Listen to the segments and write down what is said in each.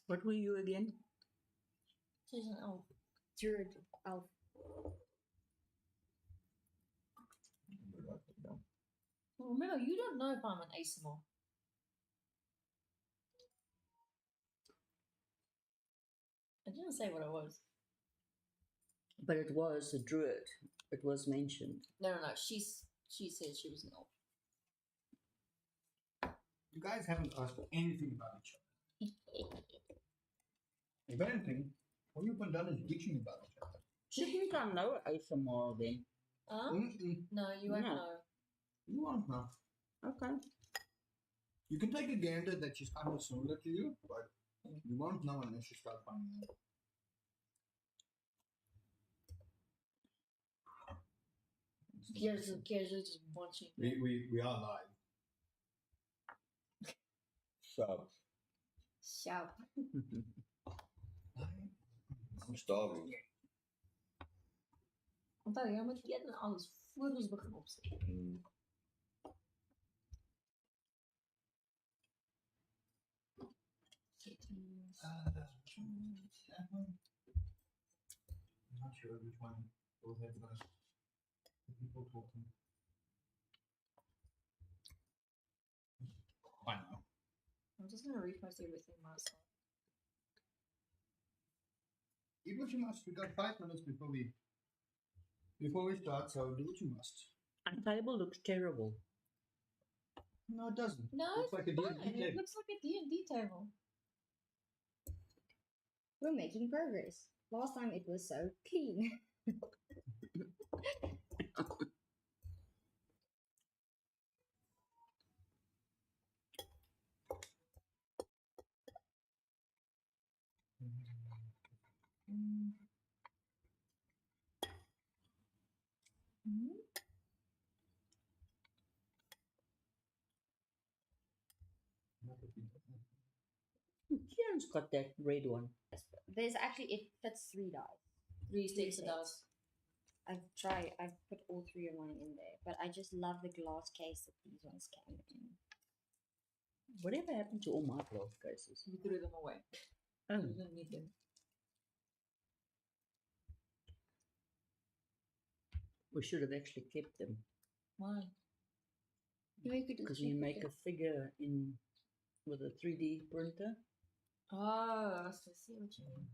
What were you again? She's an elf. Druid elf. Well, remember, you don't know if I'm an ASMR. I didn't say what I was. But it was a druid. It was mentioned. No. She said she was an elf. You guys haven't asked anything about each other. If anything, all you've been done is bitching about each other. Shouldn't I know ASMR then? No, you won't No. know. You won't know. Okay. You can take a gander that she's kind of similar to you, but you won't know unless you start finding out. Gears are just watching. We are live. So. Shout. I'm starving. Onthou, jy moet eet en alles voor ons begin opsit. I'm not sure which one will have the people talking. I know. I'm just gonna repost everything myself. Eat what you must. We got 5 minutes before we start, so do what you must. Our table looks terrible. No, it doesn't. No, Looks like a fine. D&D It table. looks like a D&D table. We're making progress. Last time it was so clean. Kieran's got that red one. There's actually, it fits 3 dice. 3 sticks of sets. dice. I've put all 3 of mine in there, but I just love the glass case that these ones came in. Whatever happened to all my glass cases? We threw them away. Oh, We didn't need them. we should have actually kept them. Why? Because you make a figure in with a 3D printer. Oh, I see what you mean.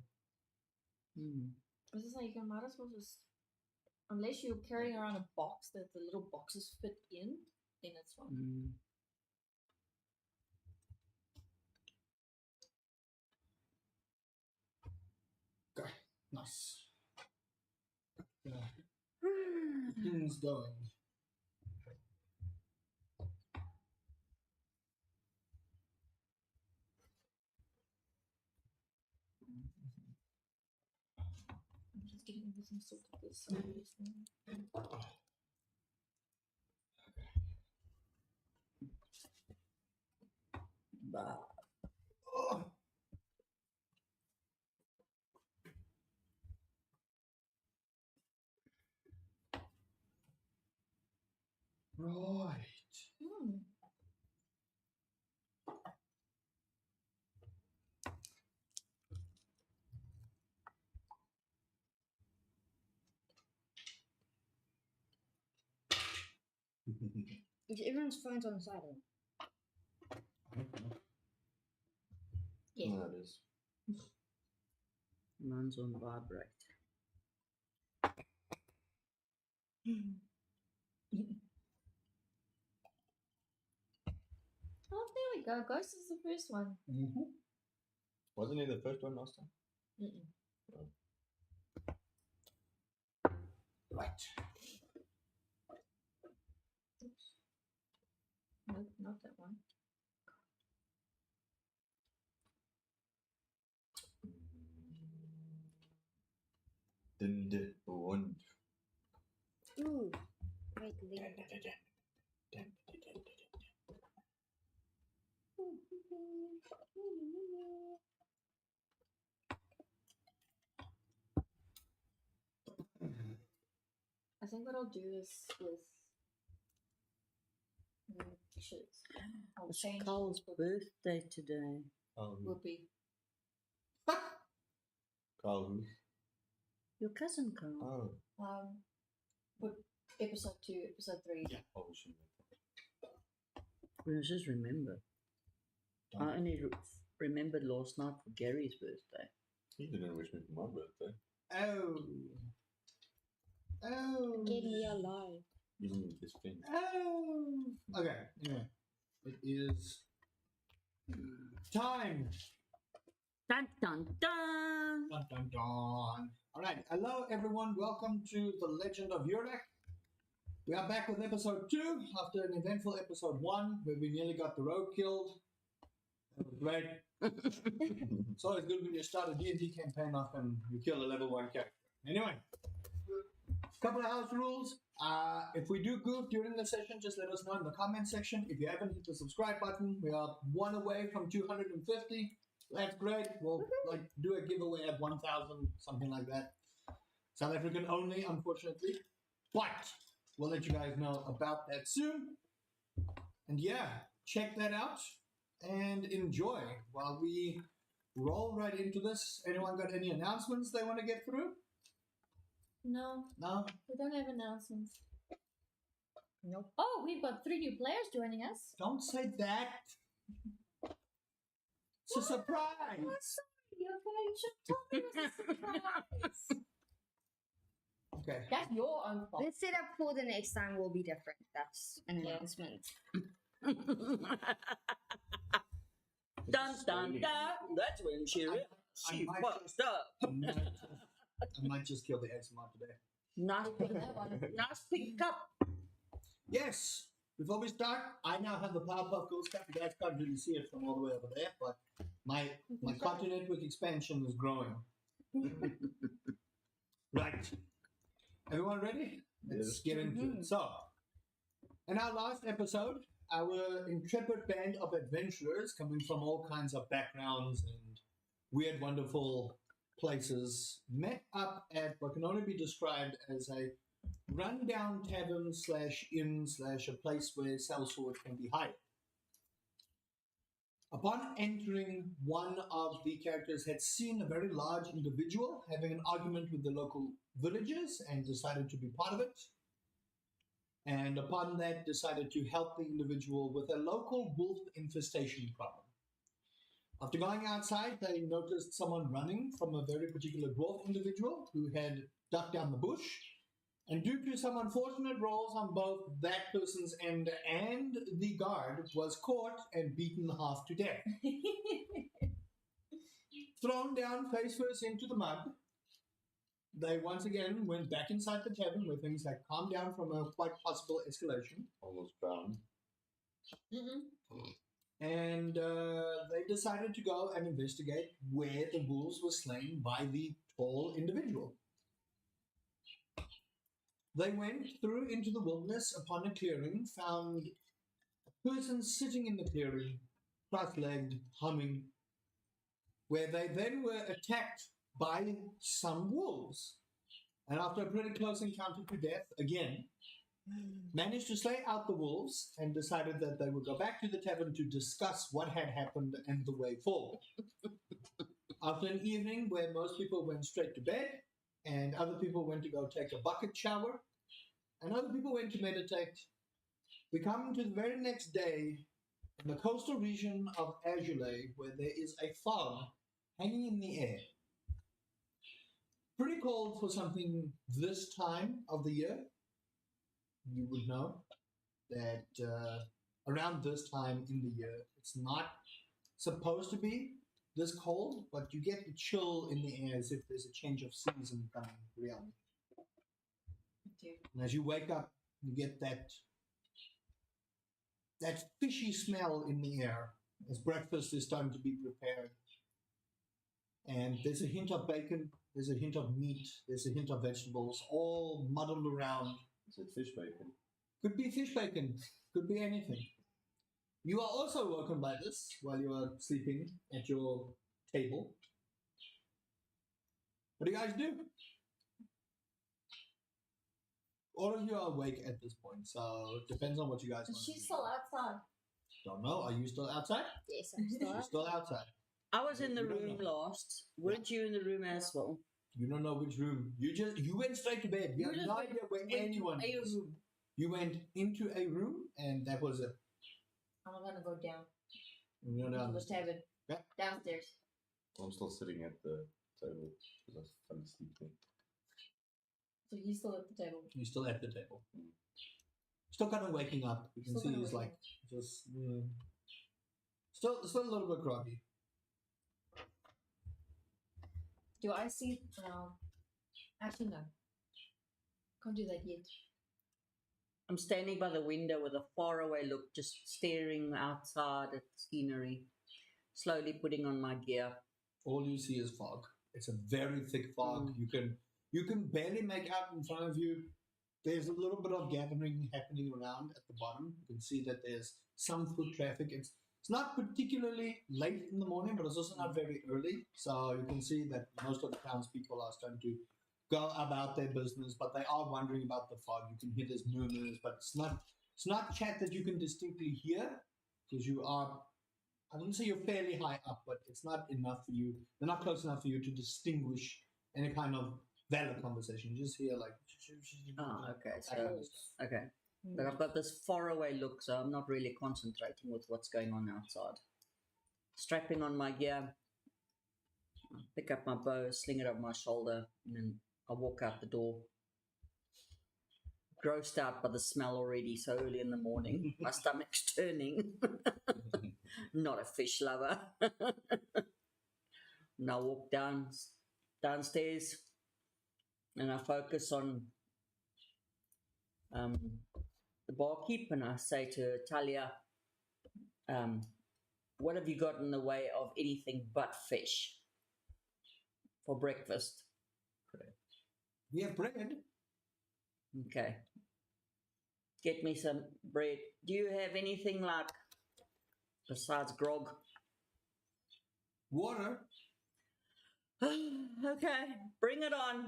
Hmm. I was just like, you might as well just, unless you're carrying around a box that the little boxes fit in, then it's fine. Mm. Okay, nice. Things going. I'm just getting everything sorted this side. Bah. Oh. Right. Is everyone's phones on silent? Yeah. No, it is. Mine's on vibrate. Oh, there we go. Ghost is the first one. Wasn't he the first one last time? Right. Oops. Nope, not that one. Und. Ooh. Wait, Link. I think what I'll do is with shirts. I'll It's change Carl's birthday today. Whoopee. Carl who? Your cousin Carl. Oh. Put episode 2, episode 3. Yeah. Oh, we shouldn't have. Well, just remember. I only remembered last night for Gary's birthday. He didn't wish me for my birthday. Oh. Oh. Get me alive. Isn't this thing? Oh. Okay. Anyway, it is time. Dun dun dun! Dun, dun, dun. All right. Hello, everyone. Welcome to the Legend of Urak. We are back with episode 2 after an eventful episode 1 where we nearly got the rogue killed. That was great. It's always good when you start a D&D campaign off and you kill a level 1 character. Anyway, couple of house rules. If we do goof during the session, just let us know in the comment section. If you haven't hit the subscribe button, we are 1 away from 250. That's great. We'll do a giveaway at 1,000, something like that. South African only, unfortunately. But we'll let you guys know about that soon. And yeah, check that out and enjoy while we roll right into this. Anyone got any announcements they want to get through? No, No? we don't have announcements. Nope. Oh, we've got 3 new players joining us. Don't say that. It's a surprise. Oh, sorry, okay, you should tell me it was a surprise. Okay. That's your own fault. The setup for the next time will be different. That's an announcement. Dun dun dun! That's when she I might fucked up. I might just kill the eczema today. Nice, That one. nice pick up. Yes. Before we start, I now have the Powerpuff Girls cap. You guys can't really see it from all the way over there, but my Cartoon Network expansion is growing. Right. Everyone ready? Let's get into it. So, in our last episode, our intrepid band of adventurers coming from all kinds of backgrounds and weird, wonderful places met up at what can only be described as a rundown tavern / inn / a place where sellsword can be hired. Upon entering, one of the characters had seen a very large individual having an argument with the local villagers and decided to be part of it. And upon that, decided to help the individual with a local wolf infestation problem. After going outside, they noticed someone running from a very particular dwarf individual who had ducked down the bush. And due to some unfortunate rolls on both that person's end and the guard, was caught and beaten half to death. Thrown down face first into the mud, they once again went back inside the tavern where things had calmed down from a quite possible escalation. Almost drowned. And they decided to go and investigate where the wolves were slain by the tall individual. They went through into the wilderness upon a clearing, found a person sitting in the clearing, cross-legged, humming, where they then were attacked by some wolves. And after a pretty close encounter to death, again, managed to slay out the wolves and decided that they would go back to the tavern to discuss what had happened and the way forward. After an evening where most people went straight to bed, and other people went to go take a bucket shower, and other people went to meditate, we come to the very next day in the coastal region of Azulay, where there is a fog hanging in the air. Pretty cold for something this time of the year. You would know that around this time in the year, it's not supposed to be this cold, but you get the chill in the air as if there's a change of season coming reality. And as you wake up, you get that fishy smell in the air as breakfast is starting to be prepared. And there's a hint of bacon, there's a hint of meat, there's a hint of vegetables, all muddled around. Is it fish bacon? Could be fish bacon, could be anything. You are also woken by this while you are sleeping at your table. What do you guys do? All of you are awake at this point, so it depends on what you guys want to do. She's still outside. Don't know. Are you still outside? Yes, I'm still You're up. still outside. I was in the You don't room know. last. Weren't you in the room as well? You don't know which room. You went straight to bed. You have just no went- idea where went to anyone a is. room. You went into a room, and that was it. I'm gonna go down You know, to down the the stairs. table. Yeah. Downstairs. I'm still sitting at the table because I was fell asleep there. So he's still at the table. He's still at the table. Still kind of waking up. You can Still see kinda he's waking like just still a little bit groggy. Do I see? Actually, no. Can't do that yet. I'm standing by the window with a faraway look, just staring outside at the scenery, slowly putting on my gear. All you see is fog. It's a very thick fog. Mm. You can barely make out in front of you. There's a little bit of gathering happening around at the bottom. You can see that there's some foot traffic. It's not particularly late in the morning, but it's also not very early. So you can see that most of the townspeople are starting to go about their business, but they are wondering about the fog. You can hear there's murmurs, but it's not chat that you can distinctly hear because you are, I wouldn't say you're fairly high up, but it's not enough for you. They're not close enough for you to distinguish any kind of valid conversation. You just hear like. Ah, okay. that kind of So, stuff. okay. But I've got this faraway look, so I'm not really concentrating with what's going on outside. Strapping on my gear, pick up my bow, sling it over my shoulder, and then I walk out the door. Grossed out by the smell already so early in the morning. My stomach's turning. Not a fish lover. And I walk downstairs and I focus on the barkeep and I say to Talia, what have you got in the way of anything but fish for breakfast? We have bread. Okay. Get me some bread. Do you have anything like, besides grog? Water. Okay, bring it on.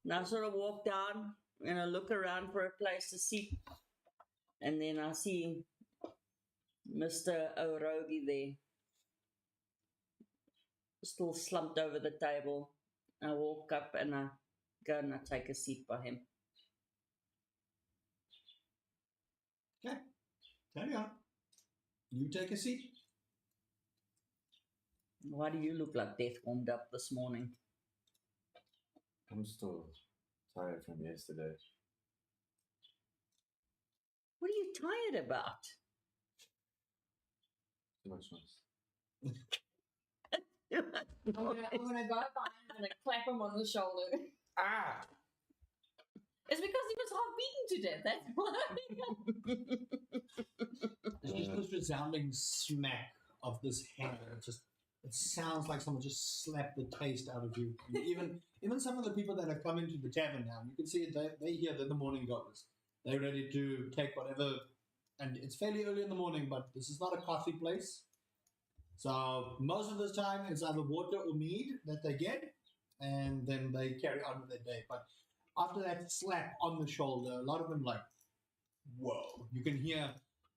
And I sort of walk down and I look around for a place to sit. And then I see Mr. Orogi there, still slumped over the table. I walk up and I go and I take a seat by him. Okay. Carry on. You take a seat. Why do you look like death warmed up this morning? I'm still tired from yesterday. What are you tired about? Too much noise. I'm gonna go behind him and like, clap him on the shoulder. Ah. It's because he was half beaten to death. That's why. It's just this resounding smack of this hammer. It sounds like someone just slapped the taste out of you. Even some of the people that have come into the tavern now, you can see it, they hear that the morning goes. They're ready to take whatever, and it's fairly early in the morning, but this is not a coffee place. So most of the time it's either water or mead that they get, and then they carry on with their day. But after that slap on the shoulder, a lot of them like, whoa. You can hear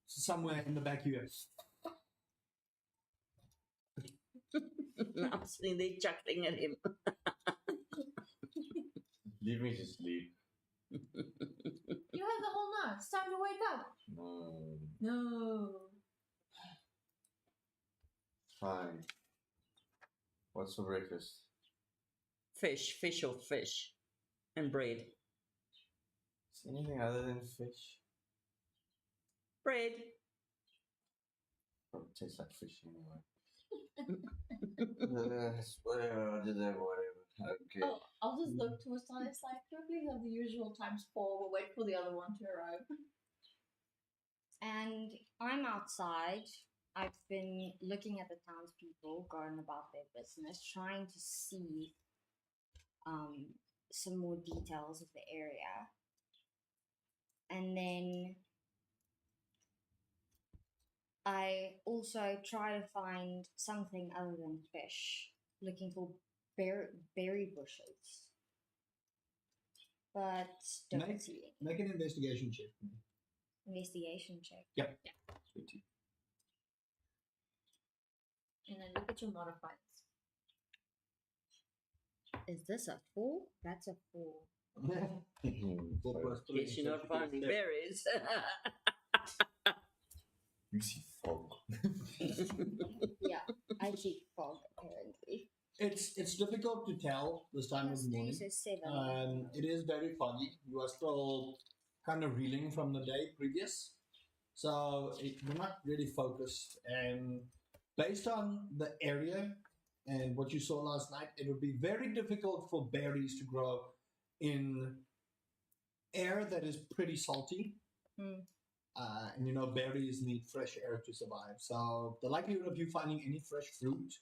somewhere in the back here. I'm sitting there chuckling at him. Leave me to sleep. You had the whole night. It's time to wake up. No. No. Fine. What's for breakfast? Fish or fish. And bread. Is anything other than fish? Bread. Probably tastes like fish anyway. Whatever. Okay. Oh, I'll just look towards Tanya. It's like, please have the usual times 4. We'll wait for the other one to arrive. And I'm outside. I've been looking at the townspeople going about their business, trying to see some more details of the area. And then I also try to find something other than fish, looking for berry bushes. But don't see it. Make an investigation check. Investigation check. Yep. And then look at your modifiers. Is this a 4? That's a 4. Guess you're not finding berries. You see fog. Yeah, I see fog apparently. It's difficult to tell this time of Plus the 3 morning. is 7. It is very foggy. You are still kind of reeling from the day previous, so you're not really focused. And based on the area and what you saw last night, it would be very difficult for berries to grow in air that is pretty salty. Hmm. And you know, berries need fresh air to survive. So the likelihood of you finding any fresh fruit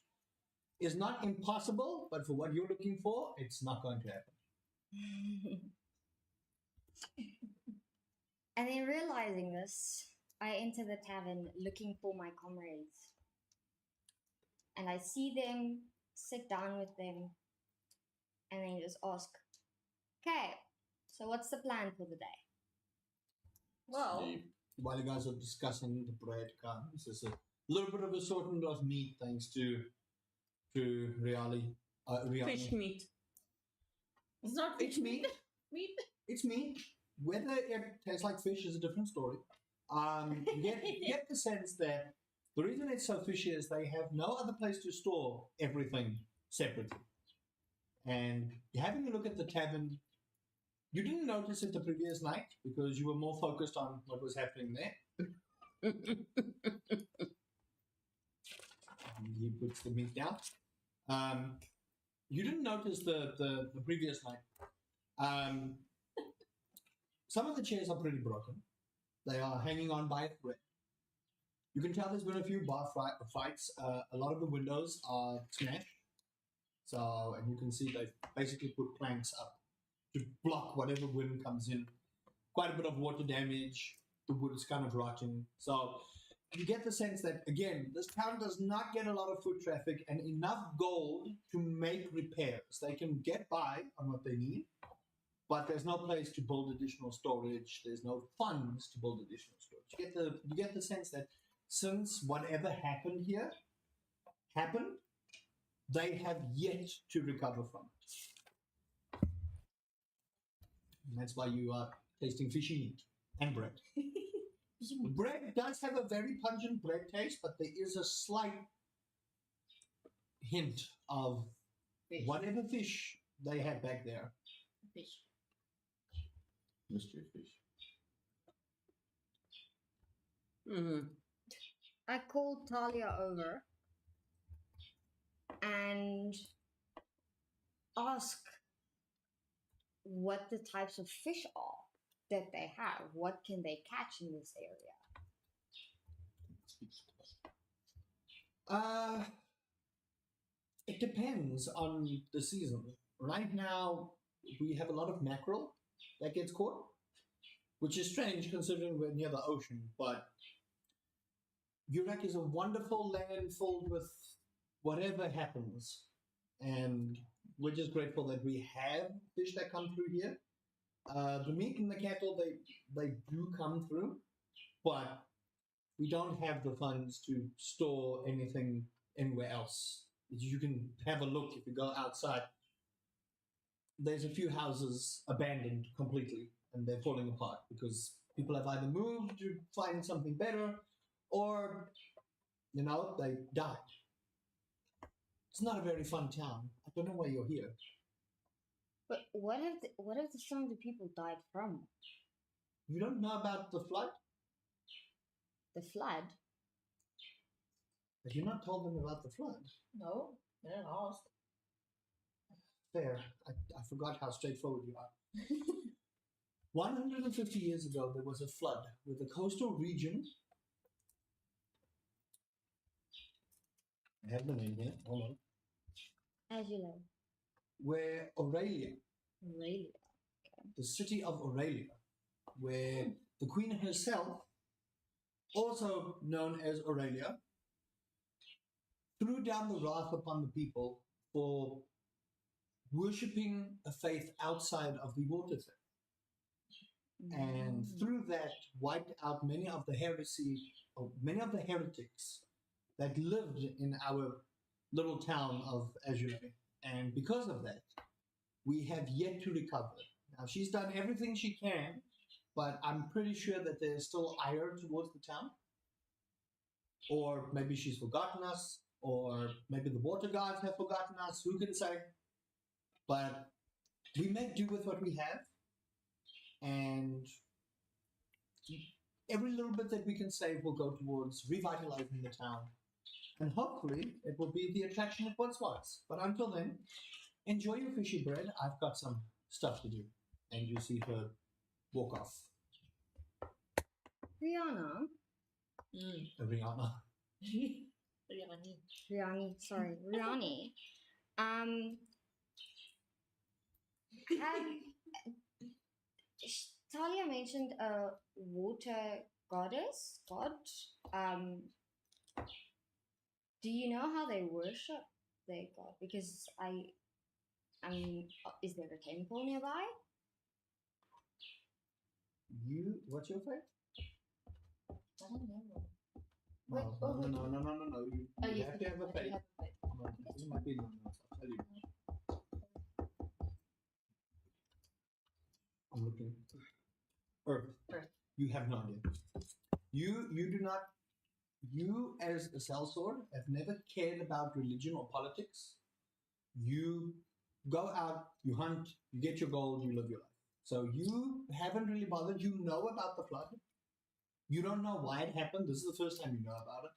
is not impossible, but for what you're looking for, it's not going to happen. And then realizing this, I enter the tavern looking for my comrades. And I see them, sit down with them, and then just ask, okay, so what's the plan for the day? Well, Sleep. While you guys are discussing the bread comes, there's a little bit of assortment of meat thanks to Riali. Fish meat. it's not It's fish meat. Meat. It's meat. Whether it tastes like fish is a different story. You get the sense that the reason it's so fishy is they have no other place to store everything separately. And having a look at the tavern, you didn't notice it the previous night because you were more focused on what was happening there. He puts the meat down. You didn't notice the previous night. Some of the chairs are pretty broken. They are hanging on by a thread. You can tell there's been a few bar fights. A lot of the windows are smashed. So, and you can see they've basically put planks up to block whatever wind comes in. Quite a bit of water damage. The wood is kind of rotting. So, you get the sense that, again, this town does not get a lot of foot traffic and enough gold to make repairs. They can get by on what they need, but there's no place to build additional storage. There's no funds to build additional storage. You get the sense that since whatever happened here happened, they have yet to recover from it. And that's why you are tasting fishy meat and bread. Bread does have a very pungent bread taste, but there is a slight hint of Fish. whatever fish they had back there. Fish. Mystery fish. Mm-hmm. I called Talia over and ask what the types of fish are that they have. What can they catch in this area? It depends on the season. Right now, we have a lot of mackerel that gets caught, which is strange considering we're near the ocean. But Urak is a wonderful land filled with whatever happens, and we're just grateful that we have fish that come through here. The meat and the cattle, they do come through, but we don't have the funds to store anything anywhere else. You can have a look if you go outside. There's a few houses abandoned completely, and they're falling apart because people have either moved to find something better, or, you know, they died. It's not a very fun town. I don't know why you're here. But what if some of the people died from You don't know about the flood? the flood? Have you not told them about the flood? No, they're lost. Fair. I forgot how straightforward you are. 150 years ago, there was a flood with the coastal region. I have the name here. Hold on. As you know, Where Aurelia, really. the city of Aurelia, where the queen herself, also known as Aurelia, threw down the wrath upon the people for worshipping a faith outside of the water thing. And through that wiped out many of the heretics that lived in our little town of Azure. And because of that, we have yet to recover. Now, she's done everything she can, but I'm pretty sure that there's still ire towards the town. Or maybe she's forgotten us, or maybe the water gods have forgotten us, who can say? But we make do with what we have, and every little bit that we can save will go towards revitalizing the town. And hopefully it will be the attraction it once was. But until then, enjoy your fishy bread. I've got some stuff to do. And you see her walk off. Rihanna. Rihanna. Riani, sorry, Riani. Talia mentioned a water god. Do you know how they worship their god? Because I mean, is there a temple nearby? What's your faith? I don't know. No. Wait, No. You have to have a faith. have a faith. No, this might be no. I'll tell you. I'm looking. Earth. You have no idea. You do not. You as a sellsword have never cared about religion or politics. You go out, you hunt, you get your gold, you live your life. So you haven't really bothered. You know about the flood. You don't know why it happened. This is the first time you know about it.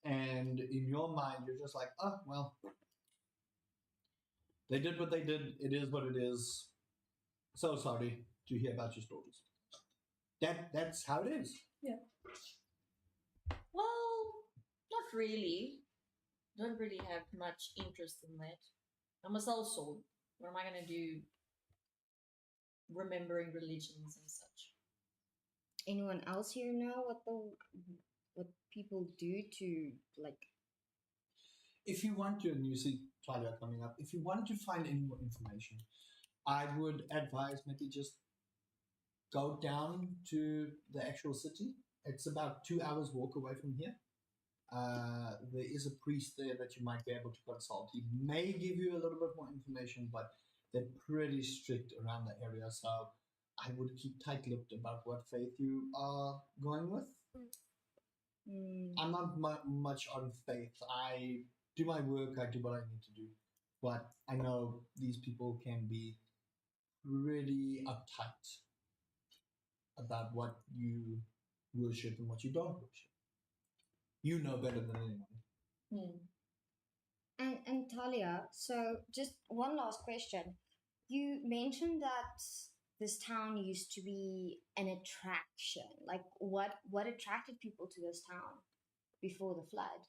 And in your mind, you're just like, oh, well, they did what they did. It is what it is. So sorry to hear about your stories. That's how it is. Yeah. Well, not really. Don't really have much interest in that. I'm a sellsword. What am I going to do remembering religions and such? Anyone else here know what people do to like? If you want to, and you see Talia coming up, if you want to find any more information, I would advise maybe just go down to the actual city. It's about 2 hours walk away from here. There is a priest there that you might be able to consult. He may give you a little bit more information, but they're pretty strict around the area. So I would keep tight-lipped about what faith you are going with. I'm not much on faith. I do my work, I do what I need to do. But I know these people can be pretty uptight about what you worship and what you don't worship. You know better than anyone. And Talia, so just one last question. You mentioned that this town used to be an attraction. Like what attracted people to this town before the flood?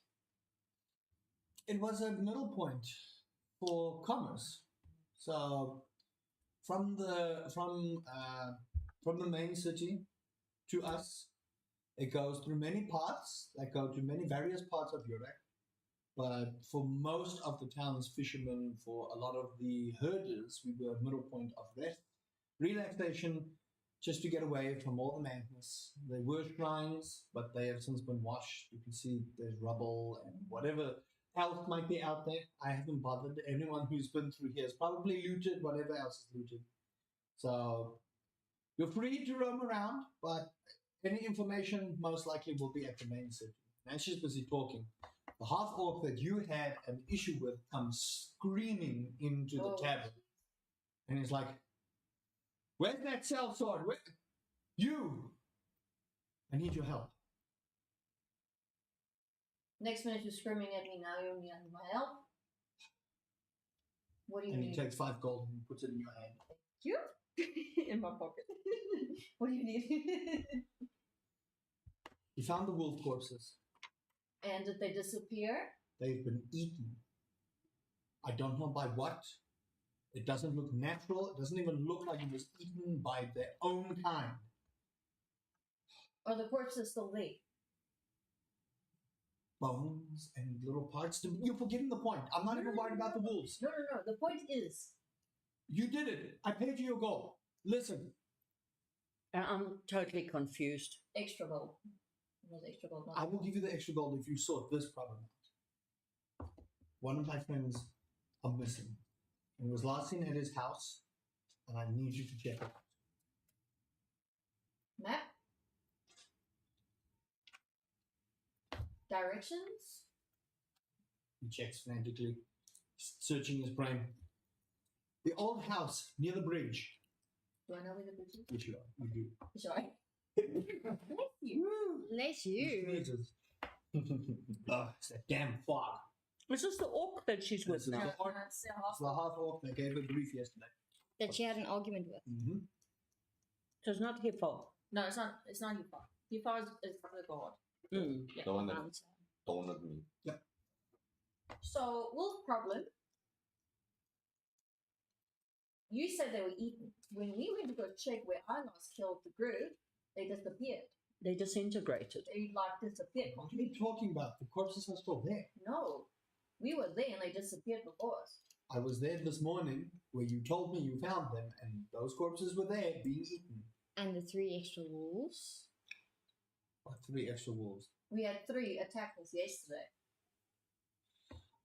It was a middle point for commerce. So from the main city to us, it goes through many paths that go to many various parts of Urak. But for most of the town's fishermen, for a lot of the herders, we were a middle point of rest, relaxation, just to get away from all the madness. There were shrines, but they have since been washed. You can see there's rubble and whatever else might be out there. I haven't bothered. Anyone who's been through here has probably looted whatever else is looted. So you're free to roam around, but any information most likely will be at the main city. And she's busy talking. The half-orc that you had an issue with comes screaming into the tavern. And he's like, where's that sellsword? Where? You! I need your help. Next minute you're screaming at me, now you only need my help. What do you And need? he takes 5 gold and puts it in your hand. You? In my pocket. What do you need? He found the wolf corpses. And did they disappear? They've been eaten. I don't know by what. It doesn't look natural. It doesn't even look like it was eaten by their own kind. Are the corpses still there? Bones and little parts. You're forgetting the point. I'm not even worried about the wolves. No. The point is... You did it. I paid you your gold. Listen. I'm totally confused. Extra gold. Was extra gold. I will give you the extra gold if you sort this problem out. One of my friends are missing. He was last seen at his house, and I need you to check it out. Map. Directions. He checks frantically, searching his brain. The old house near the bridge. Do I know where the bridge is? Which you do. Sorry. Bless you. Bless you. Sneezes. Oh, it's that damn fog. Is this the orc that she's with This is now? the orc. It's the half. It's the half orc that gave her grief yesterday. That she had an argument with. Mm-hmm. So it's not her fault. No, it's not. It's not Yufa. Yufa is the god. Mm. Yeah. The one that Answer. cornered me. So wolf problem. You said they were eaten. When we went to go check where I last killed the group, they disappeared. They disintegrated. They like disappeared What are you completely. talking about? The corpses are still there. No, we were there and they disappeared before us. I was there this morning where you told me you found them, and those corpses were there being eaten. And the 3 extra wolves. What 3 extra wolves? We had 3 attackers yesterday.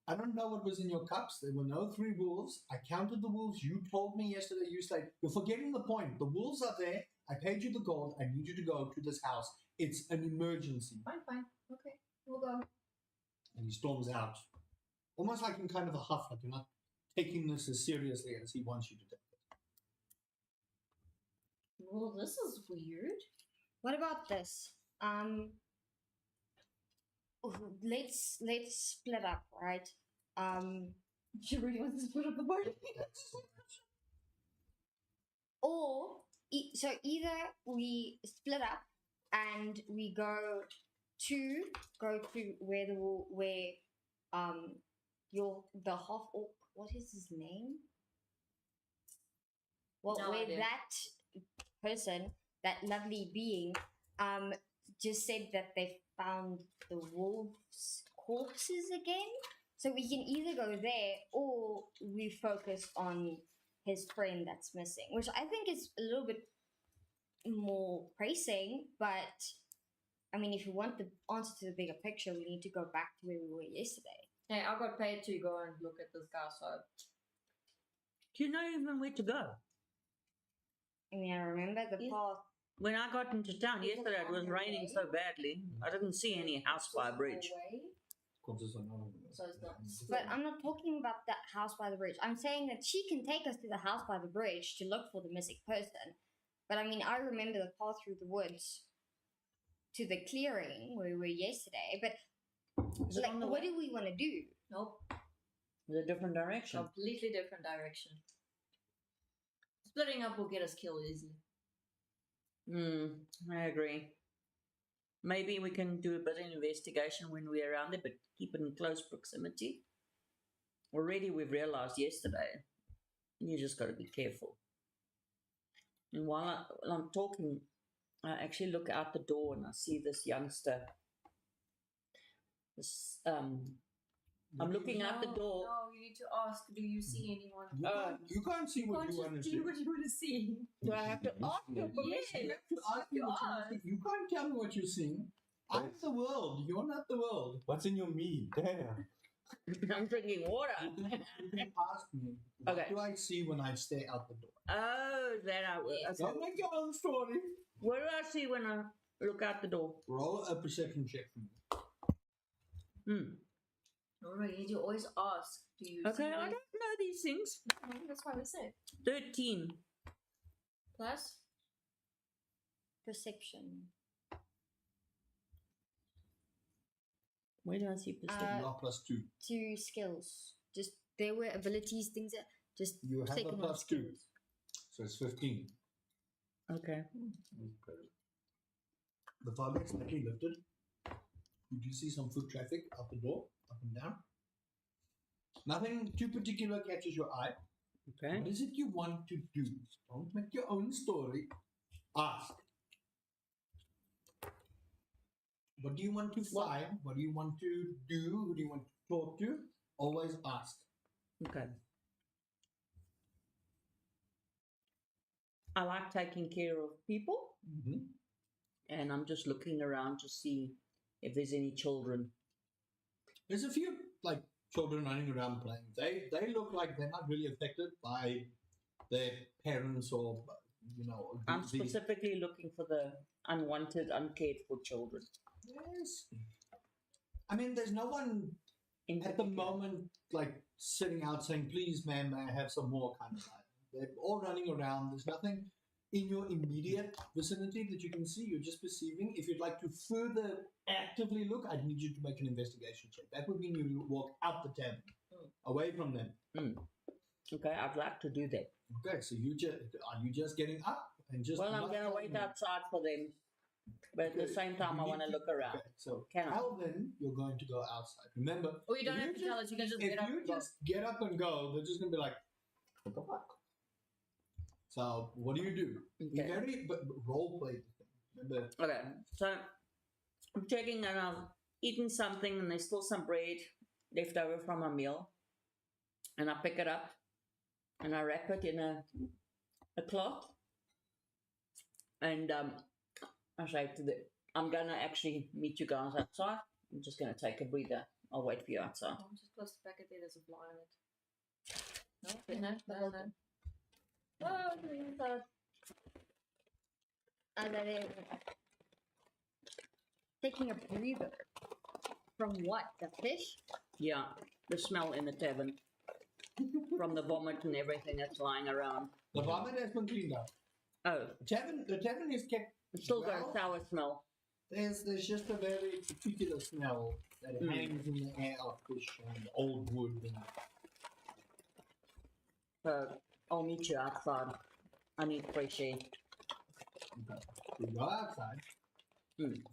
I don't know what was in your cups. There were no 3 wolves. I counted the wolves. You told me yesterday. You said, you're forgetting the point. The wolves are there. I paid you the gold. I need you to go to this house. It's an emergency. Fine. Okay, we'll go. And he storms out. Almost like in kind of a huff, like you're not taking this as seriously as he wants you to take it. Well, this is weird. What about this? Let's split up, right? She really wants to split up the party. That's Or so either we split up and we go to where the half orc, what is his name? Well, No where idea. that person, that lovely being, just said that they found the wolves' corpses again. So we can either go there or we focus on his friend that's missing, which I think is a little bit more pressing. But I mean, if you want the answer to the bigger picture, we need to go back to where we were yesterday. Hey, I got paid to go and look at this guy, so Do you know even where to go? I mean, I remember the Yes. path. When I got into town Is it yesterday, it on was your raining way? so badly. I didn't see any house by a bridge. Away. corpses are not. So it's not- But I'm not talking about that house by the bridge. I'm saying that she can take us to the house by the bridge to look for the missing person. But I mean, I remember the path through the woods to the clearing where we were yesterday. But Is it like, on the what way? do we want to do? Nope. It's a different direction. Completely different direction. Splitting up will get us killed easily. I agree. Maybe we can do a bit of investigation when we're around there, but keep it in close proximity. Already we've realized yesterday, you just got to be careful. And while I'm talking, I actually look out the door and I see this youngster. I'm looking out the door. No, you need to ask, do you see anyone? You can't see what you want to see. what you want to see. Do I have to ask your Yes. permission? You have to ask me what you want to see. You can't tell me what you're seeing. I'm the world. You're not the world. What's in your meat? Damn. I'm drinking water. You can ask me. What Okay. do I see when I stay out the door? Oh, that I will. Yes. Okay. Don't make your own story. What do I see when I look out the door? Roll a perception check for me. Alright, you need to always ask, do you Okay, see I this? don't know these things. That's why we said. 13. Plus? Perception. Where do I see perception? You are +2. 2 skills. Just there were abilities, things that just You have a taken on +2. skills. So it's 15. Okay. The fog is slightly lifted. You do see some foot traffic out the door, up and down. Nothing too particular catches your eye. Okay. What is it you want to do? Don't make your own story. Ask. What do you want to find? What do you want to do? Who do you want to talk to? Always ask. Okay. I like taking care of people, Mm-hmm. and I'm just looking around to see if there's any children. There's a few like children running around playing. They look like they're not really affected by their parents or I'm the- specifically looking for the unwanted, uncared for children. Yes. I mean, there's no one In at the particular. moment like sitting out saying, "Please, ma'am, may I have some more?" kind of vibe. They're all running around. There's nothing in your immediate vicinity that you can see. You're just perceiving. If you'd like to further actively look, I'd need you to make an investigation check. That would mean you walk out the tavern, away from them. Okay, I'd like to do that. Okay, so are you just getting up and just? Well, I'm not going to following wait them? outside for them, but at the Okay, same time, you I need want to to- look around. Okay, so Can I? Alvin, you're going to go outside. Remember, Oh, you don't if have to tell us. You can just if get up you and go. just get up and go, they're just gonna be like, "What the fuck?" So what do? Be Okay. very but role play. Remember, Okay, so I'm checking and I've eaten something and there's still some bread left over from a meal. And I pick it up and I wrap it in a cloth. And I say I'm going to actually meet you guys outside. I'm just going to take a breather. I'll wait for you outside. Oh, just close the packet there. There's a fly on it. No. Oh, And then taking a breather. From what? The fish? Yeah, the smell in the tavern from the vomit and everything that's lying around. the vomit has been cleaned up. Oh, The tavern is kept. it's still got a well. sour smell. There's just a very particular smell that hangs in the air of fish and old wood. And So I'll meet you outside. I need fresh air. we go outside.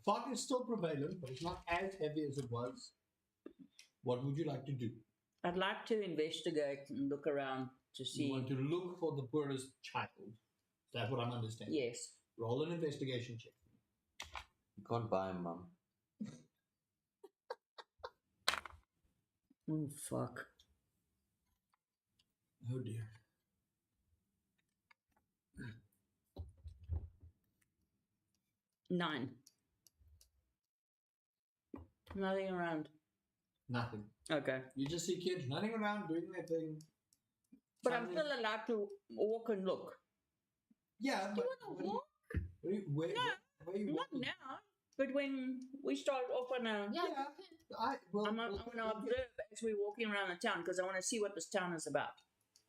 Fog is still prevalent, but it's not as heavy as it was. What would you like to do? I'd like to investigate and look around to You see. want to look for the poorest child. That's what I'm understanding. Yes. Roll an investigation check. You can't buy him, Mum. Oh, fuck. Oh dear. Nine. Nothing around. Nothing. Okay. You just see kids running around doing their thing. But I'm Suddenly- still allowed to walk and look. Yeah, Do but you want to walk? where you Not walking? now. But when we start off on a. Yeah, Yeah. I will. I'm going to observe as we're walking around the town because I want to see what this town is about.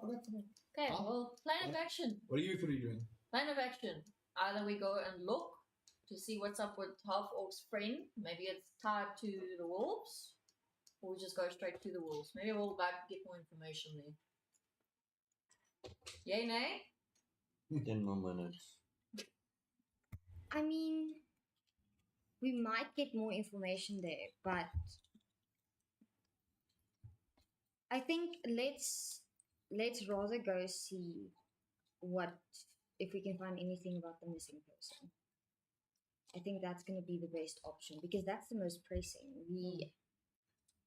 Okay, well, plan of action. What are you three doing? Plan of action. Either we go and look to see what's up with Half Orc's friend. Maybe it's tied to the wolves. Or we just go straight to the wolves. Maybe we'll back get more information there. Yay, nay? 10 more minutes. I mean, we might get more information there, but I think let's rather go see if we can find anything about the missing person. I think that's going to be the best option because that's the most pressing.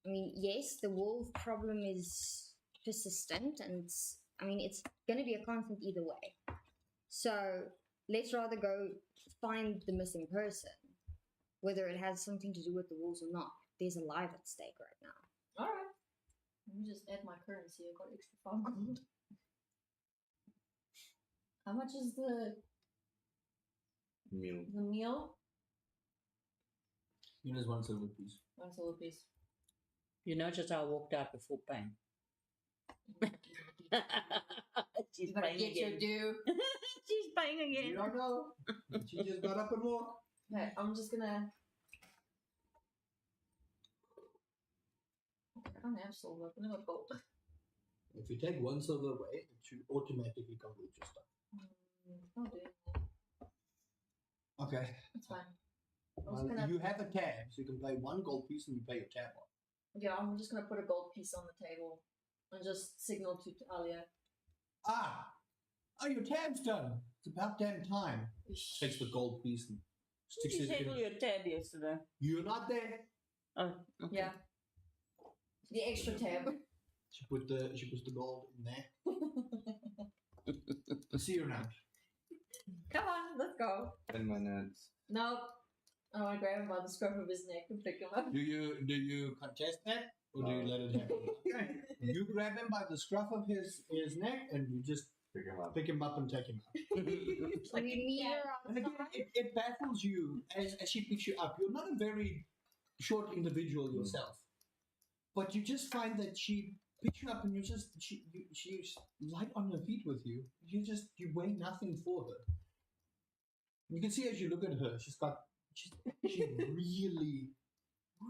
I mean, yes, the wolf problem is persistent, and it's going to be a constant either way. So let's rather go find the missing person, whether it has something to do with the wolves or not. There's a life at stake right now. Alright. Let me just add my currency. I got extra 5 gold. How much is the Meal. meal? There's 1 silver piece. 1 silver piece. You notice I walked out before paying. She's You better paying get your again. due. She's paying You again. don't know. She just got up and walked. Okay, I'm just gonna. I don't have silver. I got gold. If you take 1 silver away, it should automatically come with your stuff. I'll do it. Okay. That's fine. I'm Well, just gonna. you have a tab, so you can pay 1 gold piece and you pay your tab on. Yeah, I'm just gonna put a gold piece on the table and just signal to Talia. Oh, your tab's done. It's about damn time. Takes the gold piece and sticks You it settled in. your tab yesterday. You're not there. Oh, okay. Yeah. The extra tab. She puts the gold in there. See you around. Come on, let's go. 10 minutes. Nope. I want to grab him by the scruff of his neck and pick him up. Do you contest that, or do you let it happen? Okay. You grab him by the scruff of his neck, and you just pick him up and take him out. We meet her And again, outside. it baffles you as she picks you up. You're not a very short individual yourself, but you just find that she picks you up, and she's light on her feet with you. You weigh nothing for her. You can see as you look at her, she's really,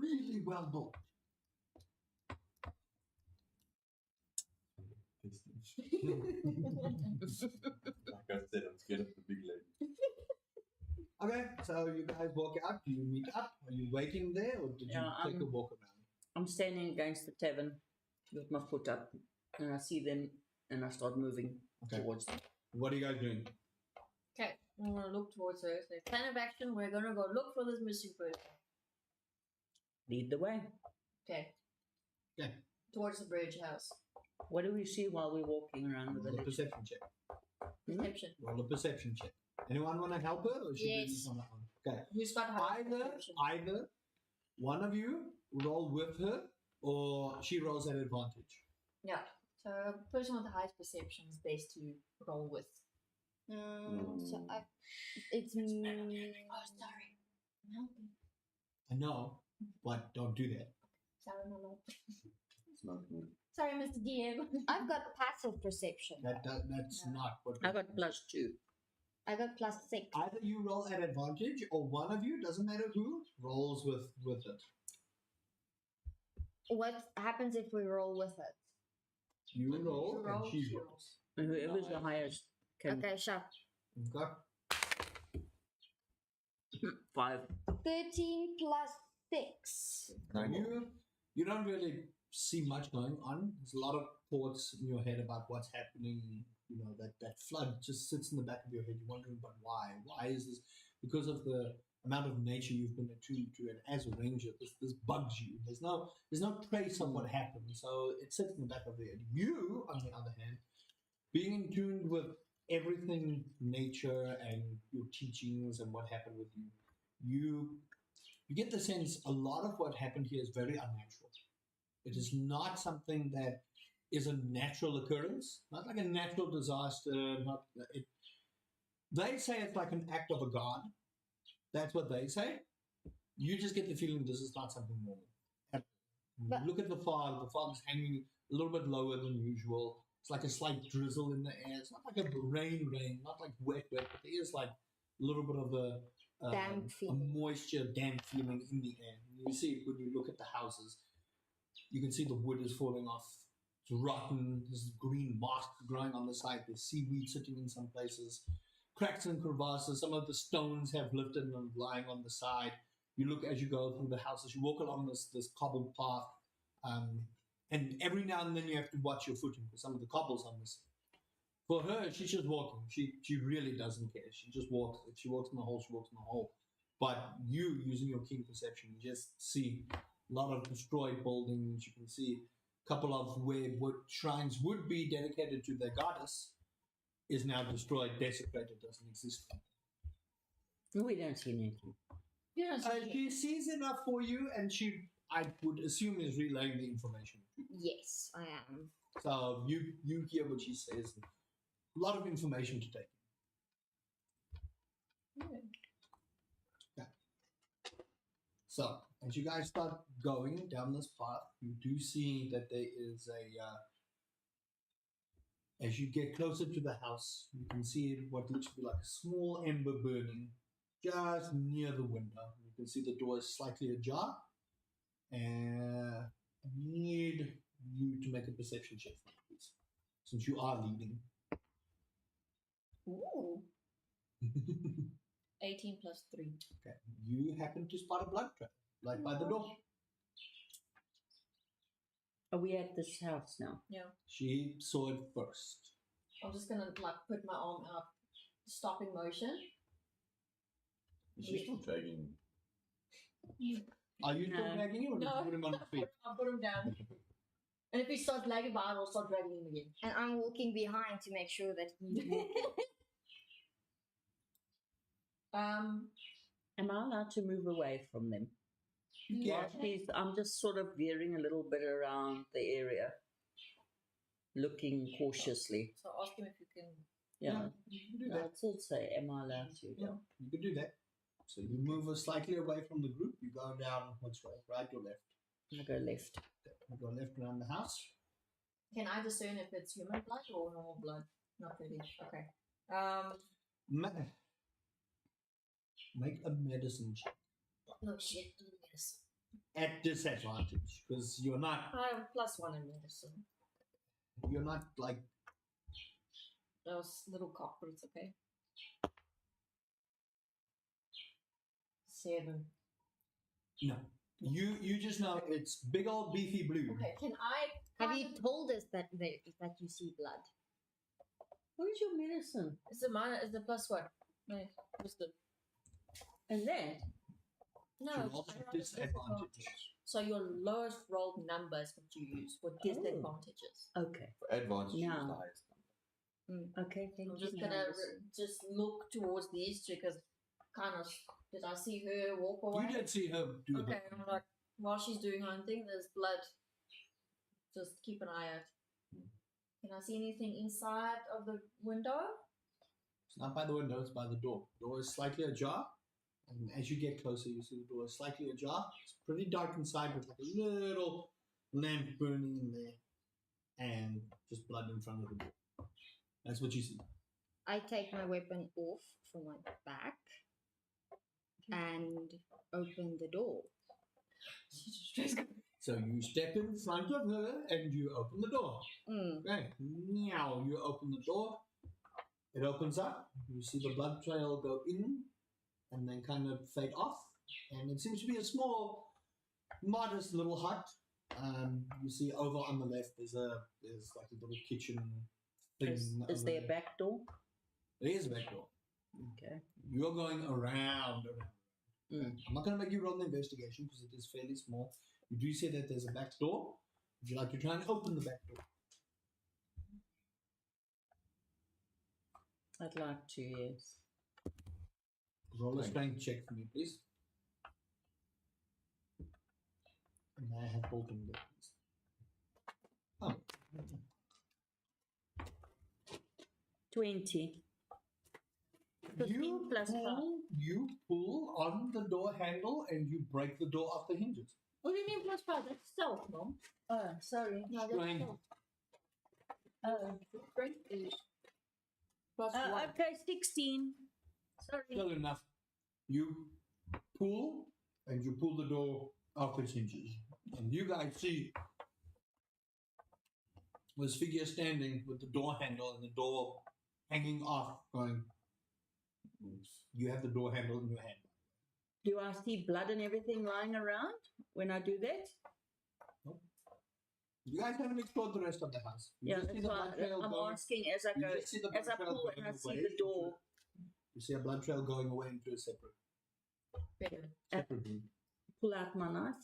really well built. Like I said, I'm scared of the big lady. Okay, so you guys walk out. Do you meet up? Are you waiting there, or did Yeah, you take a walk around? I'm standing against the tavern with my foot up, and I see them, and I start moving Okay. towards them. What are you guys doing? Okay, I'm going to look towards her. So, plan of action, we're going to go look for this missing person. Lead the way. Okay. Okay. Towards the bridge house. What do we see while we're walking around the Roll a village? perception check. Perception. Roll a perception check. Anyone want to help her, or should we do Yes. this on our own? Okay. Who's got high Either perception? one of you roll with her, or she rolls at advantage. Yeah. So, person with the highest perception is best to roll with. It's me. Oh, sorry. No. I know, but don't do that. Sorry, my lord. It's not me. Sorry, Mr. DM. I've got passive perception. That's not what. I got +2. I got +6. Either you roll at advantage, or one of you, doesn't matter who, rolls with it. What happens if we roll with it? You roll, You roll, and she she rolls. And whoever's the highest can Okay, sure. Okay. 5. 13 plus 6. You don't really see much going on. There's a lot of thoughts in your head about what's happening. You know, that flood just sits in the back of your head. You're wondering, but why? Why is this? Because of the amount of nature you've been attuned to, and as a ranger, this bugs you. There's no trace of what happened, so it sits in the back of your head. You, on the other hand, being in tune with everything nature and your teachings and what happened with you get the sense a lot of what happened here is very unnatural. It is not something that is a natural occurrence, not like a natural disaster. They say it's like an act of a god. That's what they say. You just get the feeling this is not something normal. But- Look at the fog. The fog's hanging a little bit lower than usual. It's like a slight drizzle in the air. It's not like a rain, not like wet, but there is like a little bit of a Damp feeling. moisture, damp feeling in the air. And you see it when you look at the houses. You can see the wood is falling off. It's rotten. There's green moss growing on the side. There's seaweed sitting in some places. Cracks and crevasses. Some of the stones have lifted and are lying on the side. You look as you go through the houses. You walk along this cobbled path. And every now and then you have to watch your footing because some of the cobbles are missing. For her, she's just walking. She really doesn't care. She just walks. If she walks in the hole, she walks in the hole. But you, using your keen perception, you just see a lot of destroyed buildings. You can see a couple of where shrines would be dedicated to their goddess is now destroyed, desecrated, doesn't exist. We don't see anything. You don't see She sees enough for you, and I would assume, is relaying the information. Yes, I am. So you hear what she says. A lot of information to take. So, as you guys start going down this path, you do see that there is as you get closer to the house, you can see what looks to be like a small ember burning just near the window. You can see the door is slightly ajar. And I need you to make a perception check for me, please, since you are leading. Ooh. 18 plus 3. Okay. You happen to spot a blood trail right by the door. Are we at this house now? Yeah. She saw it first. I'm just gonna like put my arm out, stopping motion. Is she still dragging? Are you still No. dragging him, or did No. you put him on his feet? I'll put him down. And if he starts lagging behind, I'll start dragging him again. And I'm walking behind to make sure that he's walking. Um, Am Am I allowed to move away from them? Yeah. I'm just sort of veering a little bit around the area, looking cautiously. So ask him if you can. Yeah. You can do No, that. it did say, am I allowed to? Yeah, you can do that. So you move slightly away from the group. You go down which way? Right or left? I go left. You go left around the house. Can I discern if it's human blood or normal blood? Not really. Okay. Make a medicine check No shit. Yes. at disadvantage because you're not I have +1 in medicine. like That was little cock, but it's okay. 7. no. You just know it's big old beefy blue. Okay. Can I? Have you told us that you see blood? Where's your medicine? Is the minor? Is the +1? No. Wisdom. And then? No. You I roll rather disadvantage. So your lowest rolled number is what you use for disadvantages. Okay. For advantage, Yeah. use the highest number. Okay, thank I'm you. just gonna just look towards these two because kind of did I see her walk away? You did see her do Okay, that. I'm like while she's doing her own thing, there's blood. Just keep an eye out. Can I see anything inside of the window? It's not by the window, it's by the door. The door is slightly ajar. And as you get closer, you see the door is slightly ajar. It's pretty dark inside with like a little lamp burning in there. And just blood in front of the door. That's what you see. I take my weapon off from my back and open the door. So you step in front of her and you open the door. Okay. Now you open the door. It opens up. You see the blood trail go in and then kind of fade off. And it seems to be a small, modest little hut. You see over on the left there's like a little kitchen thing. Is over there a back door? There is a back door. Okay. You're going around. I'm not going to make you roll an investigation because it is fairly small. You do see that there's a back door. Would you like to try and open the back door? I'd like to, yes. Roll a strength check for me, please. And I have Bolton there, please. Oh. 20. 15 plus 5. You pull on the door handle and you break the door off the hinges. What do you mean +5? That's stealth, Mom. Oh, sorry. No, that's Strength. stealth. Oh. Strength is +1. Okay, 16. Sorry. Still enough. You pull and you pull the door off its hinges. And you guys see this figure standing with the door handle and the door hanging off, going, you have the door handle in your hand. Do I see blood and everything lying around when I do that? Nope. You guys haven't explored the rest of the house. You Yeah, just see that's the why blood trail I'm going- asking as I you go, just see the as I blood trail pull and going I see away the door. You see a blood trail going away into a separate room. Pull out my knife.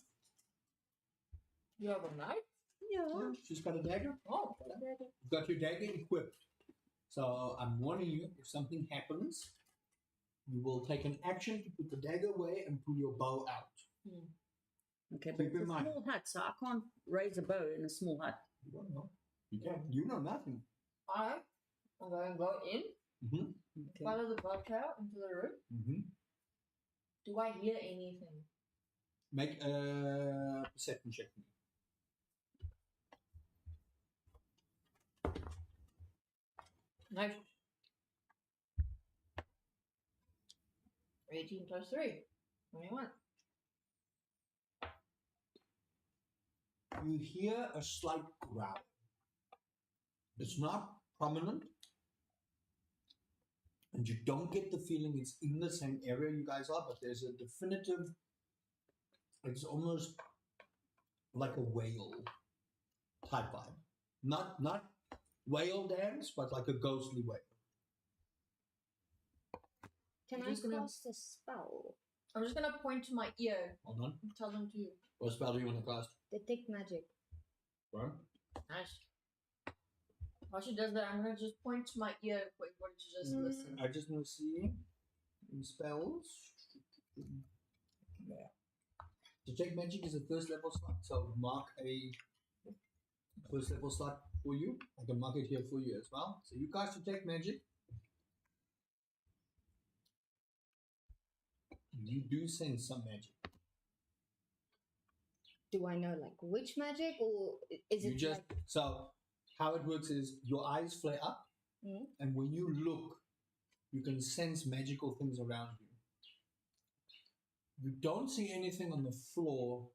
You have a knife? Yeah. She's got a dagger. Oh, You've got your dagger equipped. So I'm warning you, if something happens, you will take an action to put the dagger away and pull your bow out. Okay, but Keep it's in a mind. small hut, so I can't raise a bow in a small hut. You don't know. You can't. You know nothing. I'm going to go in, Mm-hmm. follow the blood trail into the room. Mm-hmm. Do I hear anything? Make a perception check. No. 18 plus 3. 21. You hear a slight growl. It's not prominent, and you don't get the feeling it's in the same area you guys are, but there's a definitive, it's almost like a whale type vibe. Not whale dance, but like a ghostly whale. Can I'm I just gonna- cast a spell? I'm just going to point to my ear Hold on. and tell them to. What spell do you want to cast? Detect magic. Right? Nice. While she does that, I'm going to just point to my ear for everybody to just listen. I just want to see in spells. Detect magic is a first level slot, so mark a first level slot for you. I can mark it here for you as well. So you guys detect magic. You do sense some magic. Do I know like which magic, or is You it just like so how it works is your eyes flare up, and when you look, you can sense magical things around you. You don't see anything on the floor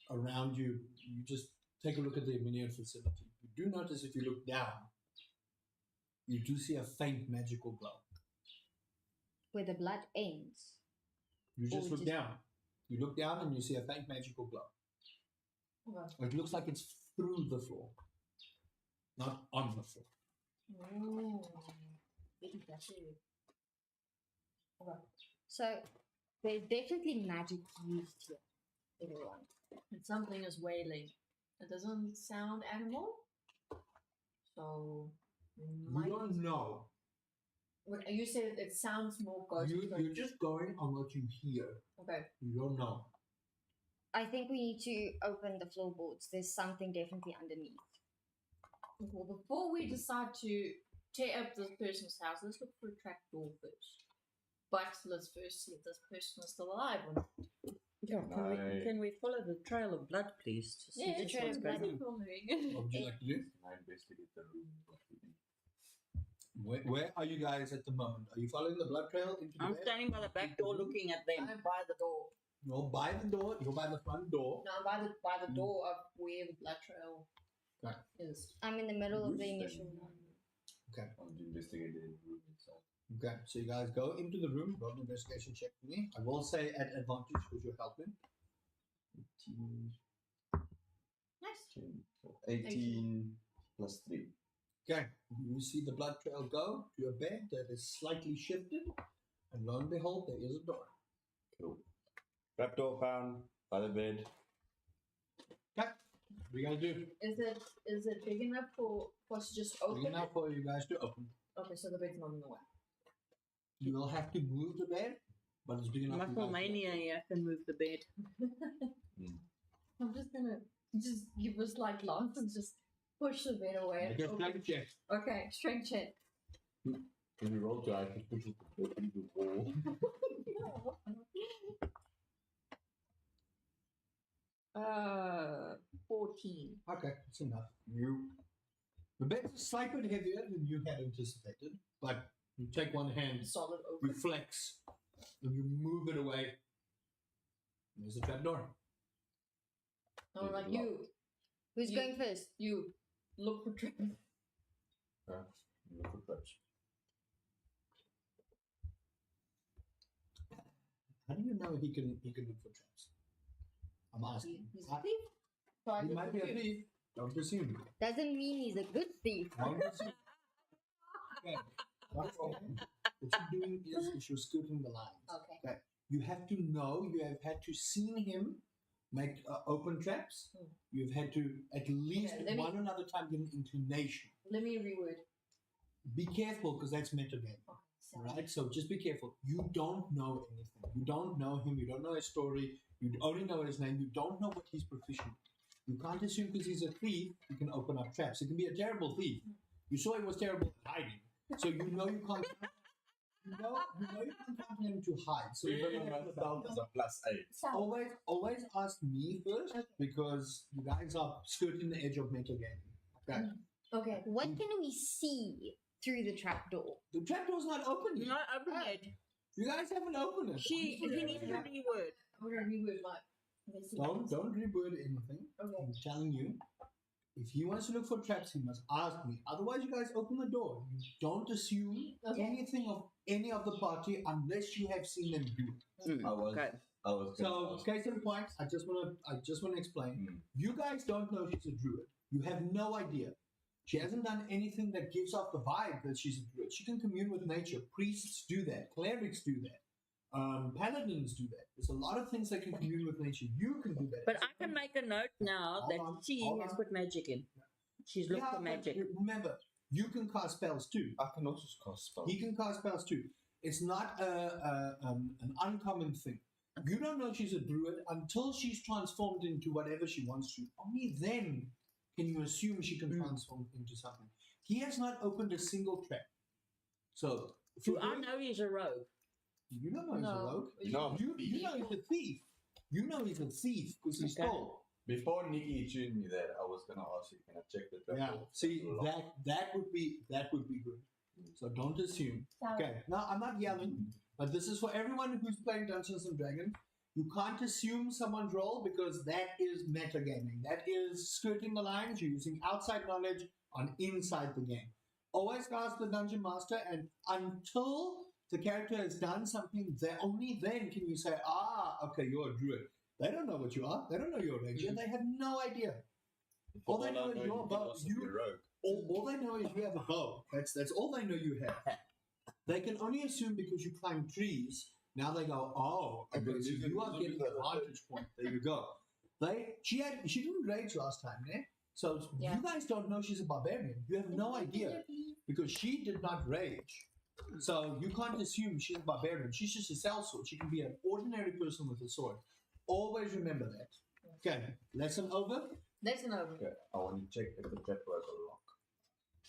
around you. You just take a look at the immediate vicinity. You do notice if you look down, you do see a faint magical glow. where the blood ends? You just Or look just- down. You look down and you see a faint magical glow. Okay. It looks like it's through the floor, not on the floor. Okay. So there's definitely magic used here, everyone. And something is wailing. It doesn't sound animal. So You don't know. You said it sounds more ghostly. You're just going on what you hear. Okay. You don't know. I think we need to open the floorboards. There's something definitely underneath. Well, before we decide to tear up this person's house, let's look for a trap door first. But let's first see if this person is still alive or not. Yeah, can we follow the trail of blood, please? To see the just trail what's of going blood. on. What would you like to do? I investigate the room. Where are you guys at the moment? Are you following the blood trail into the I'm bed? standing by the back door looking at them. I'm by the door. You're by the door. You're by the front door. No, I'm by the door of where the blood trail Okay. is. I'm in the middle of the Roof initial then. one. Okay. I'm investigating the room itself. Okay. So you guys go into the room. Roll an investigation check for me. I will say at advantage because you're helping. 18, Nice. 10, 18 plus 3. Okay. You see the blood trail go to a bed that is slightly shifted, and lo and behold, there is a door. Cool. Trapdoor found by the bed. Okay. What do you guys do? Is it big enough for us to just open Big it? enough for you guys to open. Okay, so the bed's not in the way. You will have to move the bed, but it's big enough. for you guys to Musclemania, open. yeah, can move the bed. I'm just gonna just give us like glance and just push the bed away. and Okay, open. strength check. Okay, strength check. When you roll to, I can push it through the wall. 14. Okay, that's enough. The bed's slightly heavier than you had anticipated, but you take one hand, Solid open. reflex, and you move it away. There's the trapdoor. No, like you. Who's You- going first? You look for trap. Look for traps. How do you know he can look for traps? I'm asking. He's a thief. So I He look might for be a you. thief. Don't assume. Doesn't mean he's a good thief. Don't assume. Okay. That's all. What you're doing is you're skirting the lines. Okay. You have to know, you have had to seen him make open traps. Hmm. You've had to at least Okay, let me- one another time get an inclination. Let me reword. Be careful because that's metagame, Okay, so right? So just be careful. You don't know anything. You don't know him. You don't know his story. You only know his name. You don't know what he's proficient. You can't assume because he's a thief, you can open up traps. He can be a terrible thief. You saw he was terrible at hiding, so you know you can't. You know you can't count on him to hide. So you Even on myself is a +8. Sound. always ask me first Okay. because you guys are skirting the edge of metagaming. Okay. Okay. What can we see through the trapdoor? The trapdoor's not open yet. No, open Oh. it. You guys haven't opened it. He needs to reword. I'm gonna reword my. Let's see. Don't reword anything. Okay. I'm telling you. If he wants to look for traps, he must ask me. Otherwise, you guys open the door. You don't assume Okay. anything of any of the party unless you have seen them do it. I was. Okay. I was. So, gonna ask. case in point, I just want to explain. Mm. You guys don't know she's a druid. You have no idea. She hasn't done anything that gives off the vibe that she's a druid. She can commune with nature. Priests do that. Clerics do that. Paladins do that. There's a lot of things that can commune with nature. You can do that. But I can make a note now Hold that on, she hold has on. put magic in. She's looked for but magic. remember, you can cast spells too. I can also cast spells. He can cast spells too. It's not an uncommon thing. You don't know she's a druid until she's transformed into whatever she wants to. Only then can you assume she can transform into something. He has not opened a single trap. So, Do I know he's a rogue? you don't know he's a No. rogue. You know, You know he's a thief. You know he's a thief because he Okay. stole. before Nikki tuned me there, I was gonna ask you, can I check the trap? Yeah. door? See, Lock. that would be good. So don't assume. Okay. Now I'm not yelling, but this is for everyone who's playing Dungeons and Dragons. You can't assume someone's role because that is metagaming. That is skirting the lines. You're using outside knowledge on inside the game. Always ask the dungeon master, and until the character has done something, only then can you say, okay, you're a druid. They don't know what you are. They don't know you're a ranger. They have no idea. For All they know I is you your can bow. also be a rogue. All they know is you have a bow. That's all they know you have. They can only assume because you climb trees. Now they go, okay, so you are getting a vantage point. There you go. She didn't rage last time, eh? So Yeah. you guys don't know she's a barbarian. You have no idea because she did not rage. So you can't assume she's a barbarian. She's just a sellsword. She can be an ordinary person with a sword. Always remember that. Okay, lesson over. Lesson over. Okay, I want to check if the trap door has a lock.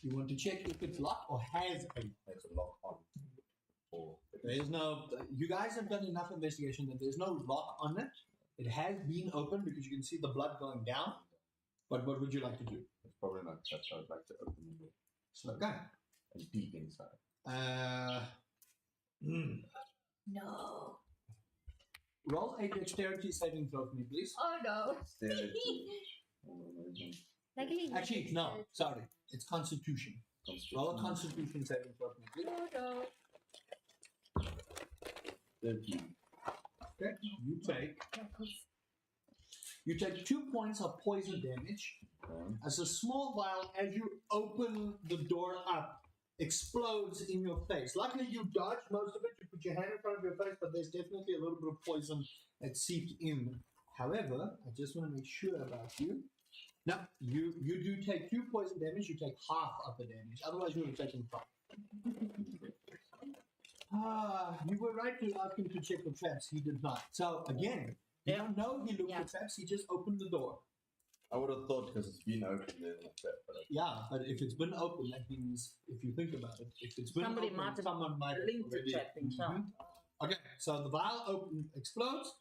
You want to check if it's locked or has a. There's a lock on. Or There's no. You guys have done enough investigation that there's no lock on it. It has been opened because you can see the blood going down. But what would you like to do? it's probably not trap, so I'd like to open the door Okay. and peek inside. No. Roll a dexterity saving throw for me, please. Oh no. Dexterity. Luckily, Actually, no. Sorry. It's Constitution. Roll a Constitution saving throw for me, please. Oh no. 13. Okay. You take 2 points of poison damage. Okay. As a small vial, as you open the door up, explodes in your face. Luckily, you dodged most of it. You put your hand in front of your face, but there's definitely a little bit of poison that seeped in. However, I just want to make sure about you. Now, you do take 2 poison damage. You take half of the damage. Otherwise, you would have taken 5. You were right to ask him to check the traps. He did not. So, again, you don't know he looked for traps. He just opened the door. I would have thought because it's been open there's no trap, but Yeah, but if it's been open, that means, if you think about it, if it's been Somebody open, might have someone might have linked the already- trap himself. Mhm. Okay, so the vial explodes.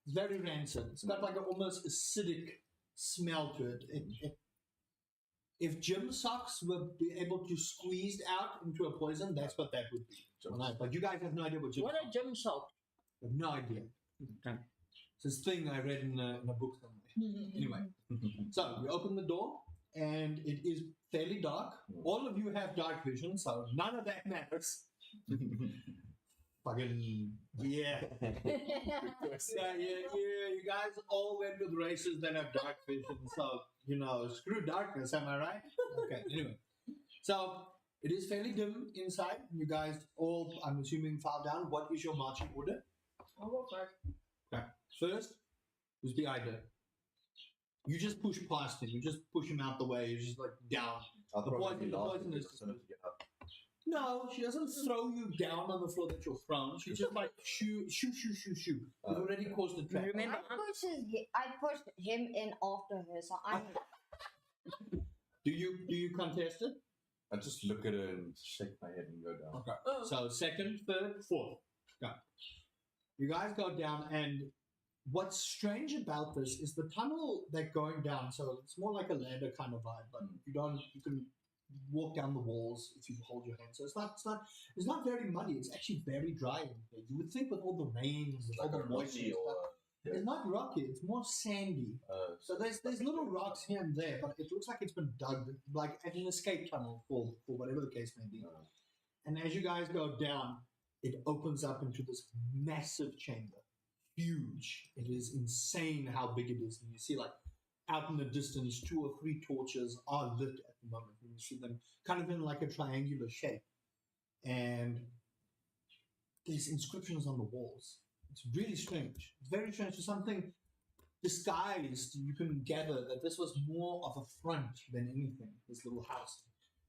It's very rancid. It's got like an almost acidic smell to it. If gym socks were be able to squeeze out into a poison, that's what that would be. Right, but you guys have no idea what gym What socks a gym sock. I have no idea. Okay. It's this thing I read in a book somewhere. Anyway, so you open the door and it is fairly dark. All of you have dark vision, so none of that matters. Fucking yeah. Yeah, you guys all went with races that have dark vision, so screw darkness, am I right? Okay, anyway. So it is fairly dim inside. You guys all, I'm assuming, file down. What is your marching order? I'll go first. Okay. First was the idea. You just push past him. You just push him out the way. You just like down. I'll The probably be poison last is because just- I have to get up. No, she doesn't throw you down on the floor that you're prone. She just like shoo. You've already caused the trap. Remember, I pushed him in after her, so I'm. Do you contest it? I just look at her and shake my head and go down. Okay. Oh. So second, third, fourth. Go. You guys go down, and what's strange about this is the tunnel that going down. So it's more like a ladder kind of vibe, but you can walk down the walls if you hold your hand. So it's not very muddy. It's actually very dry in here. You would think with all the rains, with all Like the a moisture, rocky and or stuff, it's not rocky. It's more sandy. So there's little rocks here and there, but it looks like it's been dug, like at an escape tunnel for whatever the case may be. And as you guys go down, it opens up into this massive chamber. Huge. It is insane how big it is. And you see, like, out in the distance, 2 or 3 torches are lit at the moment. And you see them kind of in like a triangular shape. And there's inscriptions on the walls. It's really strange. It's very strange. There's something disguised. You can gather that this was more of a front than anything, this little house.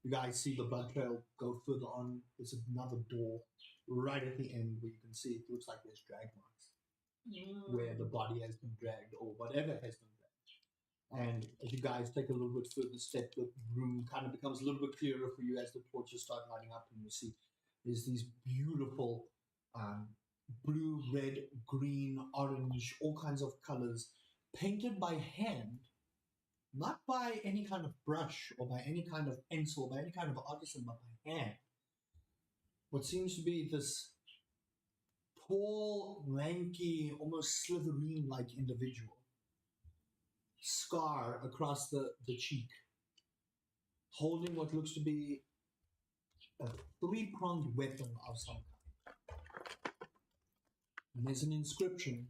You guys see the blood trail go further on. There's another door right at the end where you can see it looks like there's drag marks where the body has been dragged or whatever has been dragged. And as you guys take a little bit further step, the room kind of becomes a little bit clearer for you as the torches start lighting up, and you see there's these beautiful blue, red, green, orange, all kinds of colors painted by hand, not by any kind of brush or by any kind of pencil, by any kind of artisan, but by hand. What seems to be this tall, lanky, almost Slytherin-like individual. Scar across the cheek, holding what looks to be a three-pronged weapon of some kind. And there's an inscription.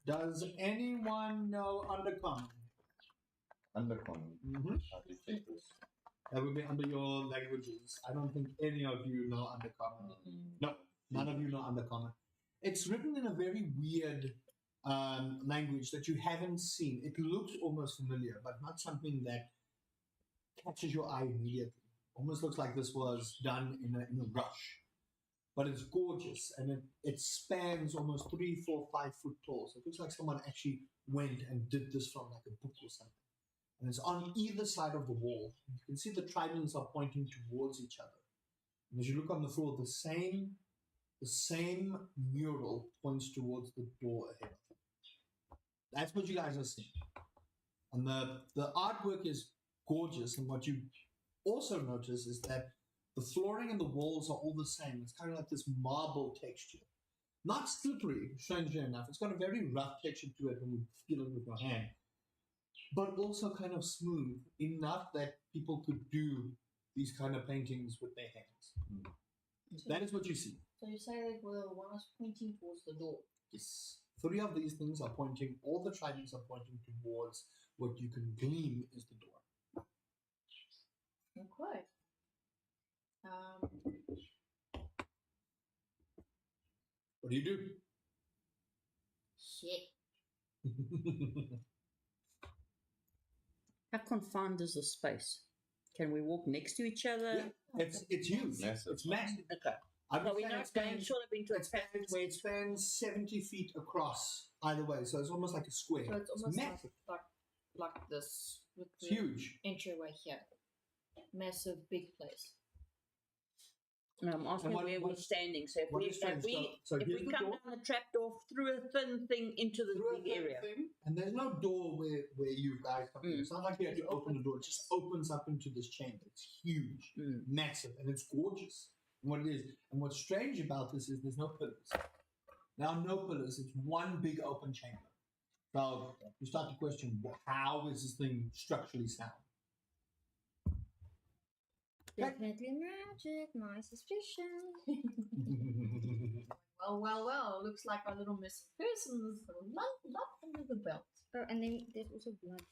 Does anyone know Undercommon? Undercommon. Mm-hmm. How do you check this? That would be under your languages. I don't think any of you know Undercommon. No, none of you know Undercommon. It's written in a very weird language that you haven't seen. It looks almost familiar, but not something that catches your eye immediately. Almost looks like this was done in a rush. But it's gorgeous, and it spans almost 3, 4, 5 foot tall. So it looks like someone actually went and did this from like a book or something. And it's on either side of the wall. You can see the tridents are pointing towards each other. And as you look on the floor, the same mural points towards the door ahead of you. That's what you guys are seeing. And the artwork is gorgeous. And what you also notice is that the flooring and the walls are all the same. It's kind of like this marble texture. Not slippery, strangely enough. It's got a very rough texture to it when you feel it with your hand. But also kind of smooth, enough that people could do these kind of paintings with their hands. That is what you see. So you say that one is pointing towards the door. Yes. 3 of these things are pointing, all the tridents are pointing towards what you can glean is the door. Okay. What do you do? Shit. How confined is the space? Can we walk next to each other? Yeah, it's huge. Massive. It's massive. Okay. I would So we say know it it's going spans- sort of into a It spans where it spans 70 feet across either way, so it's almost like a square. So it's almost massive. like this with It's the huge. entryway here. Massive, big place. No, I'm asking And what- where what- we're standing. So if what we, is strange, so if here's we the come door. down the trapdoor through a thin thing into the Through a big area. thing, and there's no door where you guys come in. It's not like you have to open the door. It just opens up into this chamber. It's huge, massive, and it's gorgeous. And what it is, and what's strange about this is there's no pillars. There are no pillars. It's one big open chamber. So you start to question, how is this thing structurally sound? Definitely magic, my suspicion. Well. Looks like our little missing person is a lot under the belt. Oh, and then there's also blood.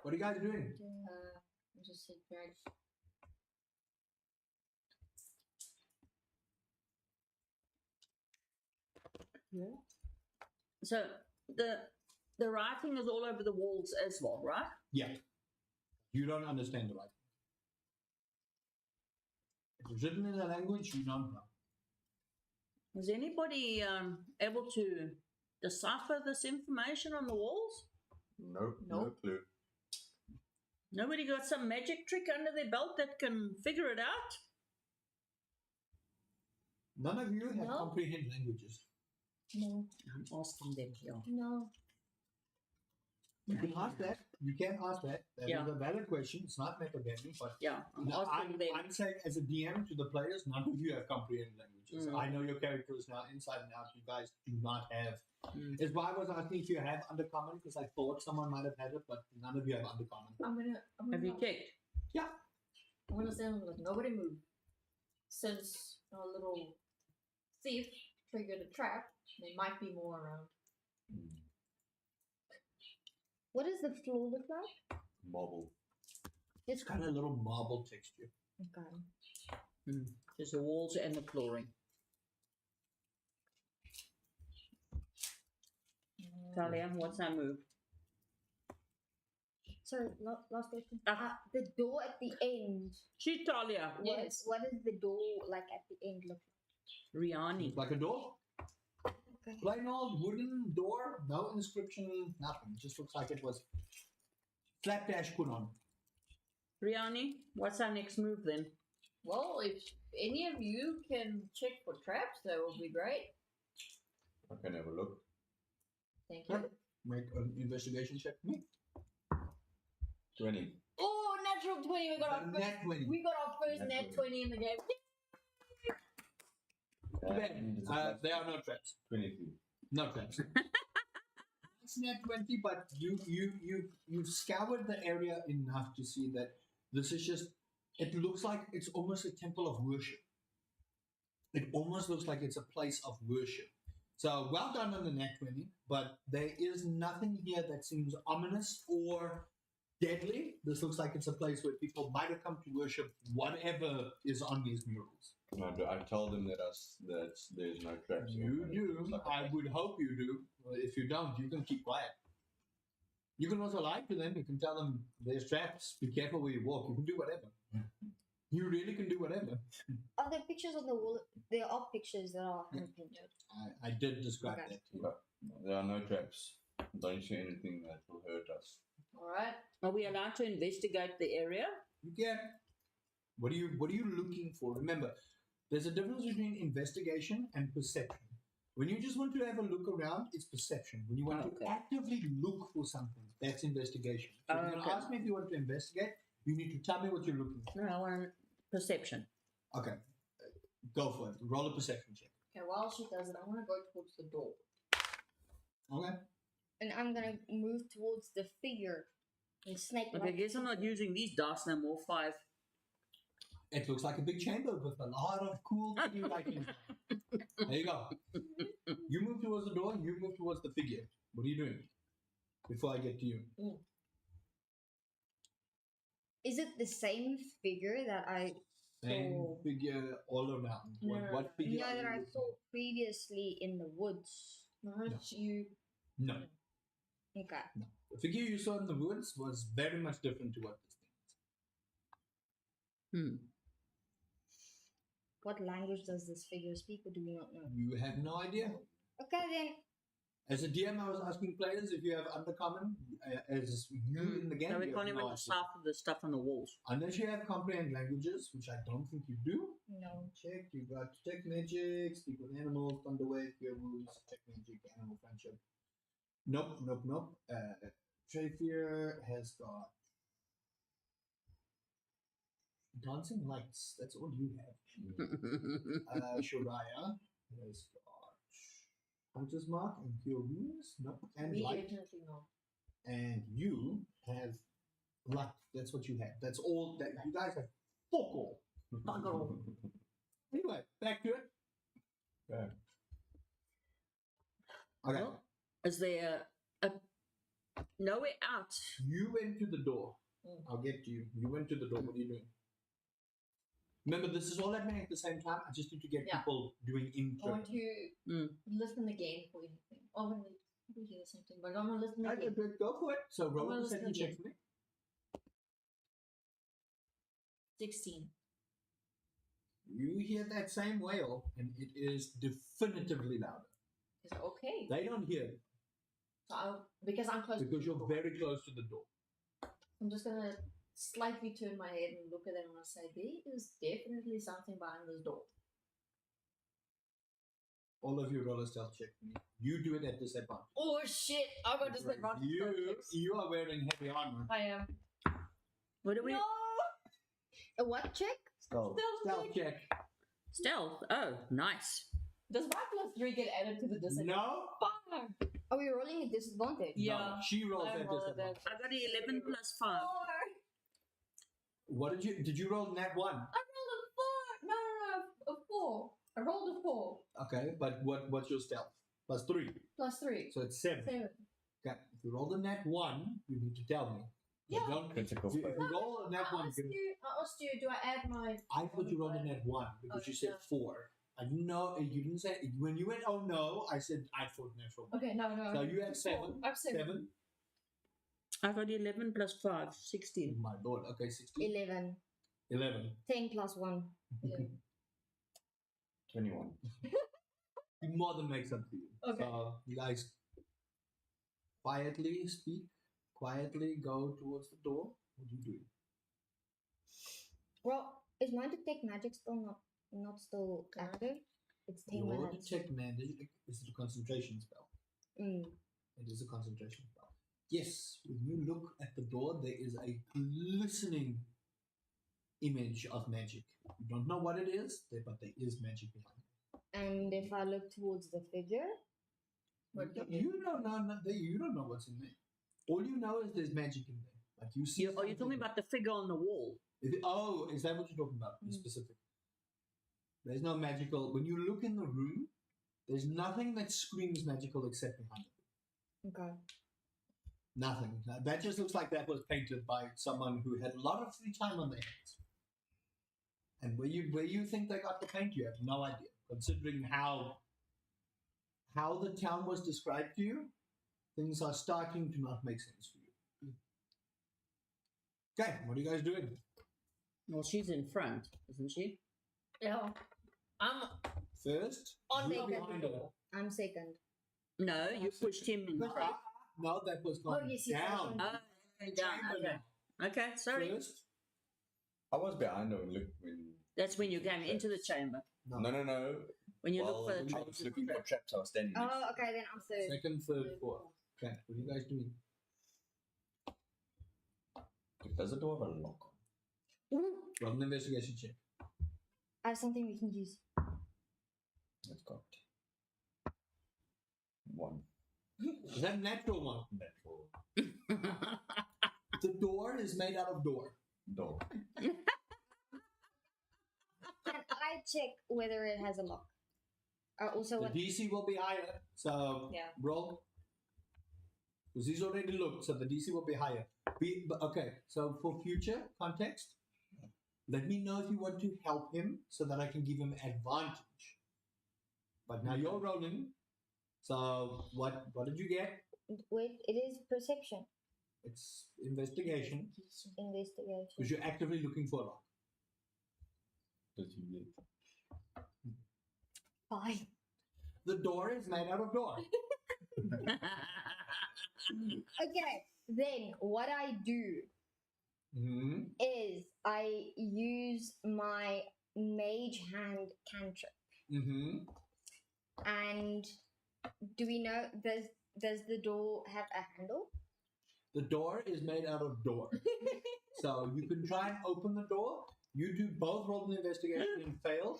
What are you guys doing? I just said very. Yeah. So the writing is all over the walls as well, right? Yeah. You don't understand the writing. It's written in a language you don't know. Is anybody able to decipher this information on the walls? No Nope. clue. Nobody got some magic trick under their belt that can figure it out? None of you have No. comprehend languages. No. I'm asking them here. No. You can ask that. You can ask that. That Yeah. is a valid question. It's not metagaming, but Yeah, I'm no, asking them. I'm saying as a DM to the players, none of you have comprehend languages. Mm. I know your characters now inside and out. You guys do not have. Mm. It's why I was asking if you have undercommon, because I thought someone might have had it, but none of you have undercommon. I'm gonna Have you checked? Yeah. I'm gonna say like nobody move. Since our little thief triggered a trap, there might be more around. What does the floor look like? Marble. It's kind of a little marble texture. Okay. There's the walls and the flooring. Talia, what's our move? Sorry, last question. Ah. The door at the end. She Talia. Yes. What does the door like at the end look Riani. Like a door. like? Plain old wooden door, no inscription, nothing. It just looks like it was slapdash put on. Riani, what's our next move then? Well, if any of you can check for traps, that would be great. I can have a look. Thank you. Make an investigation check. Me. 20. Oh, natural 20. We got our first, Nat 20. we got our first Nat nat 20. 20 in the game. Too bad. There are no traps. 23. No traps. It's net 20, but you've scoured the area enough to see that this is just. It looks like it's almost a temple of worship. It almost looks like it's a place of worship. So well done on the net 20, but there is nothing here that seems ominous or deadly. This looks like it's a place where people might have come to worship whatever is on these murals. No, I told them that there's no traps. You do. It's like a- I would hope you do. If you don't, you can keep quiet. You can also lie to them. You can tell them there's traps. Be careful where you walk. You can do whatever. You really can do whatever. Are there pictures on the wall? There are pictures that are hand painted. I did describe Okay. that to you. But there are no traps. Don't see anything that will hurt us. Alright. Are we allowed to investigate the area? You can. What are you looking for? Remember, there's a difference between investigation and perception. When you just want to have a look around, it's perception. When you want Okay. to actively look for something, that's investigation. So if you're going Okay. to ask me if you want to investigate, you need to tell me what you're looking for. No, I want perception. Okay. Go for it. Roll a perception check. Okay, while she does it, I want to go towards the door. Okay. And I'm gonna move towards the figure and snake. Okay, I guess I'm not using these dice no more. 5. It looks like a big chamber with a lot of cool things like in it. There you go. You move towards the door and you move towards the figure. What are you doing? Before I get to you. Is it the same figure that I Same Oh. figure all around. No, What figure? know are that you I looking saw for? previously in the woods? Not you. No. Okay. The figure you saw in the woods was very much different to what this thing is. What language does this figure speak, or do we not know? You have no idea. Okay then. As a DM, I was asking players if you have undercommon as you in the game. So we you can't have even no idea. decipher the stuff on the walls. Unless you have comprehend languages, which I don't think you do. No. Check. You got detect magic, speak with animals, thunderwave, cure wounds, detect magic, animal friendship. Nope. Trade fear has got dancing lights. That's all you have. Shuraya has got hunter's mark and cure wounds. Nope. And Me light. definitely not. And you have luck. That's what you have. That's all that you guys have. Fuck all. Fuck all. Anyway, back to it. Yeah. Okay. Well, is there a nowhere out? You went to the door. I'll get to you. You went to the door. What are you doing? Remember, this is all happening at the same time. I just need to get Yeah. people doing I intro. want to listen again for anything. Oh, we do the same thing, but I want to listen Okay, again. good. Go for it. So roll Well, a let's perception do check it. for me. 16. You hear that same wail, and it is definitively louder. Is it okay? They don't hear it So because I'm close because to the you're door. very close to the door. I'm just going to slightly turn my head and look at them and say, there is definitely something behind this door. All of you roll a stealth check for me. You do it at disadvantage. Oh shit! I got disadvantage. You are wearing heavy armor. I am. What do we? No! A what check? Stealth. Stealth check. Stealth. Oh, nice. Does my +3 get added to the disadvantage? No. Fuck! Are we rolling a disadvantage? Yeah. No, she rolls I at roll at disadvantage. I got an 11 plus 5. What did you roll nat 1? I rolled a 4! No, a 4. I rolled a 4. Okay, but what's your stealth? Plus 3. +3. So it's 7. 7. Okay. If you roll the nat 1, you need to tell me. Yeah. Don't, Critical if fail. you roll a I nat 1, asked you, do I add my... I thought you rolled a nat 1 because Oh, you said no. 4. I didn't know, you didn't say, when you went, oh no, I said I thought natural. Okay, no. So you have 7. I have 7. 7. I got 11 plus 5, 16. My lord. Okay, 16. 11. 11. 10 plus 1. 21. He more than makes up for you. Okay. So you guys quietly speak, quietly go towards the door. What do you do? Well, is my detect magic still not still Okay. active? It's 10 Your minutes. detect magic is a concentration spell. Mm. It is a concentration spell. Yes, when you look at the door, there is a glistening image of magic. You don't know what it is, but there is magic behind it. And if I look towards the figure, You don't know. You don't know what's in there. All you know is there's magic in there. Like you see. Are you talking something- about the figure on the wall? Oh, is that what you're talking about? Be Mm. specific. There's no magical. When you look in the room, there's nothing that screams magical except behind it. okay. Nothing. That just looks like that was painted by someone who had a lot of free time on their hands. And where you think they got the paint, you have no idea. Considering how the town was described to you, things are starting to not make sense for you. Okay, what are you guys doing? Well, she's in front, isn't she? Yeah. I'm First, on you're the behind her. door. I'm second. No, you pushed him in. Ah, no, that was going Oh, yes, yes, down. yes. Oh, down. Chamber Okay. now. Okay, sorry. First, I was behind her when. That's when you came into the chamber. No. When you Well, look for the I was traps. looking for traps. I was standing next. Oh, okay, then I'm third. second, third, fourth. Okay, what are you guys doing? Does the door have a lock on? Ooh, Roll an investigation check. I have something we can use. It's got 1. Is that a natural one? Natural The door is made out of door. door. Can I check whether it has a lock? Also, The what? DC will be higher, so Yeah. roll. Because he's already looked, so the DC will be higher. Okay, so for future context, let me know if you want to help him so that I can give him advantage. But now you're rolling. So what did you get? Wait, it is perception. It's investigation. Investigation. Because you're actively looking for a lock. Does he get? Fine. The door is made out of door. Okay, then what I do Hmm. is I use my mage hand cantrip. Hmm. And do we know, does the door have a handle? The door is made out of door. So you can try and open the door. You do both roll an investigation and fail.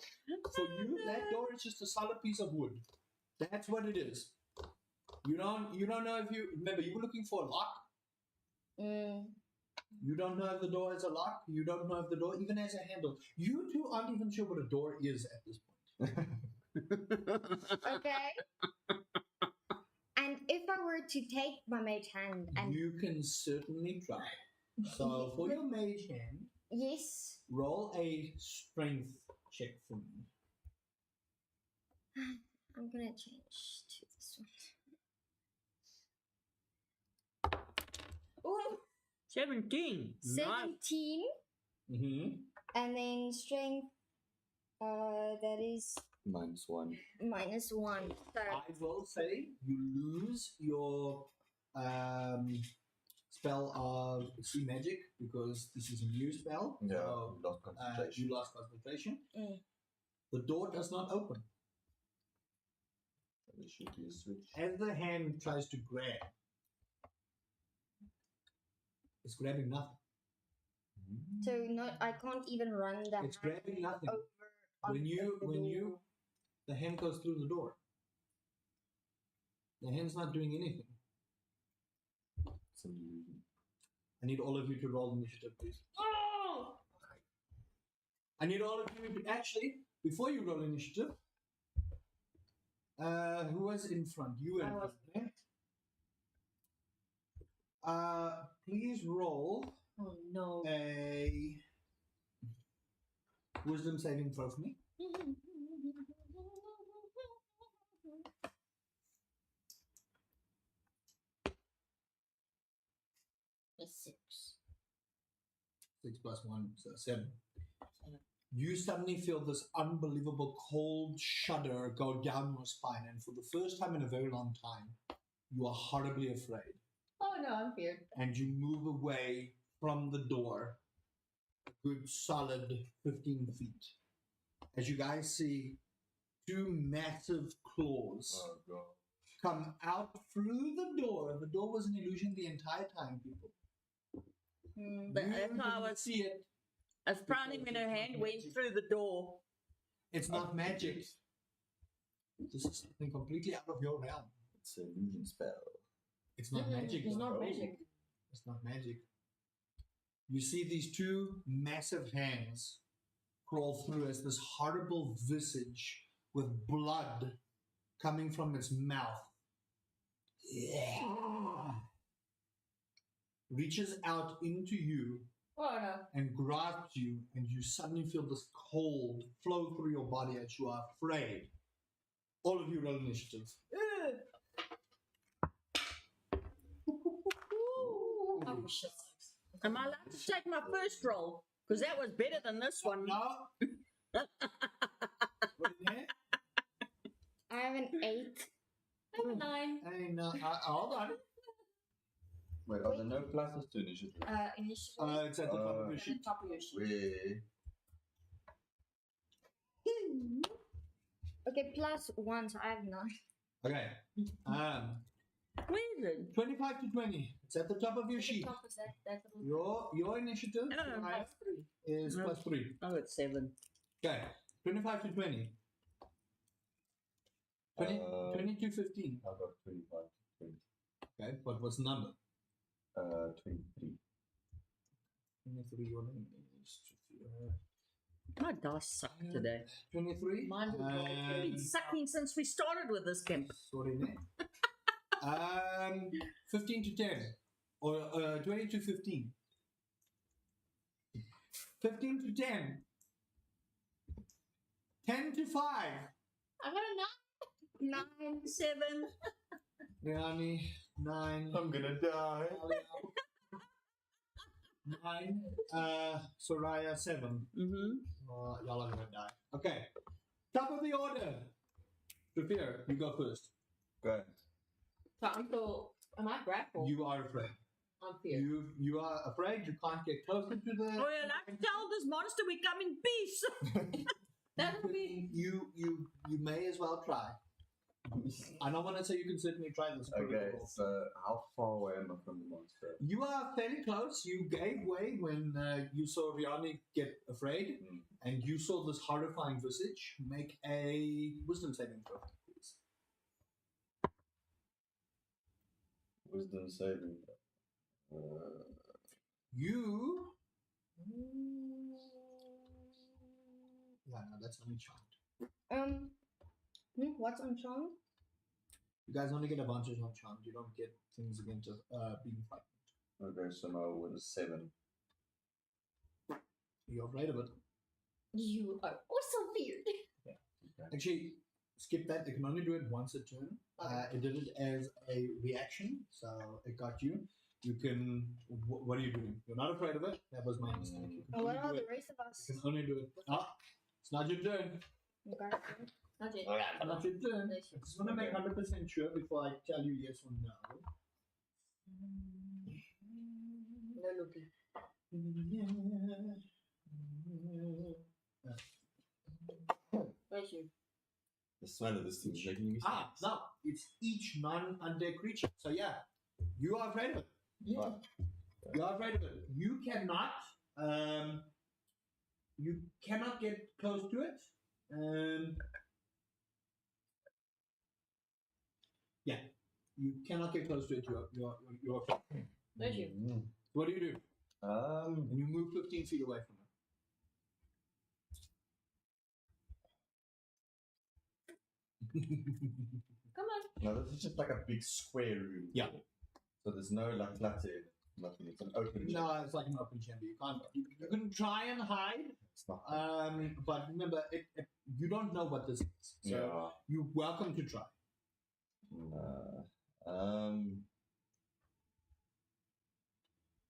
For you, that door is just a solid piece of wood. That's what it is. You don't know if you remember you were looking for a lock. Mm. You don't know if the door has a lock. You don't know if the door even has a handle. You two aren't even sure what a door is at this point. Okay. And if I were to take my mage hand and You can certainly try. So for your mage hand, yes, roll a strength check for me. I'm gonna change to this one. Ooh. 17. Nice. 17, Mm-hmm. and then strength. That is -1. -1. So I will say you lose your spell of sea magic because this is a new spell. Yeah, So, lost concentration. you lost concentration. Mm. The door does not open. We should use switch. As the hand tries to grab, it's grabbing nothing. so I can't even run the It's hand grabbing nothing. over. When you the when door. you the hand goes through the door. The hand's not doing anything. It's an illusion. I need all of you to roll initiative, please. Oh! I need all of you to actually, before you roll initiative, who was in front? You and I was. please roll Oh no. a wisdom saving throw for me. 6 plus 1, so 7. You suddenly feel this unbelievable cold shudder go down your spine, and for the first time in a very long time, you are horribly afraid. Oh no, I'm feared. And you move away from the door a good solid 15 feet. As you guys see 2 massive claws Oh god. come out through the door. The door was an illusion the entire time, people. But You that's how I didn't was, see it. a frowning in her hand went through the door. It's not magic. This is something completely out of your realm. It's an illusion spell. It's not magic. It's though. not magic. It's not magic. You see these 2 massive hands crawl through as this horrible visage with blood coming from its mouth reaches out into you Oh no. and grabs you, and you suddenly feel this cold flow through your body as you are afraid. All of you roll initiative. Oh shit. Am I allowed to take my first roll? Because that was better than this one. No. What in there? I have an 8. I have a 9. And hold on. Wait, are there no pluses to initiative? Initially. It's at the top of your And sheet. then top of your sheet. Where? Okay, plus 1, so I have 9. Okay. Where is it? 25 to 20. It's at the top of your At the sheet. top is that little Your initiative Oh. Maya, is No. plus 3. Oh, it's 7. Okay. 25 to 20. 20, 20 to 15. I got 25 to 20. Okay. What was the number? 23. 23. Your name is My dice suck today. 23. Mine would roll It's been sucking since we started with this camp. Sorry, name. 15 to 10. Or 20 to 15. 15 to 10. 10 to 5. I got a 9. 9. 7. Riani, 9. I'm gonna die. 9. Soraya, 7. Mm-hmm. Y'all are gonna die. Okay. Top of the order. Prepare. You go first. Go ahead. So I'm still. Am I grappled? You are afraid. I'm feared. You are afraid. You can't get closer to the. Oh, yeah, like tell this monster we come in peace. That would be. You may as well try. I don't want to say you can certainly try this. Okay, so how far away am I from the monster? You are fairly close. You gave way when you saw Riani get afraid, Mm. and you saw this horrifying visage. Make a wisdom saving throw, please. Wisdom saving. You. Yeah, no, that's only charmed. What's on charm? You guys only get advantage on charmed. You don't get things against being frightened. Okay, so now with a 7. You're afraid of it. You are also feared. Actually, skip that. It can only do it once a turn. It did it as a reaction, so it got you. You can. What are you doing? You're not afraid of it. That was my mistake. You can Oh, what only about do the it. rest of us? You can only do it. Ah, it's not your turn. Okay. Not yet. Not your turn. Yes. I just want to make 100% sure before I tell you yes or no. No looking. Where's you? The smell of this thing is making me Ah, no. It's each non-undead creature. So yeah, you are afraid of it. Yeah. You are afraid of it. You cannot. You cannot get close to it. Yeah, you cannot get close to it. You're afraid. Where's you? What do you do? Um, And you move 15 feet away from it. Come on. no, this is just like a big square room. Yeah. So there's no like clutter, nothing. It's an open. No, it's like an open chamber. You can't. You can try and hide. It's not. But remember, you don't know what this is. So Yeah. you're welcome to try.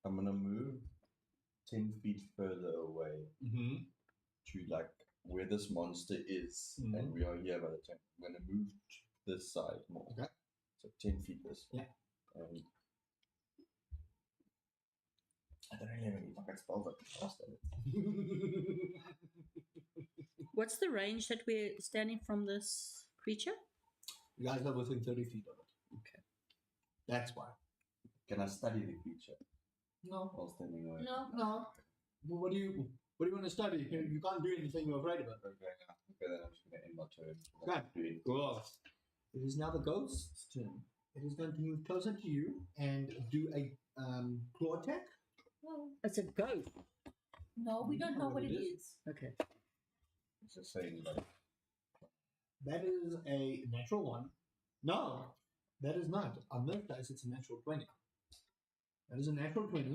I'm gonna move 10 feet further away Mm-hmm. to like where this monster is, Mhm. and we are here by the time. I'm going to move to this side more. Okay. So 10 feet this. Yeah. And I don't really have any fucking spells I can cast at it. What's the range that we're standing from this creature? You guys are within 30 feet of it. Okay. That's why. Can I study the creature No. while standing away? No. No. Well, what do you want to study? You can't do anything you're afraid about. Okay, then I'm just going to end my turn. Okay. Doing Cool. It is now the ghost's turn. It is going to move closer to you and do a claw attack. No. It's a goat. No, we don't know what it is. Okay. It's just saying like That is a natural one. No, that is not. On this dice, it's a natural 20. That is a natural 20.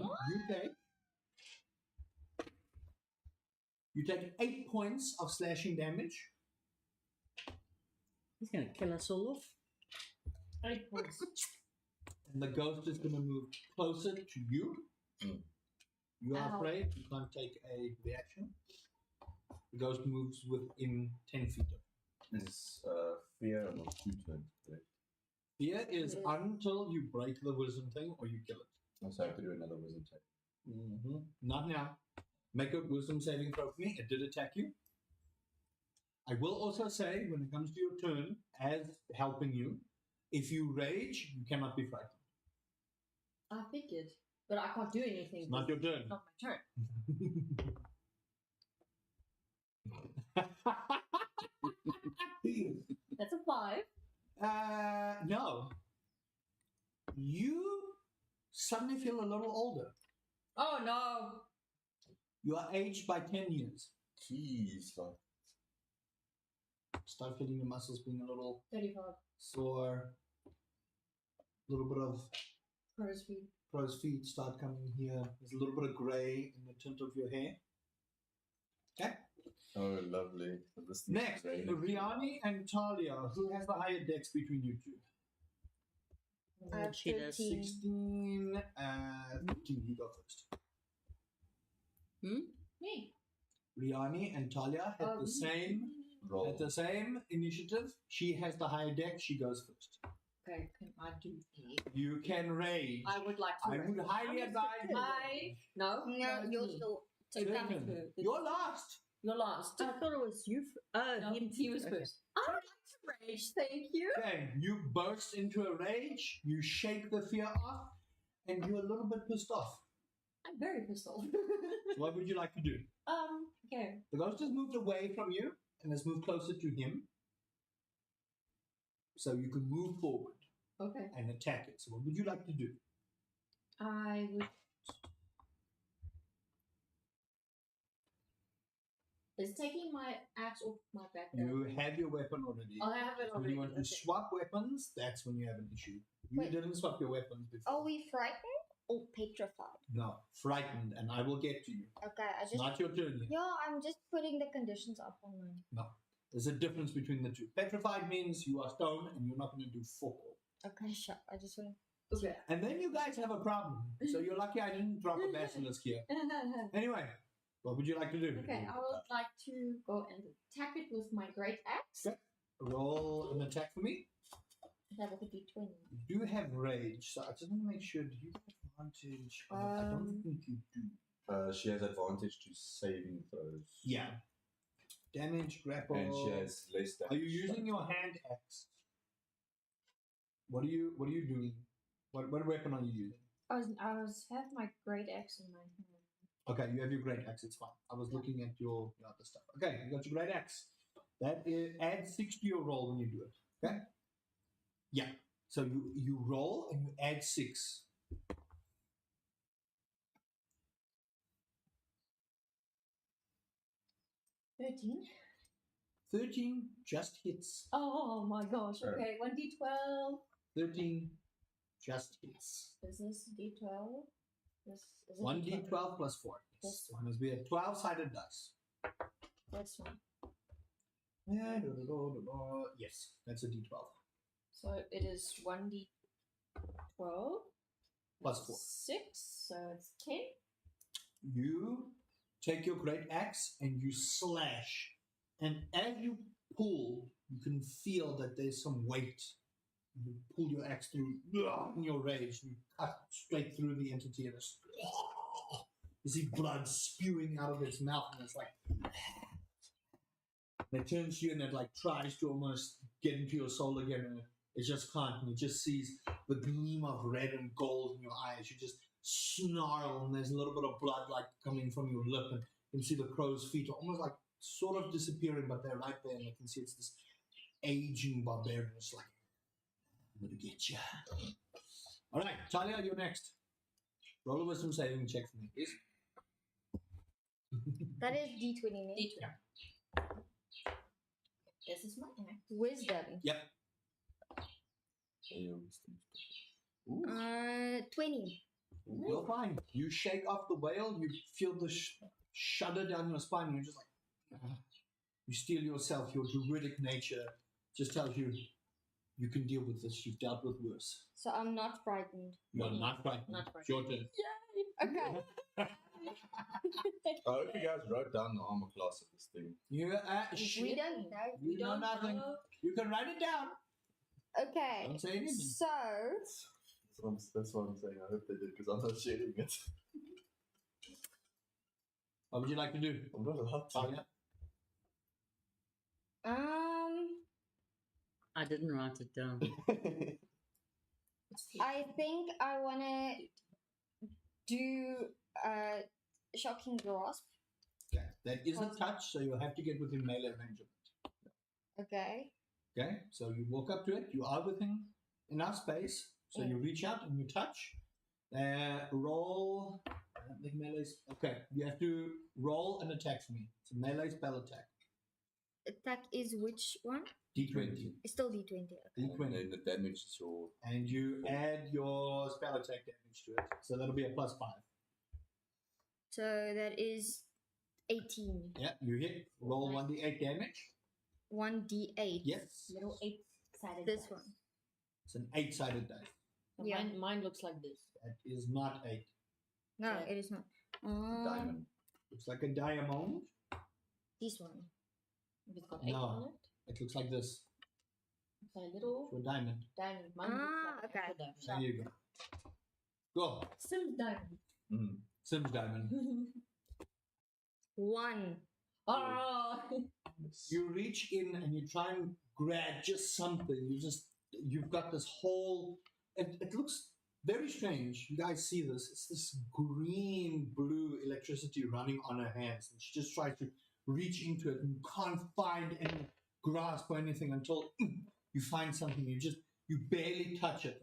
You take 8 points of slashing damage. He's going to kill us all off. 8 points. And the ghost is going to move closer to you. Mm. You are Ow. afraid. You can't take a reaction. The ghost moves within 10 feet of you. this fear of 2 turns, correct? Fear is Yes. until you break the wisdom thing or you kill it. So I have to do another wisdom check. Not now. Make a wisdom saving throw for me. It did attack you. I will also say, when it comes to your turn, as helping you, if you rage, you cannot be frightened. I figured. But I can't do anything. It's not your turn. It's not my turn. That's a 5. No. You suddenly feel a little older. Oh no. You are aged by 10 years. Jeez, like, Start feeling your muscles being a little 35. sore. A little bit of Crow's feet. crow's feet start coming here. There's a little bit of grey in the tint of your hair. Okay. oh, lovely. So this thing Next, is raining. Riani and Talia. Who has the higher dex between you two? I have She does 13. 16, 15. You go first. Me. Riani and Talia had the same Roll. at the same initiative. She has the higher dex. She goes first. Okay, can I do it? You can rage. I would like to. I would highly advise you. No, No, it's you're me. still. So Turn. come to You're last. You're last. I thought it was you. Oh, No, him. he was Okay. first. I would like to rage, thank you. Okay, you burst into a rage. You shake the fear off, and you're a little bit pissed off. I'm very pissed off. What would you like to do? Okay. The ghost has moved away from you and has moved closer to him, so you can move forward Okay. and attack it. So, what would you like to do? I would. Is taking my axe off my back. You have your weapon already. I have it When already. you want to okay. swap weapons, that's when you have an issue. You Wait. didn't swap your weapons before. Are we frightened or petrified? No, frightened, and I will get to you. Okay, I It's just. not your turn yet. Yeah, I'm just putting the conditions up on mine. No, there's a difference between the two. Petrified means you are stoned and you're not going to do fuck all. Okay, sure. I just want Okay. And then you guys have a problem. So you're lucky I didn't drop a basilisk here. Anyway, what would you like to do? Okay, I would like to go and attack it with my great axe. Okay. Roll an attack for me. That with a d20. You do have rage, so I just want to make sure. Do you have advantage? I don't think you do. She has advantage to saving throws. Yeah. Damage, grapple. And she has less damage. Are you using your hand axe? What are you doing? What weapon are you using? I was have my great axe in my hand. Okay, you have your great axe. It's fine. I was looking at your other stuff. Okay, you got your great axe. That is, adds 6 to your roll when you do it. Okay. Yeah. So you roll and you add 6. 13. 13 just hits. Oh my gosh. Okay, 1d12. 13 just hits. Is this d12? This is it 1d12 plus 4. Yes. This It must be a 12-sided dice. This one. Yeah, yes, that's a d12. So it is 1d12 Plus 4. 6, so it's 10. you take your great axe and you slash. And as you pull, you can feel that there's some weight. You pull your axe through in your rage. You cut straight through the entity, and it's, you see blood spewing out of its mouth, and it's like. And it turns to you and it like tries to almost get into your soul again, and it just can't. And it just sees the gleam of red and gold in your eyes. You just snarl, and there's a little bit of blood like coming from your lip, and you can see the crow's feet are almost like sort of disappearing, but they're right there, and you can see it's this aging barbarian. It's like, I'm gonna get you. All right, Talia, you're next. Roll a wisdom saving check for me, please. That is D20. ne? D20. This is my act. Wisdom. Yep. 20. You're fine. You shake off the whale. You feel the shudder down your spine. You're just like, you steel yourself. Your druidic nature just tells you you can deal with this. You've dealt with worse. So I'm not frightened. You're not frightened. Not It's your turn. Okay. I hope you guys wrote down the armor class of this thing. You We shit. don't know. You know nothing. You can write it down. Okay. Don't say anything. So That's what I'm saying. I hope they did because I'm not sharing it. What would you like to do? I'm not allowed to. Talia? I didn't write it down. I think I wanna do shocking grasp. Okay. That is a touch, so you'll have to get within melee range of it. Okay. Okay, so you walk up to it, you are within enough space, so you reach out and you touch. Roll. I don't think melee's. Okay, you have to roll an attack for me. It's a melee spell attack. Attack is which one? D20. It's still D20. And D20. then the damage is your. And you add your spell attack damage to it. So that'll be a +5. So that is 18. Yeah, you hit. Roll 1d8 damage. 1d8. Yes. Little 8-sided. This dice. one. It's an 8-sided dice. So Yeah. Mine looks like this. That is not 8. No, Okay. it is not. Diamond. Looks like a diamond. This one. It's got 8 No. on it. It looks like this. It's a little For a diamond. diamond. Mine Ah, looks like okay. a There diamond. you go. Go. Sims diamond. Mm. Sims diamond. 1. Oh. You reach in and you try and grab just something. You've got this whole. It looks very strange. You guys see this? It's this green blue electricity running on her hands, and she just tries to reach into it and can't find any grasp or anything until you find something. You barely touch it.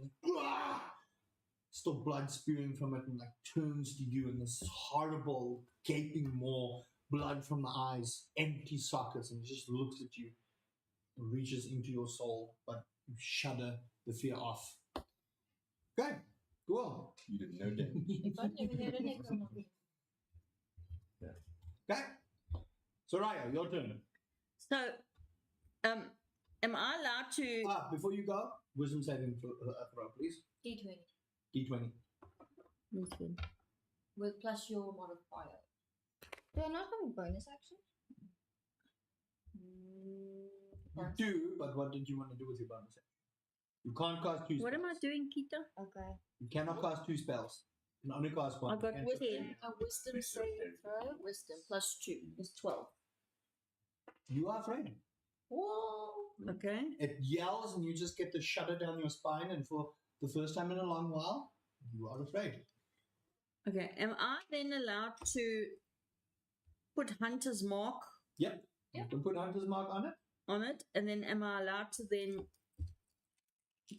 Still blood spewing from it, and like turns to you in this horrible gaping maw. Blood from the eyes, empty sockets, and it just looks at you and reaches into your soul, but you shudder the fear off. Okay, go on. You didn't know that. If I never had a necromancer. Okay, Soraya, your turn. So, am I allowed to? Before you go, wisdom saving throw, please. D20. D20. This one. With plus your modifier. Do I not have a bonus action? You do, but what did you want to do with your bonus action? You can't cast 2 spells. What am I doing, Kita? Okay. You cannot cast 2 spells. You can only cast 1. I've got You can't wisdom. A wisdom saving throw. Wisdom plus 2 is 12. You are afraid. Whoa. Okay. It yells and you just get the shudder down your spine, and for the first time in a long while, you are afraid. Okay. Am I then allowed to put Hunter's Mark Yep. Yeah. You can put Hunter's Mark on it. on it, and then am I allowed to then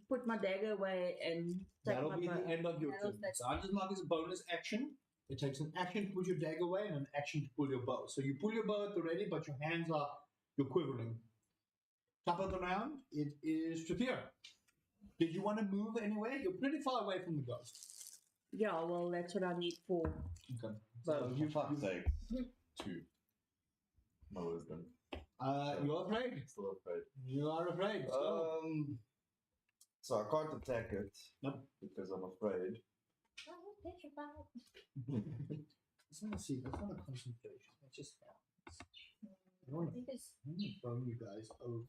put my dagger away and take That'll my be bow? the end of your That'll- turn. So Hunter's Mark is a bonus action. It takes an action to put your dagger away and an action to pull your bow. So you pull your bow at the ready, but your hands you're quivering. Top of the round, it is Trafir. Did you want to move anywhere? You're pretty far away from the ghost. Yeah, well, that's what I need for. Okay. Bow. You fuck sake. 2. My wisdom. You're afraid. Still afraid. You are afraid. So. So I can't attack it. Nope. Because I'm afraid. I'm petrified. Let's see. That's not a concentration. That's just happens. I I want think it's. to throw you guys over.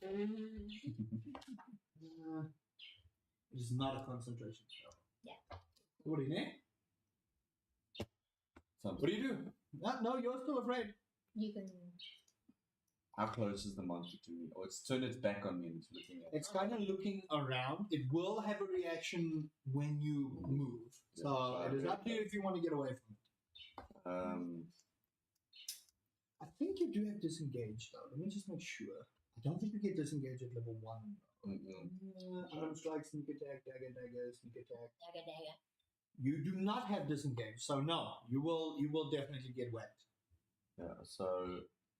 It is not a concentration spell. Yeah. What do you need? Something. What do you do? No, you're still afraid. You can. How close is the monster to me? Or it's turned its back on me and it's looking at It's kind of looking around. It will have a reaction when you move. So Yeah, it is up to you if you want to get away from it. I think you do have disengage though. Let me just make sure. I don't think you get disengage at level 1. Unarmed strike, sneak attack, dagger, sneak attack. Dagger. You do not have disengage, so no, you will definitely get whacked. Yeah, so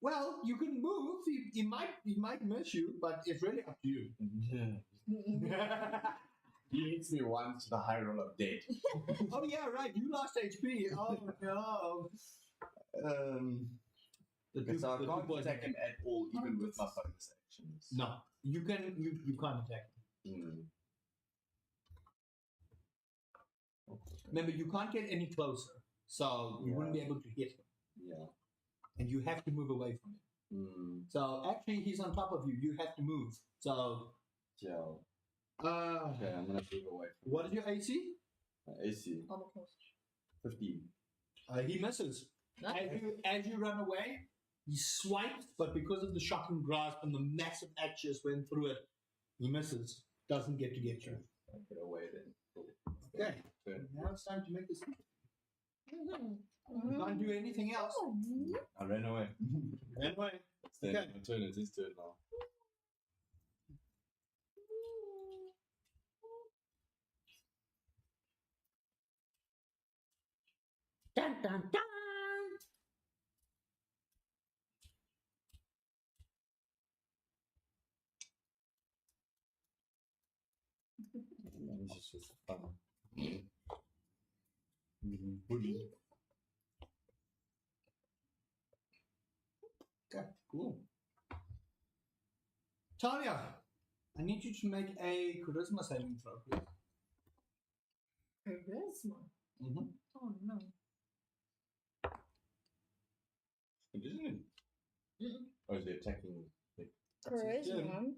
Well, you can move. He might miss you, but it's really up to you. he hits me once, the high roll of dead. Oh yeah, right. You lost HP. Oh no. So I can't attack him at all, even with my bonus actions. No, you can't attack him. Remember, you can't get any closer, so you wouldn't be able to hit him. Yeah. And you have to move away from him. So actually, he's on top of you. You have to move. So. Yeah. Okay, Okay, I'm gonna move away from what is your AC? my AC. Almost close. 15. He misses. No. As you run away, he swipes, but because of the shocking grasp and the massive axes went through it, he misses. Doesn't get you. I'll get away then. Cool. Okay. Turn. Now it's time to make this. Mm-hmm. You can't do anything else. I ran away. Anyway, It's then Okay. my turn. It's his turn now. Dun dun dun! This is just fun. Bully. okay, cool. Talia, I need you to make a charisma saving throw, please. Charisma. Mm-hmm. Oh no. It isn't. Or is it attacking? Charisma.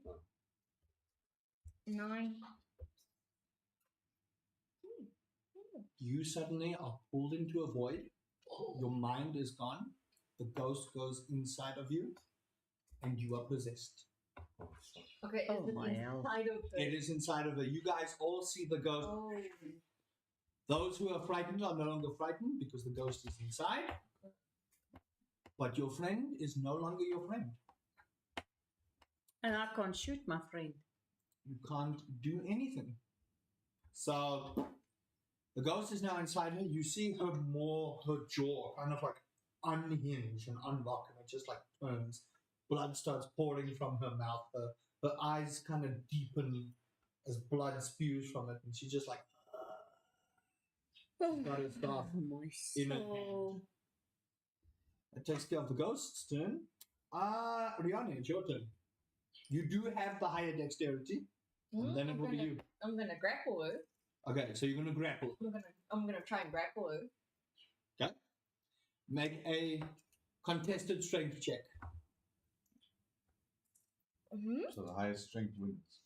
9. You suddenly are pulled into a void. Your mind is gone. The ghost goes inside of you, and you are possessed. Oh, fuck. Okay, Oh, is my it hell. inside of It it? is inside of her. You guys all see the ghost. Oh. Those who are frightened are no longer frightened because the ghost is inside. But your friend is no longer your friend. And I can't shoot my friend. You can't do anything. So the ghost is now inside her. You see her jaw kind of like unhinge and unlock, and it just like turns. Blood starts pouring from her mouth. Her eyes kind of deepen as blood spews from it, and she just like got her staff my in her soul. hand. It takes care of the ghost's turn. Rihanna, it's your turn. You do have the higher dexterity, and then it will be you. I'm gonna grapple her. Okay, so you're gonna grapple. I'm gonna try and grapple her. Okay. Make a contested strength check. So the highest strength wins.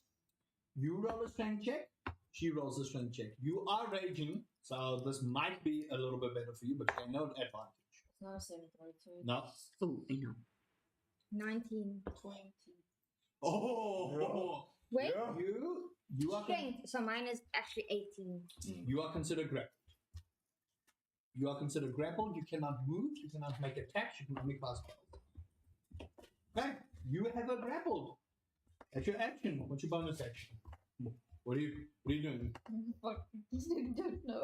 You roll a strength check. She rolls a strength check. You are raging, so this might be a little bit better for you, but you no advantage. It's not a 7 throw, so No. Oh, I know. 19. 20. Oh, Wait, you are strength. So mine is actually 18. you are considered grappled. You are considered grappled. You cannot move. You cannot make attacks. You cannot make class spells. Okay, you have her grappled. That's your action. What's your bonus action? What are you doing? What? I don't know.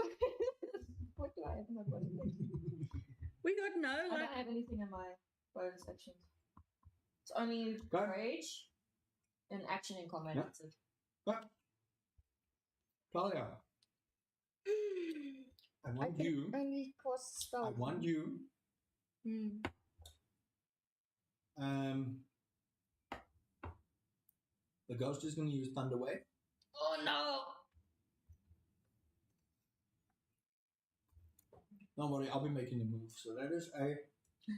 What do I have in my bonus action? We got no, I like, don't have anything in my bonus actions. It's only Okay. rage and action in combat. Yeah. That's it. Okay. Talia, I I want can you. only cast I spells. want you. The ghost is going to use Thunder Wave. Oh no! Don't worry, I'll be making the move. So that is a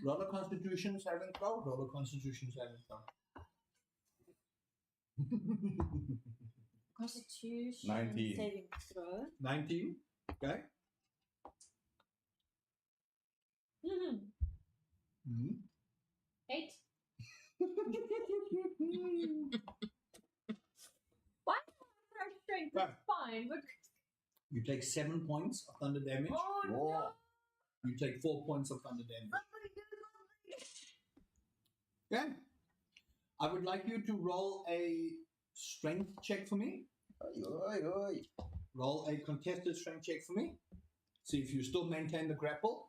roll of Constitution saving throw. Roll of Constitution saving throw. Constitution 19. saving throw. 19. Okay. Mm-hmm. 8. Why am I strength? Right. It's fine, but You take 7 points of thunder damage. oh no! You take 4 points of thunder damage. Okay. I would like you to roll a strength check for me. Roll a contested strength check for me. See if you still maintain the grapple.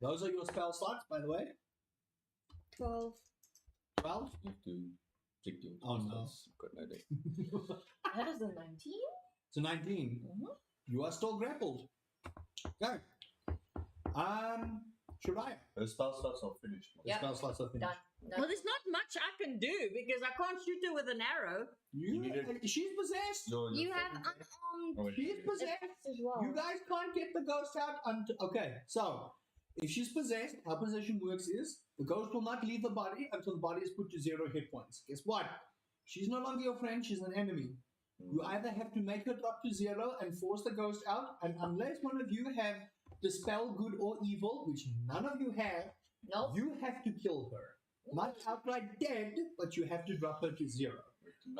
Those are your spell slots, by the way. 12. 12. You have to check your Oh, no. got no day. That is a 19. So 19. You are still grappled. Okay. Shariah. Those spell slots are finished. The Yep. spell slots are finished. Done. Well, there's not much I can do because I can't shoot her with an arrow. You, need it. she's possessed. You have unarmed Oh, wait. She's possessed. attacks as well. You guys can't get the ghost out until. Okay, so if she's possessed, how possession works is the ghost will not leave the body until the body is put to 0 hit points. Guess what? She's no longer your friend, she's an enemy. You either have to make her drop to 0 and force the ghost out, and unless one of you have dispel good or evil, which none of you have, Nope. you have to kill her. Not outright dead, but you have to drop her to 0.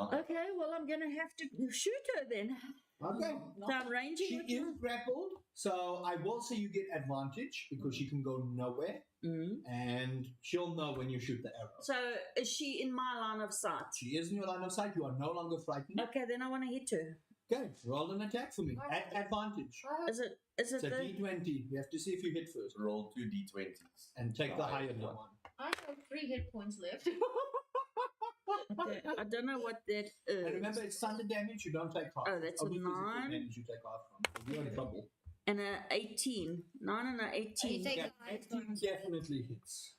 Okay, well, I'm going to have to shoot her then. Okay. So I'm ranging She with is my- grappled, so I will say you get advantage because she can go nowhere, and she'll know when you shoot the arrow. So is she in my line of sight? She is in your line of sight. You are no longer frightened. Okay, then I want to hit her. Okay, roll an attack for me. At advantage. Is it It's a the... D20. You have to see if you hit first, Roll 2 d20s. and take the higher one. one. I have 3 hit points left. Okay, I don't know what that is. And remember, it's thunder damage. You don't take half. Oh, that's a Only physical 9. damage you take half from. So you're in trouble. And a 18. 9 and a 18. take- Okay, 18 definitely hits.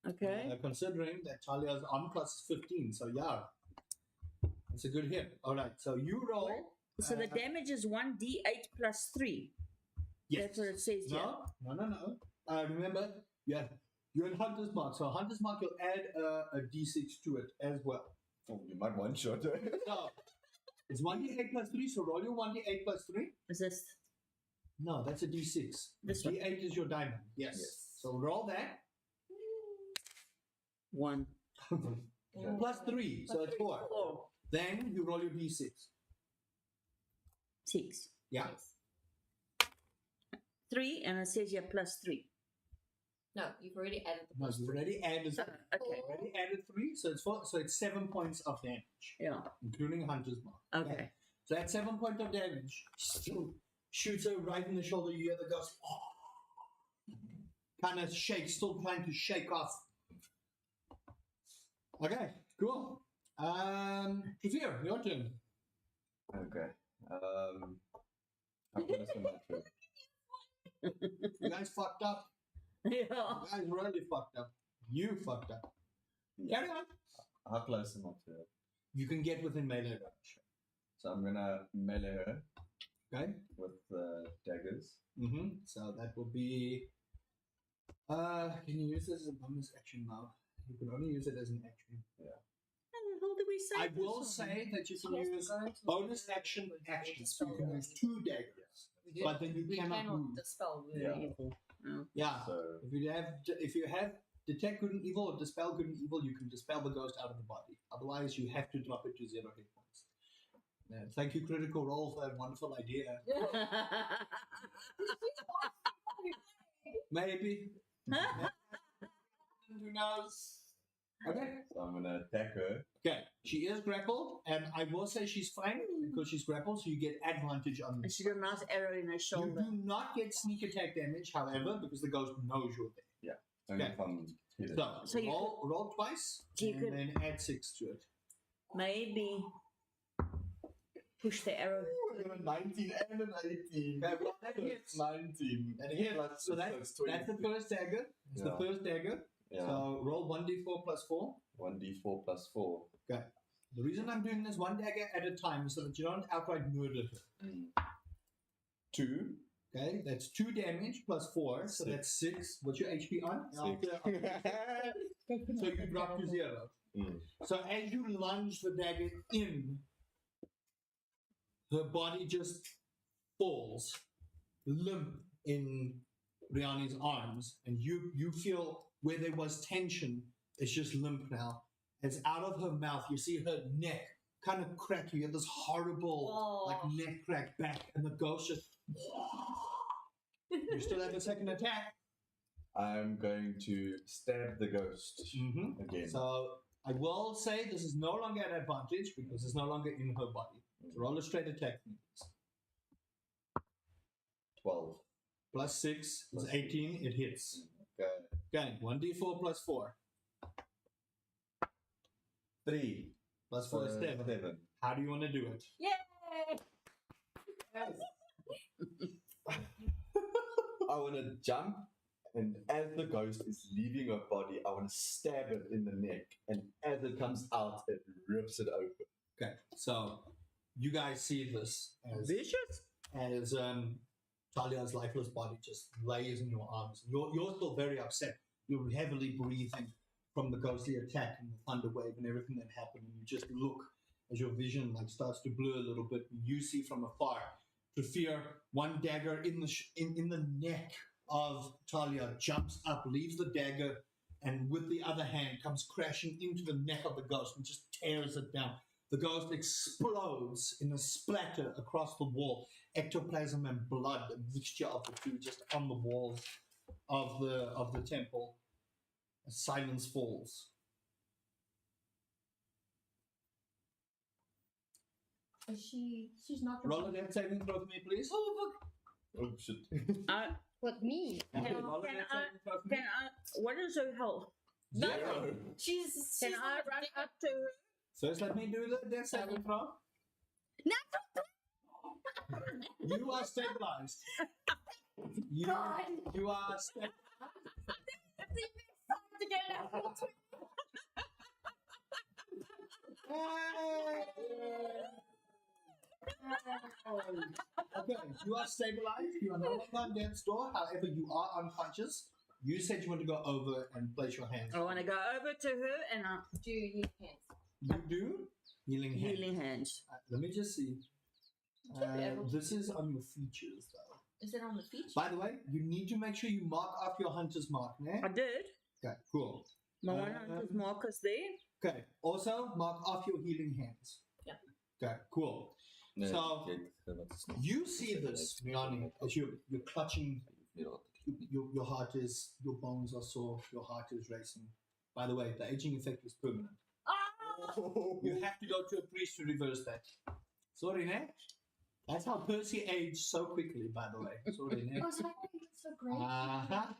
Okay. Considering that Talia's arm class is 15, so yeah, it's a good hit. All right, so you roll. So the damage is 1d8 plus 3. Yes. That's what it says here. No. Remember, you're in Hunter's Mark. So Hunter's Mark, you'll add a d6 to it as well. Oh, you might one shot her. So it's 1d8 plus 3. So roll your 1d8 plus 3. Is this No, that's a d6. this one? D8 is your diamond. Yes. Yes. So roll that. 1. Plus 3. So it's 4. 4. Then you roll your d6. 6. Yeah. 3, and it says here plus 3. No, you've already added the No, plus you 3. already added. Okay. Already added 3. So it's 4. So it's 7 points of damage, Yeah. including Hunter's Mark. Okay. So at 7 points of damage, shoots her right in the shoulder. You hear the ghost kind of shake, still trying to shake off. Okay, cool. Kafir, your turn. Okay. I'm gonna send that through. You guys fucked up. Yeah. You guys really fucked up. You fucked up. Carry on. How close am I to her? You can get within melee range. So I'm gonna melee her Okay. with the daggers. So that will be. Can you use this as a bonus action now? You can only use it as an action. How the hell do we say I this will one? say that you can Yes, use go into bonus the- action with actions. the You can spell. use 2 daggers, but then you We cannot move. dispel good Yeah. and evil. Yeah. So If you have detect good and evil or dispel good and evil, you can dispel the ghost out of the body. Otherwise, you have to drop it to 0 hit points. Thank you, Critical Role, for that wonderful idea. Maybe. Who knows? Okay. So I'm gonna attack her. Okay. She is grappled, and I will say she's fine because she's grappled, so you get advantage on And this. she got a nice arrow in her You shoulder. do not get sneak attack damage, however, because the ghost knows you're there. Only Okay. if I'm hit. So, you roll twice, you and could- then add 6 to it. Maybe push the arrow. Ooh, I got a 19 and an 18. Okay, well, that hits. 19. That hits. Plus- So it's that's the first dagger. It's the Yeah. first dagger. Yeah. So roll 1d4 plus 4. 1d4 plus 4. Okay. The reason I'm doing this one dagger at a time is so that you don't outright murder her. 2. Okay, that's 2 damage plus 4, so that's 6. What's your HP on? So you drop to 0. So as you lunge the dagger in, her body just falls limp in Riani's arms, and you feel where there was tension, it's just limp now. It's out of her mouth. You see her neck kind of crack. You have this horrible neck crack back, and the ghost just. You still have a second attack. I'm going to stab the ghost again. So I will say this is no longer an advantage because it's no longer in her body. So roll a straight attack. 12. Plus 6 is 18. It hits. Okay, 1d4 plus 4. 3. Plus 4 is 7. How do you want to do it? Yay! I want to jump, and as the ghost is leaving her body, I want to stab it in the neck, and as it comes out, it rips it open. Okay, so you guys see this as Vicious? as Talia's lifeless body just lays in your arms. You're still very upset. You're heavily breathing from the ghostly attack and the thunder wave and everything that happened. And you just look as your vision like starts to blur a little bit. And you see from afar, to fear, one dagger in the neck of Talia jumps up, leaves the dagger, and with the other hand comes crashing into the neck of the ghost and just tears it down. The ghost explodes in a splatter across the wall. Ectoplasm and blood, a mixture of the two, just on the walls of the temple. As silence falls. She's not. Roll a death saving throw for me, please. Oh, Oh shit. What, me? Okay, roll a Can death I- saving throw for me. Can I? What is her health? Zero. she's. Can I run up to her? First, let me do the death saving throw. You are stabilized. You are stabilized. Okay, you are stabilized. You are no longer on death's door. However, you are unconscious. You said you want to go over and place your hands. I want to go over to her and Do you need hands? You do? Healing hands. healing hands. Let me just see. Should be able to. This is on your features, though. Is it on the feet? By the way, you need to make sure you mark off your hunter's mark, né? I did. Okay, cool. My 100 markers there. Okay, also mark off your healing hands. Yeah. Okay, cool. So, you see this, Riani, as you're clutching, your heart is, your bones are sore, your heart is racing. By the way, the aging effect is permanent. You have to go to a priest to reverse that. Sorry, ne? That's how Percy aged so quickly, by the way. Sorry, ne? Oh, so I think it's so great. Uh-huh.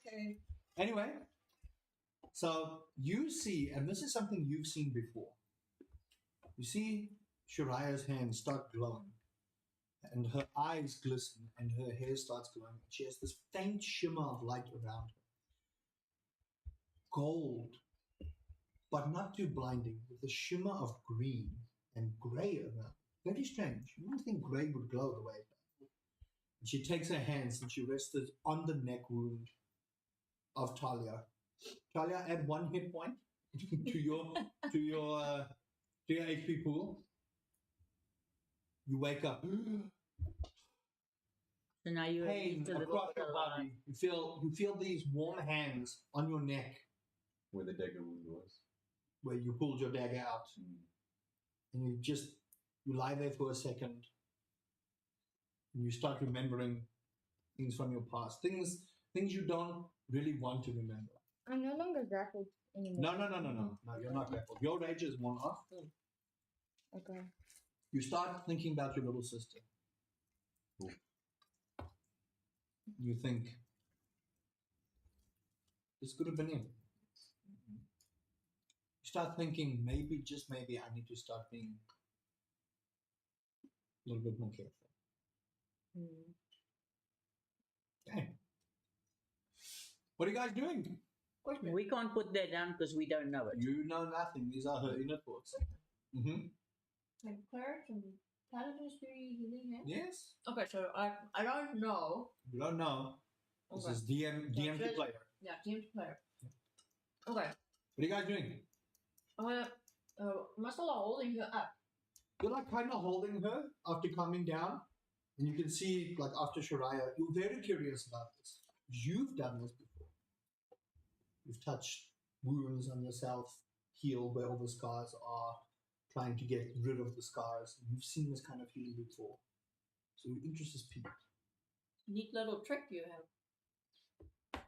Okay. Anyway, so you see, and this is something you've seen before. You see Shariah's hands start glowing, and her eyes glisten, and her hair starts glowing. She has this faint shimmer of light around her. Gold, but not too blinding, with a shimmer of green and grey around. Very strange. You wouldn't think grey would glow the way it does. And she takes her hands and she rests it on the neck wound of Talia. Talia, add 1 hit point to your HP pool. You wake up. So now you're Pain into the across your body. You feel these warm hands on your neck Where the dagger wound was. where you pulled your dagger out. And you lie there for a second. And you start remembering things from your past. Things you don't really want to remember. I'm no longer grappled anymore. No, you're not grappled. Your rage is worn off. Okay. You start thinking about your little sister. You think, this could have been it. You start thinking, maybe, just maybe, I need to start being a little bit more careful. Okay. What are you guys doing? We can't put that down because we don't know it. You know nothing. These are her inner thoughts. Mm-hmm. Like cleric and Spirit healing hand? Yes. Okay, so I don't know. You don't know. This Okay. is DM to just- player. Yeah, team to player. Okay. What are you guys doing? I'm gonna. Am I still holding her up? You're like kind of holding her after calming down. And you can see, like, after Shariah, you're very curious about this. You've done this before. You've touched wounds on yourself, healed where all the scars are, trying to get rid of the scars. You've seen this kind of healing before. So your interest is peaked. Neat little trick you have.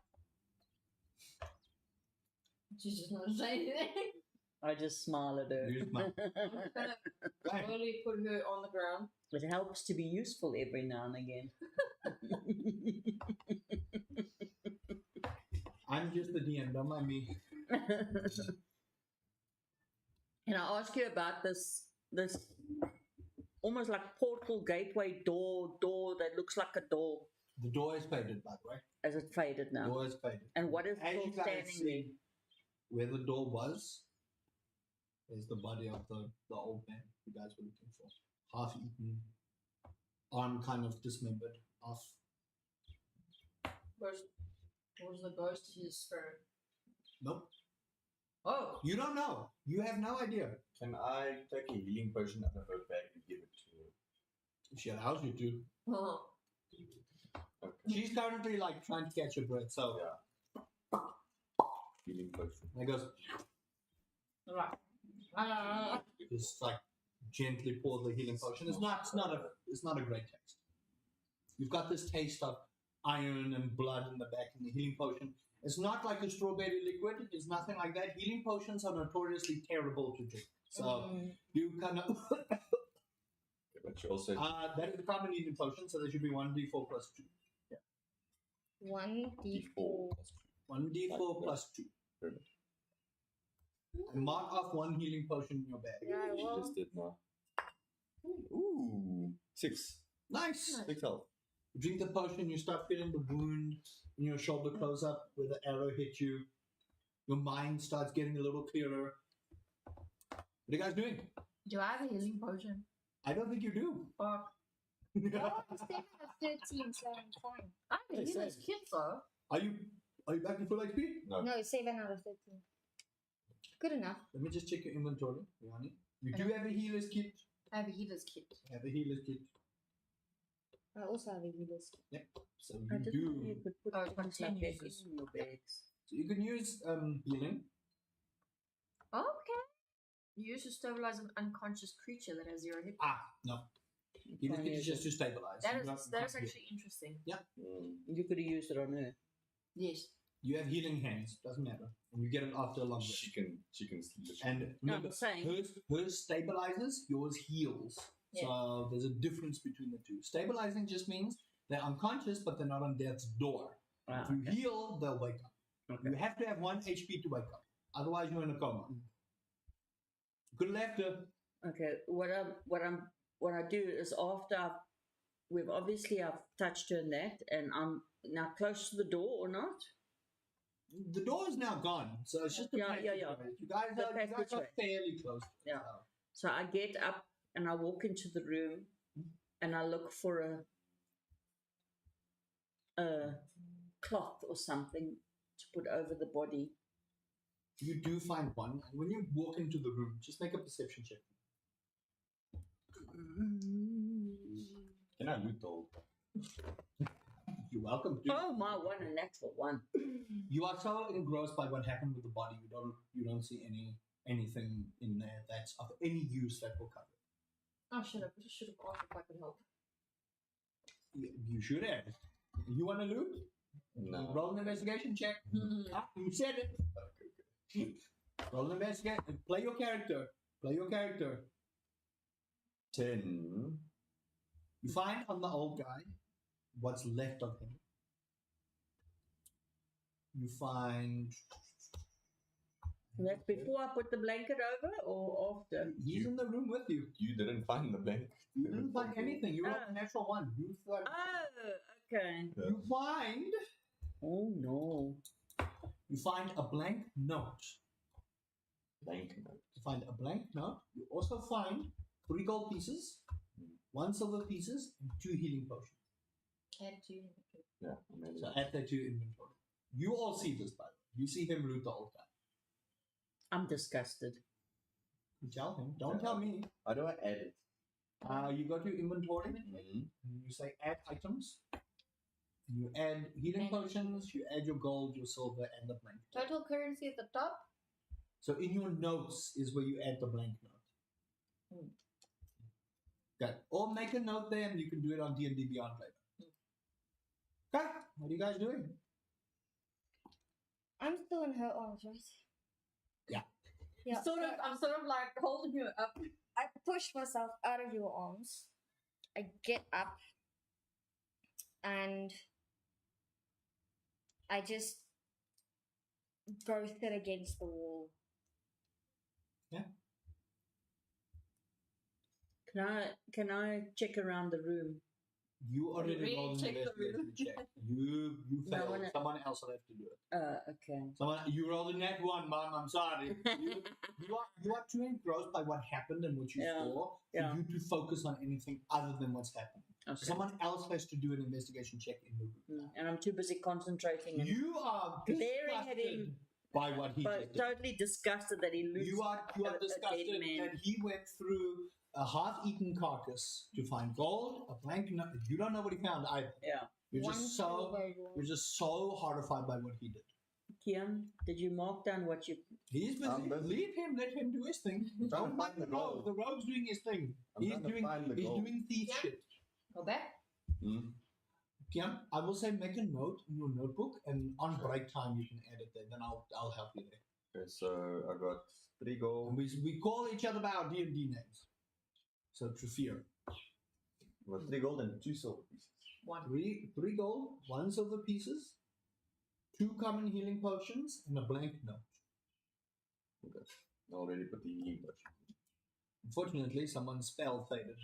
She's just not saying anything. I just smile at her. You smile. I'm just gonna Right. slowly put her on the ground. It helps to be useful every now and again. I'm just the DM, don't mind me. And I ask you about this almost like portal gateway door that looks like a door. The door is faded, by the way. As it faded The now. door is faded. And what is As still you guys standing see, where the door was, there's the body of the old man you guys were looking for. Half eaten, arm kind of dismembered, off. Where's the ghost of his spirit? Nope. Oh, You don't know. You have no idea. Can I take a healing potion out of her bag and give it to her? If she allows you to. oh. Okay. She's currently like trying to catch her breath, so Yeah. Healing potion. and it goes, Right. just like gently pour the healing potion. It's not a great taste. You've got this taste of iron and blood in the back in the healing potion. It's not like a strawberry liquid. It's nothing like that. Healing potions are notoriously terrible to drink. So you kind of But she also that is the common healing potion. So there should be 1d4 plus 2. 1d4. 1d4 plus 2. Perfect. And mark off 1 healing potion in your bag. Yeah, She well, just did now. Ooh, 6. Nice. 6 health. You drink the potion, you start feeling the wound in your shoulder close up where the arrow hit you. Your mind starts getting a little clearer. What are you guys doing? Do I have a healing potion? I don't think you do. Fuck. well, I'm 7 of 13, so I'm fine. I have a Hey, healer's same. kit though. Are you back to full HP? No. No, 7 out of 13. Good enough. Let me just check your inventory, Yanni. You do have a healer's kit. I have a healer's kit. Have a healer's kit. I also have a healer's kit. So I you didn't know do. you could put Oh, it things like continues. this in your bags. So you can use healing. Okay. Use to stabilize an unconscious creature that has 0 hit. No. Healer's kit is just to stabilize. That You is don't- that is you- actually interesting. You could have used it on her. Yes. You have healing hands. Doesn't matter. And you get it after a long rest. She can sleep. And No, remember, I'm saying. hers stabilizes, yours heals. So there's a difference between the two. Stabilizing just means they're unconscious, but they're not on death's door. Ah, If you okay. heal, they'll wake up. Okay. You have to have 1 HP to wake up. Otherwise, you're in a coma. You could have left her. Okay, what I do is after I've touched her in that, and I'm now close to the door or not. The door is now gone, so it's just a Yeah. passageway. You guys The are passageway. fairly close. To it, Yeah. so. So I get up and I walk into the room, and I look for a cloth or something to put over the body. You do find one, and when you walk into the room, just make a perception check. Can I loot all? You're welcome to. Oh my, one a natural one. You are so engrossed by what happened with the body, you don't see anything in there that's of any use that will cover it. Oh shit! I just should have asked if I could help. You should have. You want to loot? No. Roll an investigation check. Ah, you said it. Roll an investigation. Play your character. Play your character. 10. You find on the old guy what's left of him. You find That's before I put the blanket over or after? he's in the room with you. You didn't find the bank. You didn't find anything. You rolled a natural one. You find. Oh, okay. You find. Oh no. You find a blank note. Bank note. You find a blank note. You also find 3 gold pieces 1 silver pieces, and 2 healing potions. Add 2. Yeah, maybe. So add that to your inventory. You all see this, by the way. You see him loot the altar. I'm disgusted. You tell him. Don't tell me. How do I add it? You go to your inventory. Mhm. And you say add items. You add healing And- potions. You add your gold, your silver, and the blank. Total currency at the top. So in your notes is where you add the blank note. Mm. Okay. Or make a note there, and you can do it on D&D Beyond later. Okay. What are you guys doing? I'm still in her arms, right? Yeah. Yeah. I'm sort of like holding you up. I push myself out of your arms. I get up and I just go sit against the wall. Can I check around the room? You already really rolled an check the investigation room. check. You No, failed. when I- Someone else will have to do it. Okay. You rolled a net 1, Mom. I'm sorry. You are too engrossed by what happened and what you Yeah, saw for yeah. you to focus on anything other than what's happening. Okay. Someone else has to do an investigation check in the room. And I'm too busy concentrating and You are glaring at disgusted him. by what he but did. totally disgusted that he looks. You are a dead disgusted man. that he went through a half-eaten carcass to find gold, a blank note. You don't know what he found either. Yeah. You're One just so silver roll. you're just so horrified by what he did. Kian, did you mark down what you? He's busy. I'm busy. Leave him. Let him do his thing. I'm trying Don't to mind find the the rogue. gold. The rogue's doing his thing. I'm He's trying to doing find the gold. thief Yeah. shit. Go back. Hmm? Kian, I will say make a note in your notebook, and on break time you can add it there. Then I'll help you there. Okay, so I got 3 And gold. we call each other by our D&D names. So Truffier. I got 3 gold and 2 silver pieces. 1. Three gold, 1 silver pieces, 2 common healing potions, and a blank note. Okay. I already put the healing potion. Unfortunately, someone's spell faded.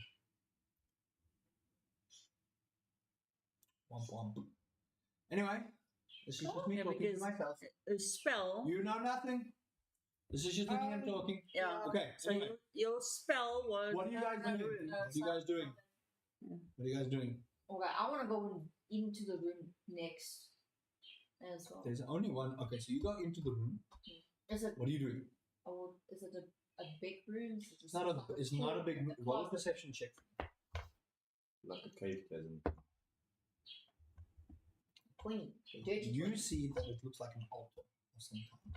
Womp womp. Anyway, this is just me Yeah, talking to because- myself. A spell. You know nothing. This is just me and talking. Yeah. Okay, So anyway, your spell was. what are you guys in the doing? room. What are you guys doing? What are you guys doing? Okay, I want to go into the room next as well. There's only one. Okay, so you go into the room. Is it? What are you doing? Oh, is it a big room? Is it It's not a. like It's not a big. like a Roll a closet? perception check. Like a cave chasm. 20. Dirty You 20. see that it looks like an altar of some kind.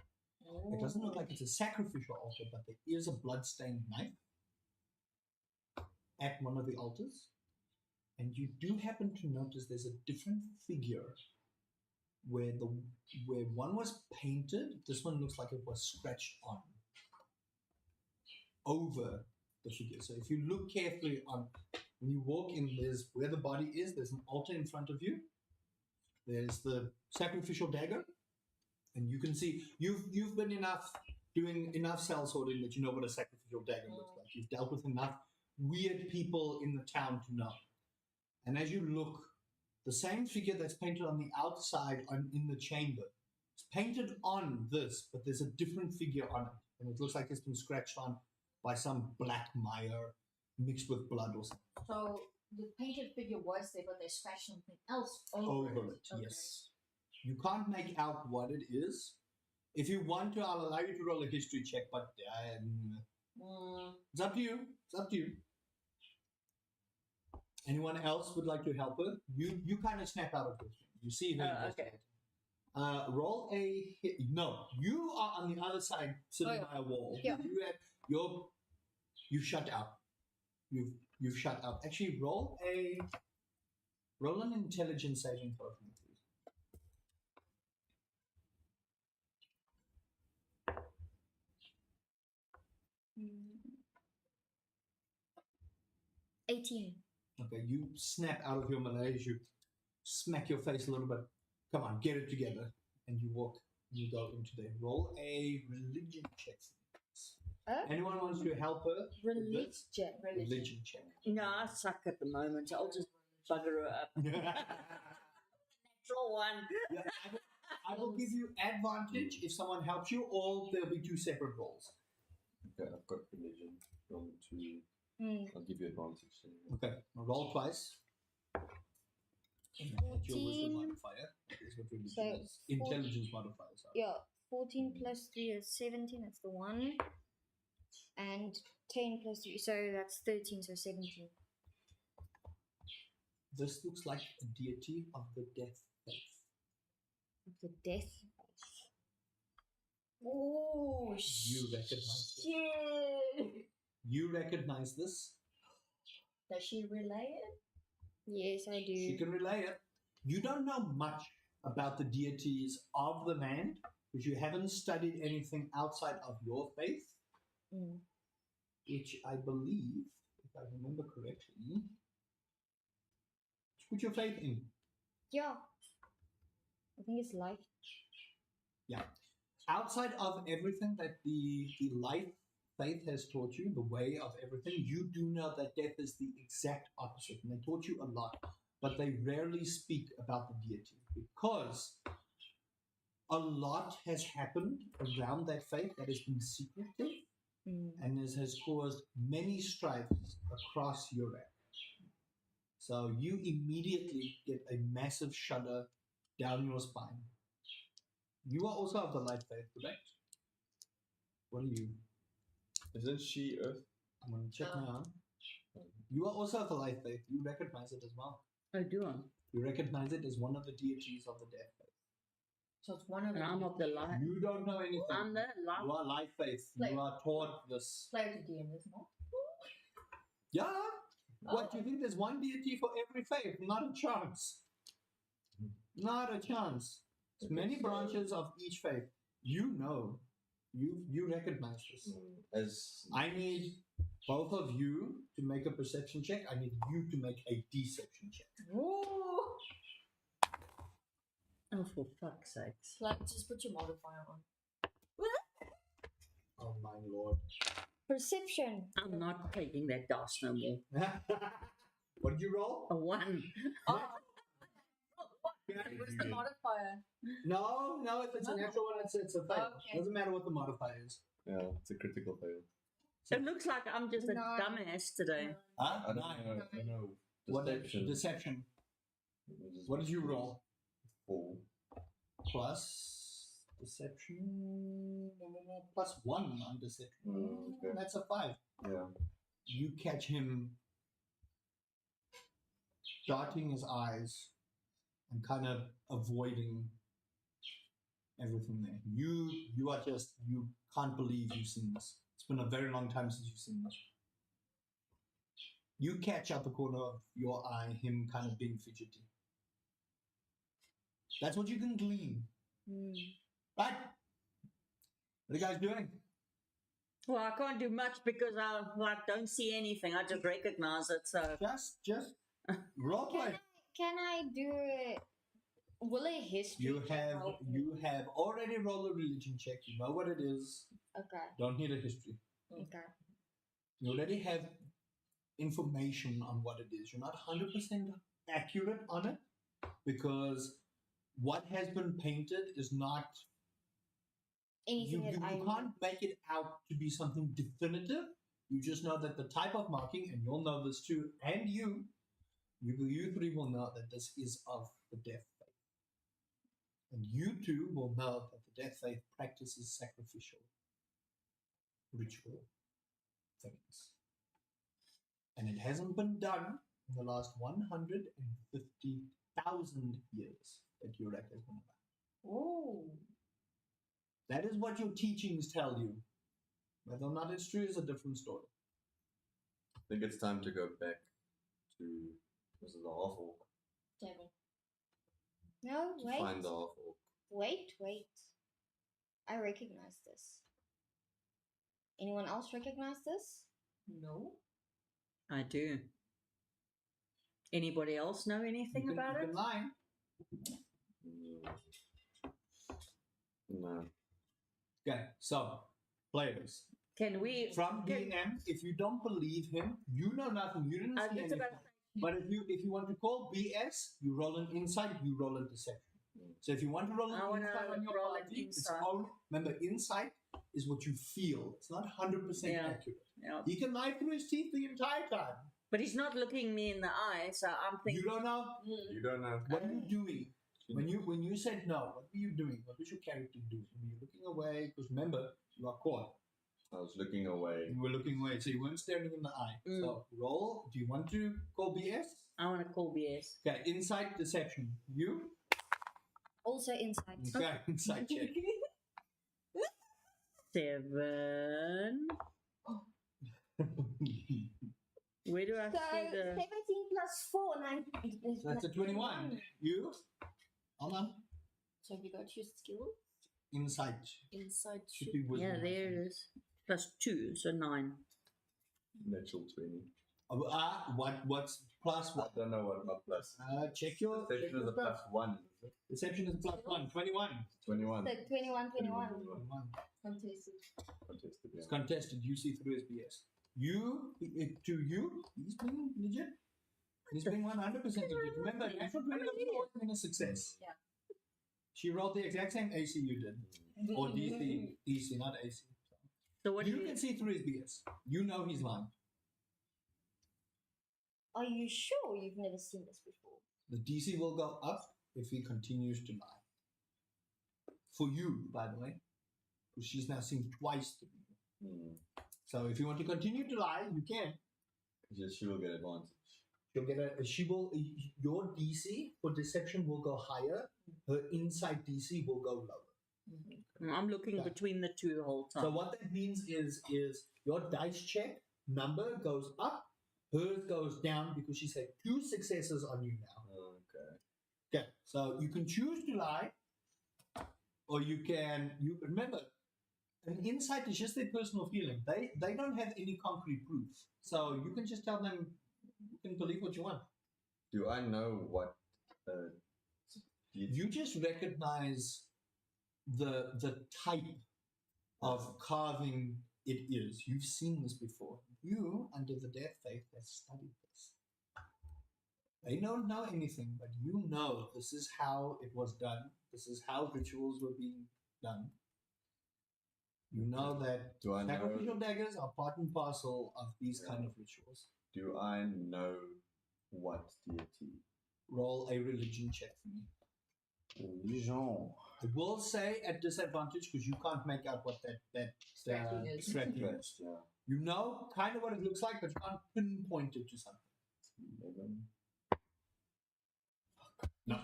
It doesn't look Oh. like it's a sacrificial altar, but there is a blood-stained knife at one of the altars. And you do happen to notice there's a different figure where one was painted, this one looks like it was scratched on over the figure. So if you look carefully on when you walk in, there's where the body is, there's an altar in front of you. There's the sacrificial dagger. And you can see you've been doing enough cell sorting that you know what a sacrificial dagger looks like. You've dealt with enough weird people in the town to know. And as you look, the same figure that's painted on the outside in the chamber is painted on this, but there's a different figure on it. And it looks like it's been scratched on by some black mire mixed with blood or something. So the painted figure was there, but they scratched something else over, Over it, Okay. yes. You can't make out what it is. If you want to, I'll allow you to roll a history check, but it's up to you. It's up to you. Anyone else would like to help her? You kind of snap out of this. You see her. Okay. investigating. Roll a hit. No, you are on the other side, sitting Oh, yeah. by a wall. Yeah. You shut out. You've shut out. Actually, roll an intelligence saving throw for me, please. 18. Okay, you snap out of your malaise, you smack your face a little bit. Come on, get it together. And you walk, you go into there. Roll a religion check. Anyone wants to help her? with Religion. this? Religion check. No, I suck at the moment. I'll just bugger her up. Natural one. Yeah, I will give you advantage if someone helps you, or there'll be 2 separate rolls. Okay, I've got religion from 2. Mm. I'll give you advantage. Okay, roll twice. And add your wisdom 14. modifier. That is what religion So, is. Intelligence modifier, sorry. Yeah, 14 plus 3 is 17, that's the 1. And 10 plus 3, so that's 13, so 17. This looks like a deity of the death faith. The death. Oh, You recognize this. shit. You recognize this. Does she relay it? Yes, I do. She can relay it. You don't know much about the deities of the land, because you haven't studied anything outside of your faith, Mm. which I believe, if I remember correctly, put your faith in. Yeah. I think it's life. Yeah. Outside of everything that the life faith has taught you, the way of everything, you do know that death is the exact opposite. And they taught you a lot, but they rarely speak about the deity because a lot has happened around that faith that has been secretive and has caused many strifes across Urak. So you immediately get a massive shudder down your spine. You are also of the light faith, correct? What are you? Isn't she Earth? I'm going to check now. You are also of the light faith. You recognize it as well. I do. You recognize it as one of the deities of the death faith. So it's one of And the I'm of the light. You don't know anything. I'm the light. You are light faith. Like- You are taught this. player to DM, isn't it? Yeah. What, Oh. you think there's one deity for every faith? Not a chance. Not a chance. There's many branches of each faith. You know. You recognize this. As I need both of you to make a perception check. I need you to make a deception check. Ooh. Oh, for fuck's sakes. Like, just put your modifier on. Oh my lord. Perception. I'm not taking that dice no more. What did you roll? A 1. Oh. What's the modifier? No, if it's a natural one, it's a fail. Okay. Doesn't matter what the modifier is. yeah, it's a critical fail. It looks like I'm just a No. dumbass today. Huh? I don't Nine. know. I don't know. What Deception. deception? What did you roll? 4. Plus deception. Plus 1 on deception. Okay. That's a 5. Yeah. You catch him darting his eyes and kind of avoiding everything there. You are just, you can't believe you've seen this. It's been a very long time since you've seen this. You catch out the corner of your eye him kind of being fidgety. That's what you can glean. Right? What are you guys doing? Well, I can't do much because I don't see anything. I just recognize it. So Just role play. Can I do it? Will a history You check have help me? you have already rolled a religion check. You know what it is. Okay. Don't need a history. Okay. You already have information on what it is. You're not 100% accurate on it because what has been painted is not. Anything You that I can't make it out to be something definitive. You just know that the type of marking, and you'll know this too, and you three will know that this is of the death faith. And you two will know that the death faith practices sacrificial ritual things. And it hasn't been done in the last 150,000 years that Urak has been about. Ooh. That is what your teachings tell you. Whether or not it's true is a different story. I think it's time to go back to was it the half orc? Devil. No, To wait. find the half orc. Wait. I recognize this. Anyone else recognize this? No. I do. Anybody else know anything about you it? can lie. No. Okay, so players. Can we? From DM, if you don't believe him, you know nothing. You didn't I see was anything. about to say, But if you want to call BS, you roll an insight, you roll a deception. So if you want to roll an I wanna insight on your roll an party, it's insight. own. Remember, insight is what you feel. It's not 100% Yeah. accurate. Yeah. He can lie through his teeth the entire time. But he's not looking me in the eye, so I'm thinking. You don't know? You don't know. What are you doing? When you said no, what were you doing? What was your character doing? Were you looking away? Because remember, you are caught. I was looking away. You were looking away, so you weren't staring in the eye. Mm. So roll. Do you want to call BS? I want to call BS. Okay, insight deception. You? Also insight. Okay, insight check. 7. Where do I So see the? 17 plus 4, 19. So that's a 21. You? Hold on. So have you got your skill? Insight. Inside Should be wisdom. Yeah, there it is. Plus 2, so 9. Natural 20. What's plus what? I don't know what my plus. Check your Deception is a plus stuff. 1. Is it? Deception is plus 1. 21. 21. So 21. 21. contested. Contested, yeah. It's contested. You see through his BS. You, to you, he's being legit. He's being 100% legit. Remember, natural 20 has always been a success. Yeah. She rolled the exact same AC you did. Or DC, not AC. So what do You you? can see through his BS. You know he's lying. Are you sure you've never seen this before? The DC will go up if he continues to lie. For you, by the way. Because she's now seen twice to be. So if you want to continue to lie, you can. Just she will get advantage. She'll get your DC for deception will go higher. Her inside DC will go lower. I'm looking Okay. between the two the whole time. So what that means is your dice check number goes up, hers goes down because she's had 2 successes on you now. Okay. Okay, so you can choose to lie, or you remember, an insight is just their personal feeling. They don't have any concrete proof, so you can just tell them you can believe what you want. Do I know what You just recognize the type of carving it is. You've seen this before. You, under the death faith, have studied this. They don't know anything, but you know this is how it was done. This is how rituals were being done. You know that Do I know? sacrificial daggers are part and parcel of these kind of rituals. Do I know what deity? Roll a religion check for me. Religion. I will say at disadvantage because you can't make out what that Stratton is. stratton is. Yeah. You know kind of what it looks like, but you can't pinpoint it to something. 11. No,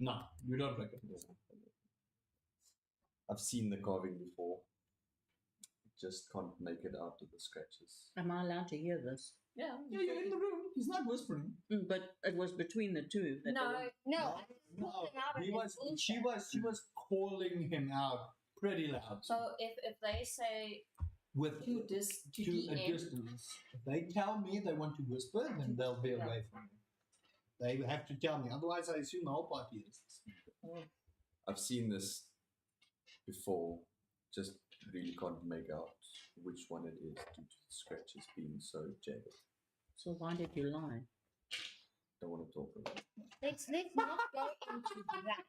no, you don't recognize it. I've seen the carving before. Just can't make it out of the scratches. Am I allowed to hear this? Yeah. Yeah, you're in the room. He's not whispering. But it was between the two. that they No. were- No, No, I just called him out he on was. his She was calling him out pretty loud. So if they say with to to a DM, distance. If they tell me they want to whisper, then they'll be away from me. They have to tell me. Otherwise, I assume the whole party is. I've seen this before. Just really can't make out which one it is due to the scratches being so jagged. So why did you lie? Don't want to talk about it. Let's not go into that.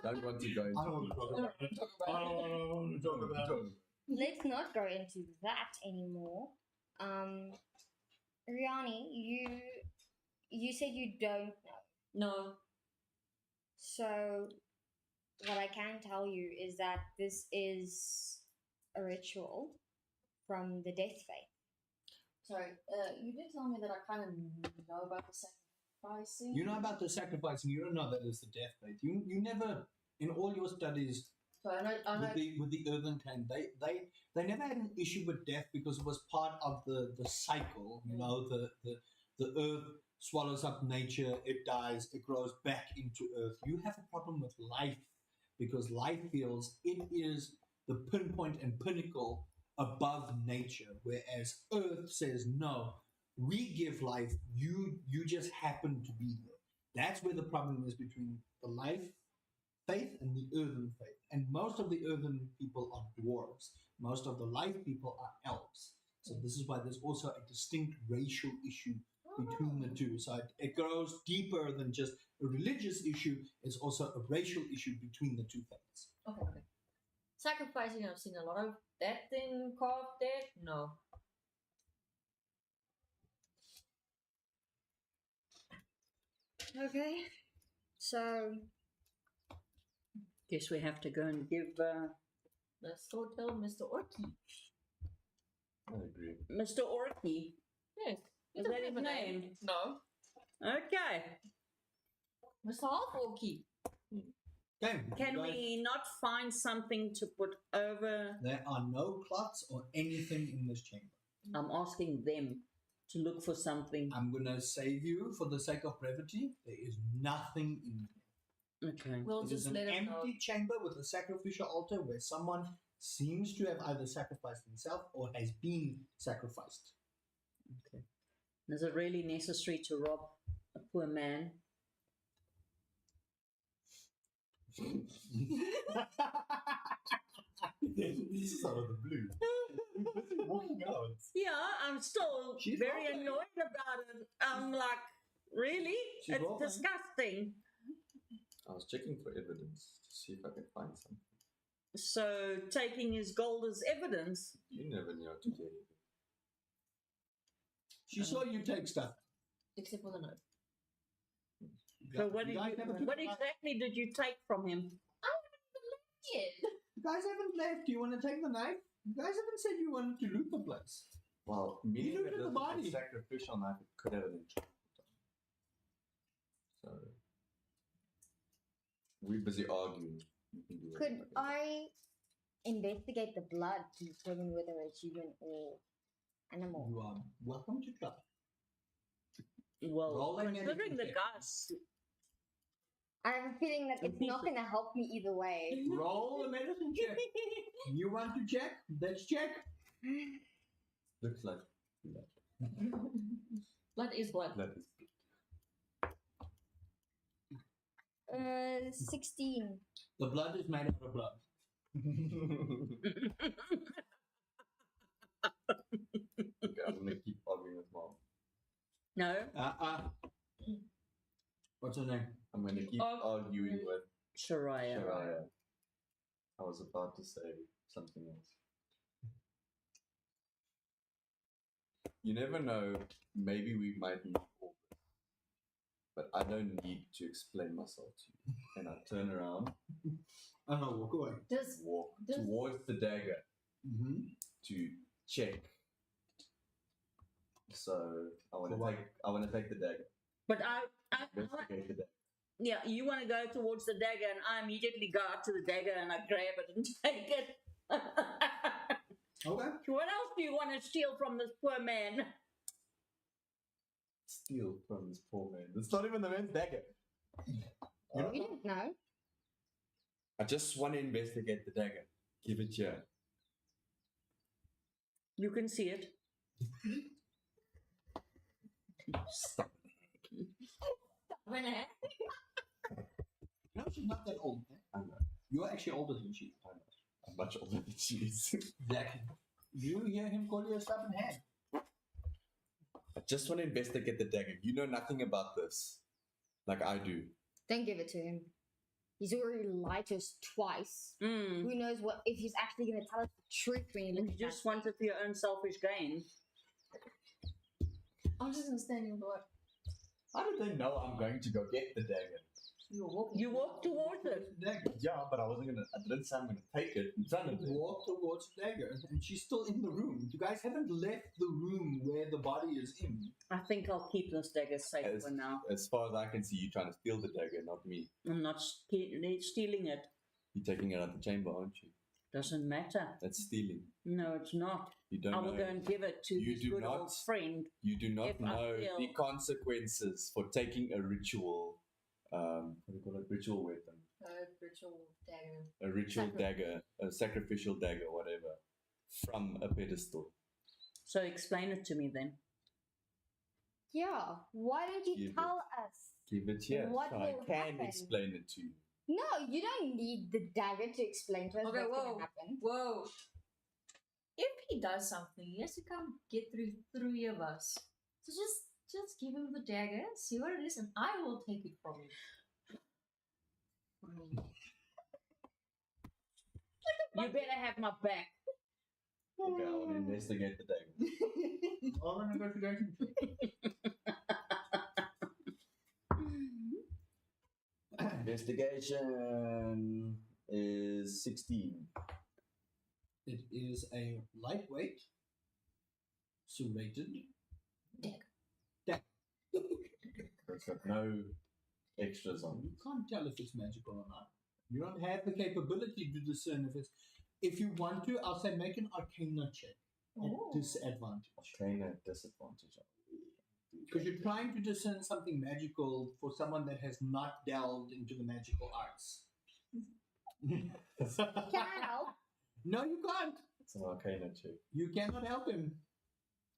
Don't want to go into I don't want to talk about it. I don't want to talk about it. Let's not go into that anymore. Riani, you said you don't know. no. So what I can tell you is that this is a ritual from the death faith. Sorry, you did tell me that I kind of know about the sacrificing. You know about the sacrificing. You don't know that it's the death faith. You never, in all your studies So I know. with the earthen clan, they never had an issue with death because it was part of the cycle. You know, the earth swallows up nature, it dies, it grows back into earth. You have a problem with life because life feels it is the pinpoint and pinnacle above nature, whereas earth says no, we give life, you just happen to be there. That's where the problem is between the life faith and the earthen faith. And most of the earthen people are dwarves. Most of the life people are elves. So this is why there's also a distinct racial issue between the two. So it goes deeper than just a religious issue. It's also a racial issue between the two faiths. Okay. Sacrificing, I've seen a lot of that thing carved there. No. Okay. So Guess we have to go and give Let's go tell Mr. Orky. I agree. Mr. Orky. Yes. Is that his name? No. Okay. Mr. Half Orky. Okay. Can you guys- we not find something to put over? There are no clots or anything in this chamber. I'm asking them to look for something. I'm gonna save you for the sake of brevity. There is nothing in here. Okay. We'll It is just an let him know. empty chamber with a sacrificial altar where someone seems to have either sacrificed himself or has been sacrificed. Okay. Is it really necessary to rob a poor man? This is out of the blue. Walking out. Yeah, I'm still She's very welcome. annoyed about it. I'm like, really? She's It's welcome. disgusting. I was checking for evidence to see if I could find something. So taking his gold as evidence. You never knew how to do anything. She saw you take stuff. Except for the note. So what, You guys never took what the knife. exactly did you take from him? Yeah. You guys haven't left. Do you want to take the knife? You guys haven't said you wanted to loot the place. Well, You meaning looked that at the it was body. a sacrificial knife, it could have been chopped. So we're busy arguing. You can do could whatever. I investigate the blood to determine whether it's human or animal? You are welcome to try. Well, Roll a considering the medicine check. guys, I have a feeling that it's not going to help me either way. Roll a medicine check. You want to check? Let's check. Looks like blood. Blood is blood. Blood is 16. The blood is made out of blood. Okay, I'm gonna keep arguing with Mom. no, What's her name? I'm gonna keep arguing with Shariah. Shariah. I was about to say something else. You never know, maybe we might need all this. But I don't need to explain myself to you. And I turn around Oh no, walk away. Does and walk Does- towards the dagger Mm-hmm. to check. So I For what? wanna take the dagger. But I Investigate the dagger. yeah, you want to go towards the dagger, and I immediately go out to the dagger and I grab it and take it. Okay. What else do you want to steal from this poor man? Steal from this poor man. It's not even the man's dagger. You didn't know. I just want to investigate the dagger. Give it here. You can see it. Stop. when I No, she's not that old. I know. You're actually older than she is. I know. I'm much older than she is. Exactly. You hear him call you a stubborn hand. I just want to investigate the dagger. You know nothing about this. Like I do. Don't give it to him. He's already lied to us twice. Mm. Who knows what if he's actually going to tell us the truth when he You looks at just us. want it for your own selfish gain. I'm just gonna stand in the door. How did they know I'm going to go get the dagger? You're walking. You walk towards it. Dagger. Yeah, but I didn't say I'm going to take it in front of them. Walk towards the dagger, and she's still in the room. You guys haven't left the room where the body is in. I think I'll keep this dagger safe As- for now. As far as I can see, you trying to steal the dagger, not me. I'm not stealing it. You're taking it out of the chamber, aren't you? Doesn't matter. That's stealing. No, it's not. You don't I will know. go and give it to You his do good not- old friend. You do not If I know feel- the consequences for taking a ritual, what do you call it? Ritual weapon. Ritual dagger. A ritual Sacri- dagger, a sacrificial dagger, whatever, from a pedestal. So explain it to me then. Yeah, why don't you Give it. tell us? Give it here. What so I will can happen? explain it to you. No, you don't need the dagger to explain to us Okay, what's going whoa. to happen. Whoa. If he does something, he has to come get through three of us. So just give him the dagger, see what it is, and I will take it from him. You better have my back. Okay, I will investigate the dagger. All an investigation. Investigation is 16. It is a lightweight, serrated. It's got no extras on You it. can't tell if it's magical or not. You don't have the capability to discern if it's. If you want to, I'll say make an Arcana check at Ooh. disadvantage. Arcana disadvantage. Because you're trying to discern something magical for someone that has not delved into the magical arts. Can I help? No, you can't. It's an Arcana check. You cannot help him.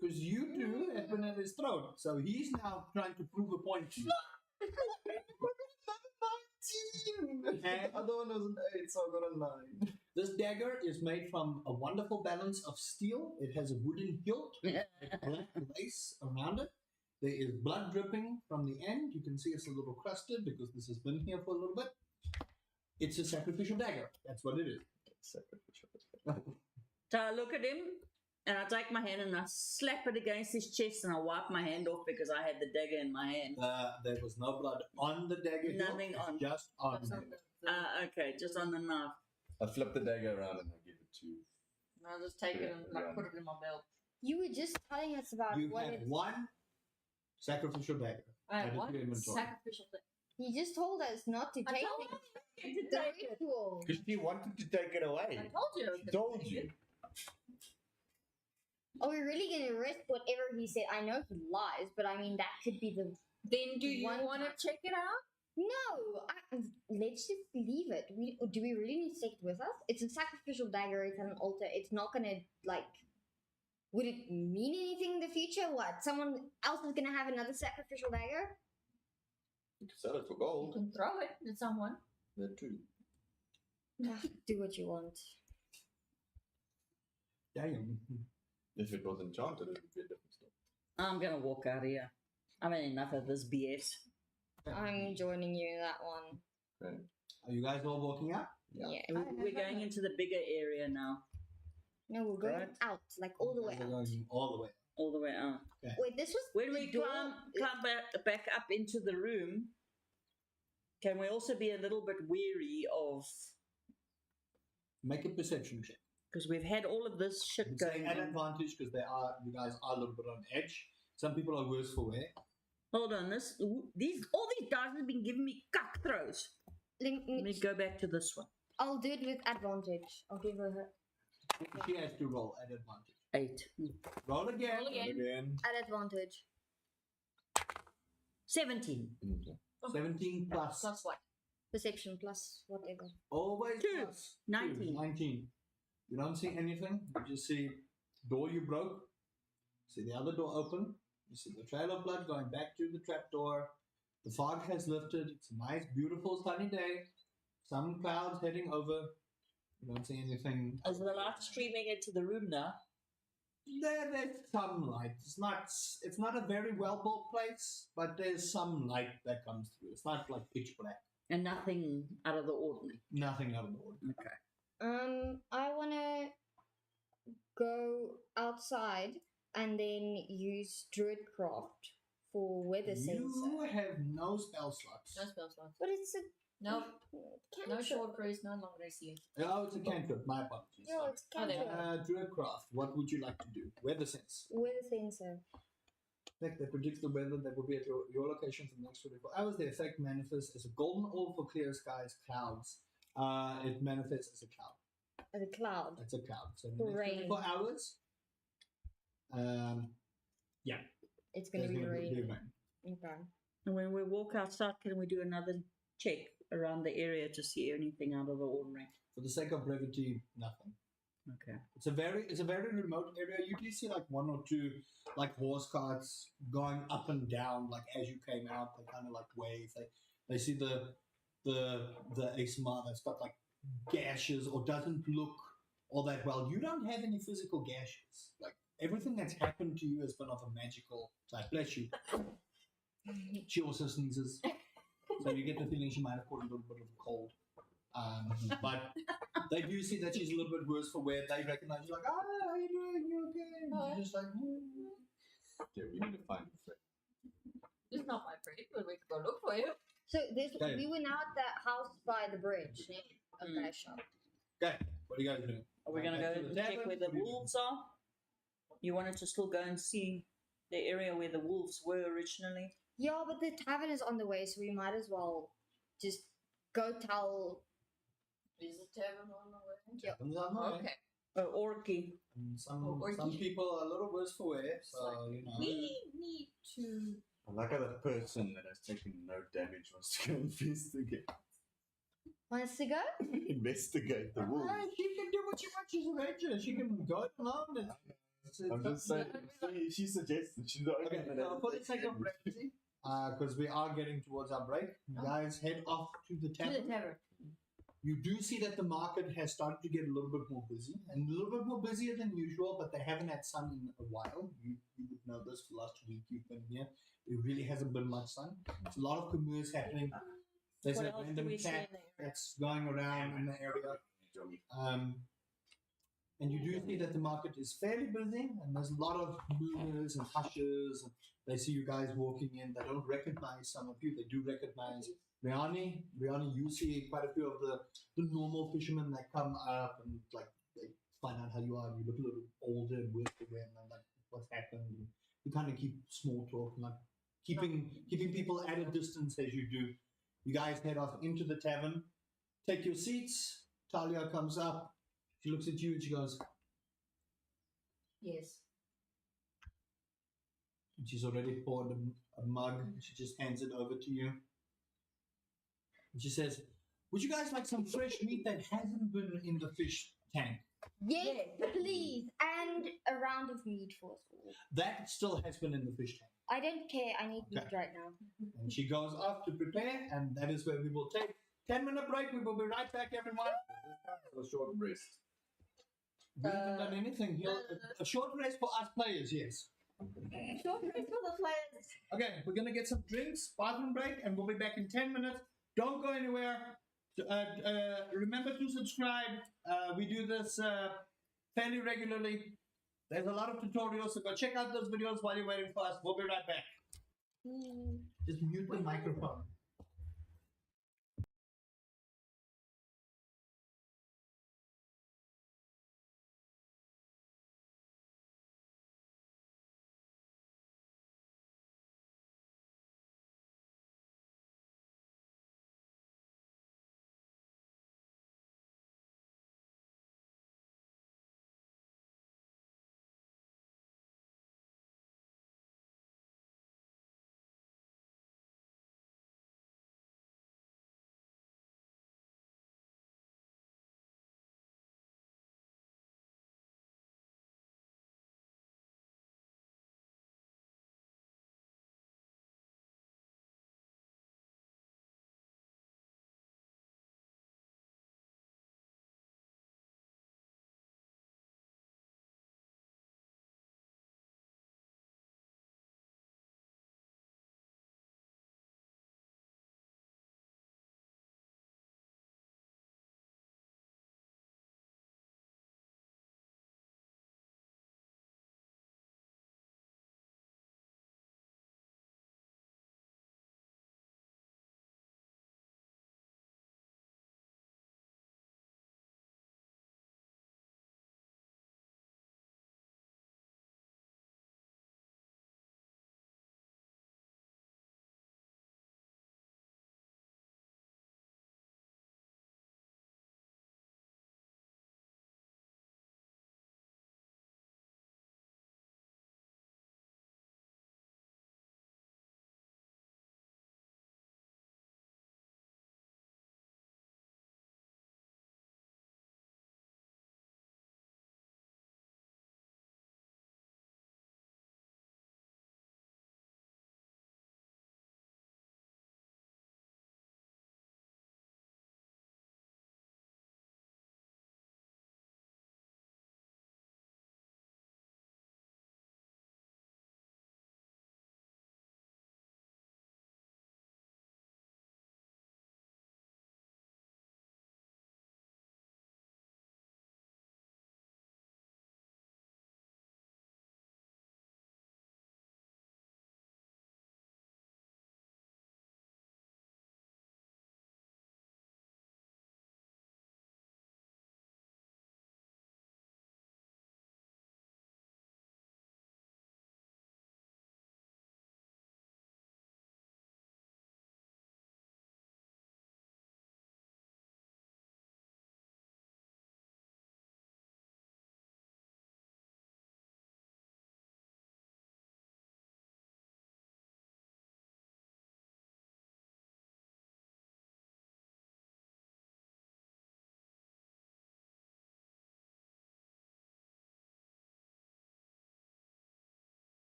Because you two have been in his throat. So he's now trying to prove a point to you. And Other one was an 8, so I got a 9. this dagger is made from a wonderful balance of steel. It has a wooden hilt, black lace around it. There is blood dripping from the end. You can see it's a little crusted because this has been here for a little bit. It's a sacrificial dagger. That's what it is. Sacrificial. So I look at him and I take my hand and I slap it against his chest and I wipe my hand off because I had the dagger in my hand. There was no blood on the dagger. hilt, Nothing it's on. Just on That's not it. Okay, just on the knife. I flip the dagger around and I give it to you. I'll just take it and like put it in my belt. You were just telling us about You what have it's. one sacrificial dagger. I Add it have to one your inventory. sacrificial thing. You just told us not to I take told it. you to The take it. ritual. Because she wanted to take it away. I told you. I was She gonna told take you. it. Are we really going to risk whatever he said? I know he lies, but I mean, that could be the. Then do you One want to time. check it out? No! Let's just leave it. Do we really need to take it with us? It's a sacrificial dagger, it's an altar. It's not going to, like. Would it mean anything in the future? What? Someone else is going to have another sacrificial dagger? You can sell it for You gold. can throw it at someone. They're true. Do what you want. Damn. If it was enchanted, it would be a different story. I'm gonna walk out of here. I've had enough of this BS. I'm joining you in that one. Okay. Are you guys all walking out? Yeah. We're going into the bigger area now, No, we're going Right. out, like all the You way guys are out. going all the way. all the way out. Wait, this was When the we door- climb back up into the room, can we also be a little bit weary of, Make a perception check. because we've had all of this shit I'm saying going at on. advantage because you guys are a little bit on edge. Some people are worse for wear. Hold on, all these guys have been giving me cock throws. Let me go back to this one. I'll do it with advantage. I'll give her She has to roll at advantage. 8. Roll again. Roll again. Again. at advantage. 17. Okay. 17 plus. Plus what? Perception plus whatever. Always Two. plus. 19. 2, 19. You don't see anything. You just see door you broke. See the other door open. You see the trail of blood going back to the trapdoor. The fog has lifted. It's a nice, beautiful, sunny day. Some clouds heading over. You don't see anything. Is the light streaming into the room now? There's some light. It's not a very well built place, but there's some light that comes through. It's not like pitch black. And nothing out of the ordinary. Nothing out of the ordinary. Okay. I wanna go outside and then use Druidcraft for weather You sensor. have no spell slots. No spell slots. But it's a No. No cantrip. short rest, no long rest here. Oh, it's a cantrip. My apologies. No, it's Oh, there. cantrip. Druidcraft. What would you like to do? Weather sense. Weather sensor. Effect that predicts the weather that will be at your location for the next 24 hours. The effect manifests as a golden orb for clear skies, clouds. It manifests as a cloud. The cloud. It's a cloud. So in the For next rain. 24 hours, It's gonna there's be gonna raining. rain. Okay. And when we walk outside, can we do another check around the area to see anything out of the ordinary? For the sake of brevity, nothing. Okay. It's a very remote area. You do see like one or two like horse carts going up and down like as you came out. They kind of like wave. They see the ASMR that's got like gashes or doesn't look all that well. You don't have any physical gashes. Like everything that's happened to you has been of a magical type. Bless you. She also sneezes, so you get the feeling she might have caught a little bit of a cold. But they do see that she's a little bit worse for wear. They recognize you like, how you doing? You okay? And you're just like, Okay, we need to find a friend. It's not my friend, but we could go look for you. So this, Okay. we were now at the house by the bridge. Okay, sure. Okay, what are you guys doing? Are we going to Back go to and the check tavern? where the What are you doing? wolves are? You wanted to still go and see the area where the wolves were originally? Yeah, but the tavern is on the way, so we might as well just go tell. Is the tavern on the way? Yeah. Taverns on the way. Okay. Orky. And Or some you- people are a little worse for wear, so Like, you know. We need to. I like how that person that has taken no damage wants to go investigate. Wants to go? Investigate the wolves. She can do what she wants. She's a ranger. She can go along. I'm just saying, she suggested she's the only Okay, one that has for the sake of brevity, because we are getting towards our break, you guys head off to the To the tavern. tavern. You do see that the market has started to get a little bit more busy, and a little bit more busier than usual, but they haven't had sun in a while. You would know this for the last week you've been here. There really hasn't been much sun. There's a lot of commerce happening. There's What a else do random we see cat in the area? that's going around in the area. And you do see that the market is fairly busy, and there's a lot of movers and hushers. And they see you guys walking in. They don't recognize some of you. They do recognize Riani. Riani, you see quite a few of the normal fishermen that come up and like they find out how you are. You look a little older and worse for them, and like what's happened. And you kind of keep small talk, like keeping people at a distance as you do. You guys head off into the tavern. Take your seats. Talia comes up. She looks at you and she goes, Yes. and she's already poured a mug. She just hands it over to you. And she says, would you guys like some fresh meat that hasn't been in the fish tank? Yes, please. And a round of meat for us all. That still has been in the fish tank. I don't care. I need meat Okay. right now. And she goes off to prepare, and that is where we will take 10-minute break. We will be right back, everyone. A short rest. We haven't done anything here. A short rest for us players, yes. Short rest for the players. Okay, we're going to get some drinks, bathroom break, and we'll be back in 10 minutes. Don't go anywhere. Remember to subscribe. We do this fairly regularly. There's a lot of tutorials, so go check out those videos while you're waiting for us. We'll be right back. Just mute the microphone.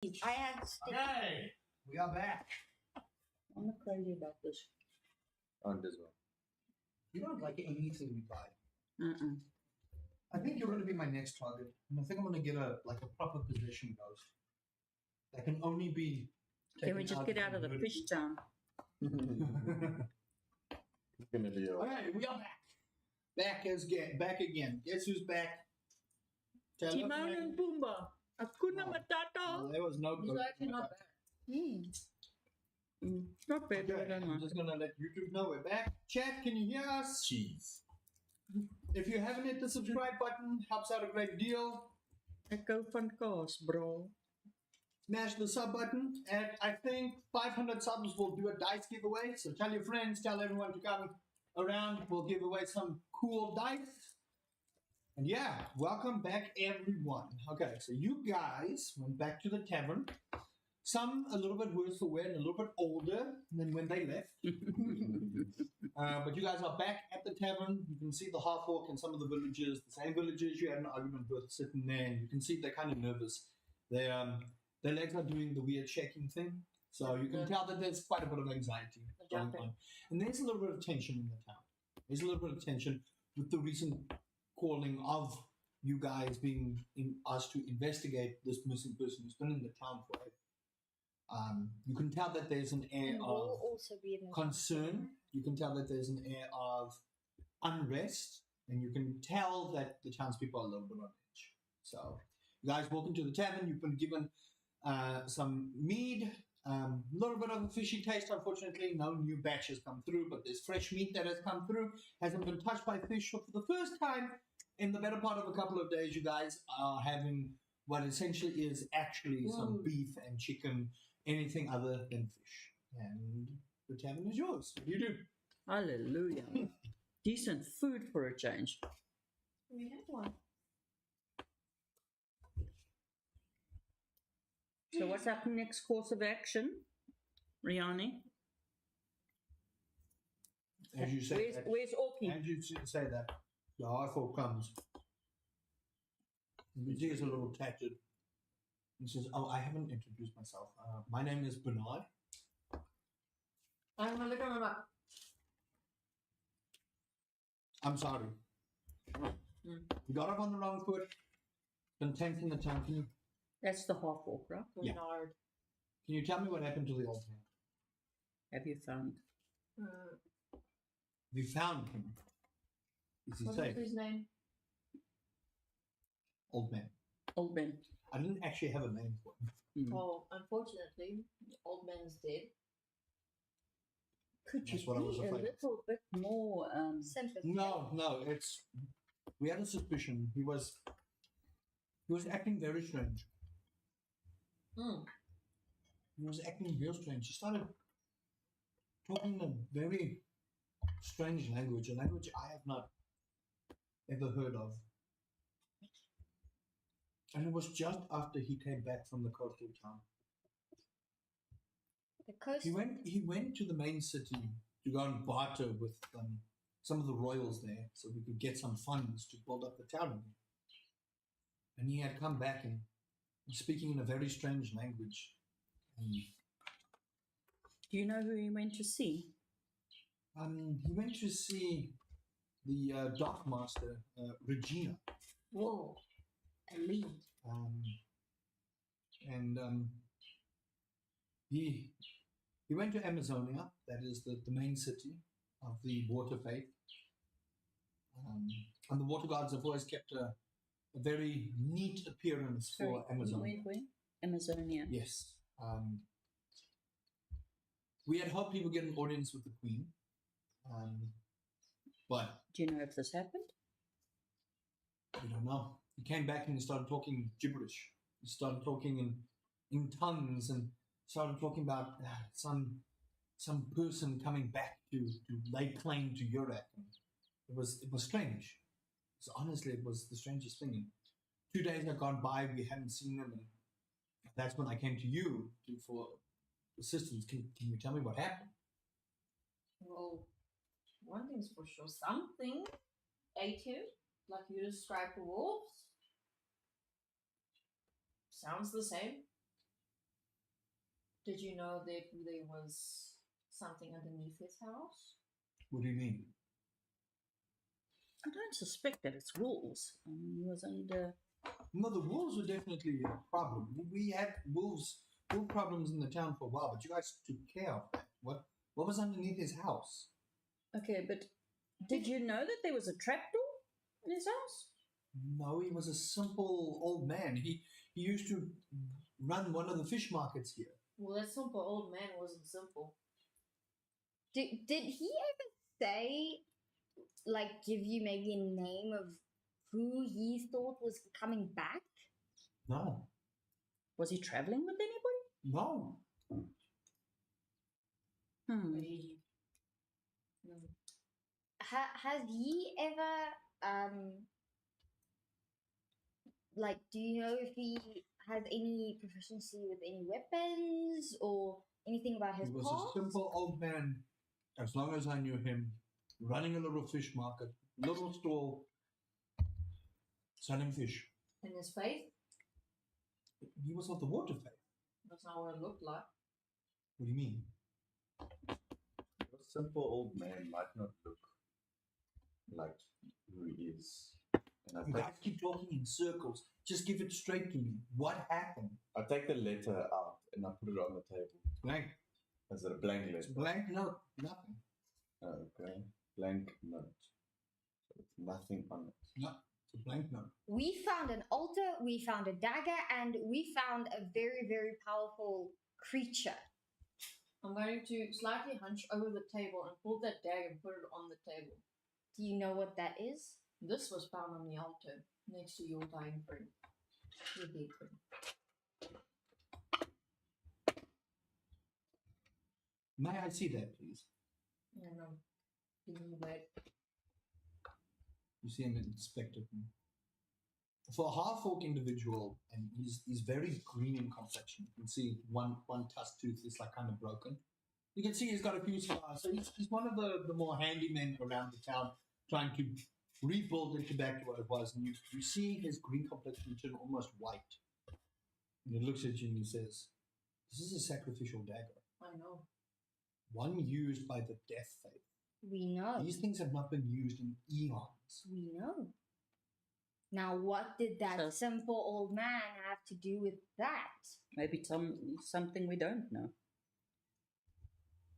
I had stick. Okay, we are back. I'm not crazy about this. And as well. You don't like anything we buy. Mm-mm. I think you're going to be my next target, and I think I'm going to get a proper possession ghost that can only be. Can we taken just get out of the herd fish food. town? It's gonna be a Okay, we are back. Back again. Guess who's back? Tell us, Timon man. and Pumbaa. Hakuna Oh. Matata. There was no. These are actually not bad. Not bad, Okay, but I don't I'm know. just gonna let YouTube know we're back. Chat, can you hear us? cheese. If you haven't hit the subscribe button, helps out a great deal. Ek hou van kaas, bro. Smash the sub button. At I think 500 subs, we'll do a dice giveaway. So tell your friends, tell everyone to come around. We'll give away some cool dice. And yeah, welcome back, everyone. Okay, so you guys went back to the tavern. Some a little bit worse for wear and a little bit older than when they left. But you guys are back at the tavern. You can see the half orc and some of the villagers, the same villagers you had an argument with, sitting there. And you can see they're kind of nervous. Their legs are doing the weird shaking thing. So you can tell that there's quite a bit of anxiety going jumping. on. And there's a little bit of tension in the town. There's a little bit of tension with the recent calling of you guys being asked to investigate this missing person who's been in the town for it. You can tell that there's an air And of will also be in the concern. You can tell that there's an air of unrest, and you can tell that the townspeople are a little bit on edge. So, you guys walk into the tavern. You've been given some mead, a little bit of a fishy taste. Unfortunately, no new batch has come through, but there's fresh meat that has come through. Hasn't been touched by fish. So for the first time in the better part of a couple of days, you guys are having what essentially is actually some beef and chicken. Anything other than fish. And the tavern is yours. What do you do? Hallelujah. Decent food for a change. We had one. So what's our next course of action, Riani? As you say that, Where's Orky? as you say that, the half-orc comes. You see he's a little tattered. He says, "Oh, I haven't introduced myself. My name is Bernard. I'm gonna look at my map. I'm sorry. You got off on the wrong foot. Been tense in the town. That's the half orc, right? Yeah. Bernard. Can you tell me what happened to the old man? Have you found? We found him. Is he What safe? was his name? Old man. Old man. I didn't actually have a name for him. Well, unfortunately, the old man's dead. Could you That's what I was be a afraid of. little bit more sympathy. No, it's we had a suspicion. He was acting very strange. He was acting real strange. He started talking a very strange language, a language I have not ever heard of. And it was just after he came back from the coastal town. The coast. He went to the main city to go and barter with some of the royals there so we could get some funds to build up the town again. And he had come back and was speaking in a very strange language. And, Do you know who he went to see? he went to see the Dark Master, Regina. Whoa. A lead. He went to Amazonia, that is the main city of the water faith. And the water gods have always kept a very neat appearance for Sorry, Amazonia. Where? Amazonia. Yes. We had hoped he would get an audience with the Queen. But Do you know if this happened? I don't know. He came back and he started talking gibberish. He started talking in tongues and started talking about some person coming back to lay claim to Urak. It was strange. So honestly, it was the strangest thing. And 2 days had gone by, we hadn't seen him, and that's when I came to you for assistance. Can you tell me what happened? Well, one thing's for sure. Something ate him, like you described the wolves. Sounds the same. Did you know that there was something underneath his house? What do you mean? I don't suspect that it's wolves. He was under. No, the wolves were definitely a problem. We had wolf problems in the town for a while, but you guys took care of that. What was underneath his house? Okay, but did you know that there was a trapdoor in his house? No, he was a simple old man. He used to run one of the fish markets here. Well, that simple old man wasn't simple. Did he ever say, like, give you maybe a name of who he thought was coming back? No, Was he traveling with anybody? no. Has he ever like, do you know if he has any proficiency with any weapons or anything about his He was past? a simple old man, as long as I knew him, running a little fish market, little stall, selling fish. And his faith? He was of the water faith. That's not what it looked like. What do you mean? A simple old man might not look like who he is. And You guys keep talking in circles. Just give it straight to me. What happened? I take the letter out and I put it on the table. Blank. Is it a blank It's letter? blank note. Nothing. Okay. Blank note. So it's nothing on it. No, it's a blank note. We found an altar, we found a dagger, and we found a very, very powerful creature. I'm going to slightly hunch over the table and pull that dagger and put it on the table. Do you know what that is? This was found on the altar next to your dying friend. Your dead friend. May I see that, please? And give me that. You see him inspected. For a half-orc individual, and he's very green in complexion. You can see one tusk tooth is like kind of broken. You can see he's got a few scars. So he's one of the more handy men around the town, trying to rebuild it back to what it was. And you see his green complexion turn almost white. And he looks at you and he says, "This is a sacrificial dagger. I know. One used by the death faith. We know. These things have not been used in eons." We know. Now, what did that So- simple old man have to do with that? Maybe something we don't know.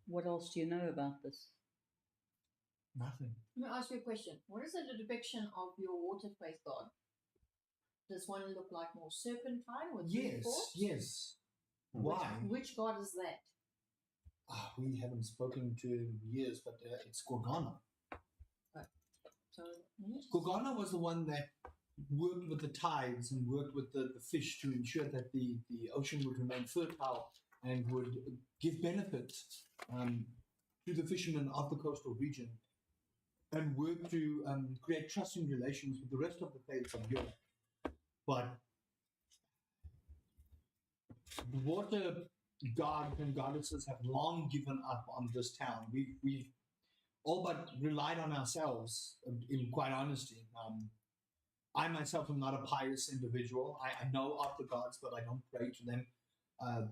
What else do you know about this? Nothing. Let me ask you a question. What is the depiction of your water faith god? Does one look like more serpentine with three Yes, forks? yes. Why? Which god is that? We haven't spoken to him in years, but it's Gorgana. So Gorgana was the one that worked with the tides and worked with the fish to ensure that the ocean would remain fertile and would give benefits to the fishermen of the coastal region, and work to create trusting relations with the rest of the faiths of Europe. But the water gods and goddesses have long given up on this town. We've all but relied on ourselves, in quite honesty. I myself am not a pious individual. I know of the gods, but I don't pray to them.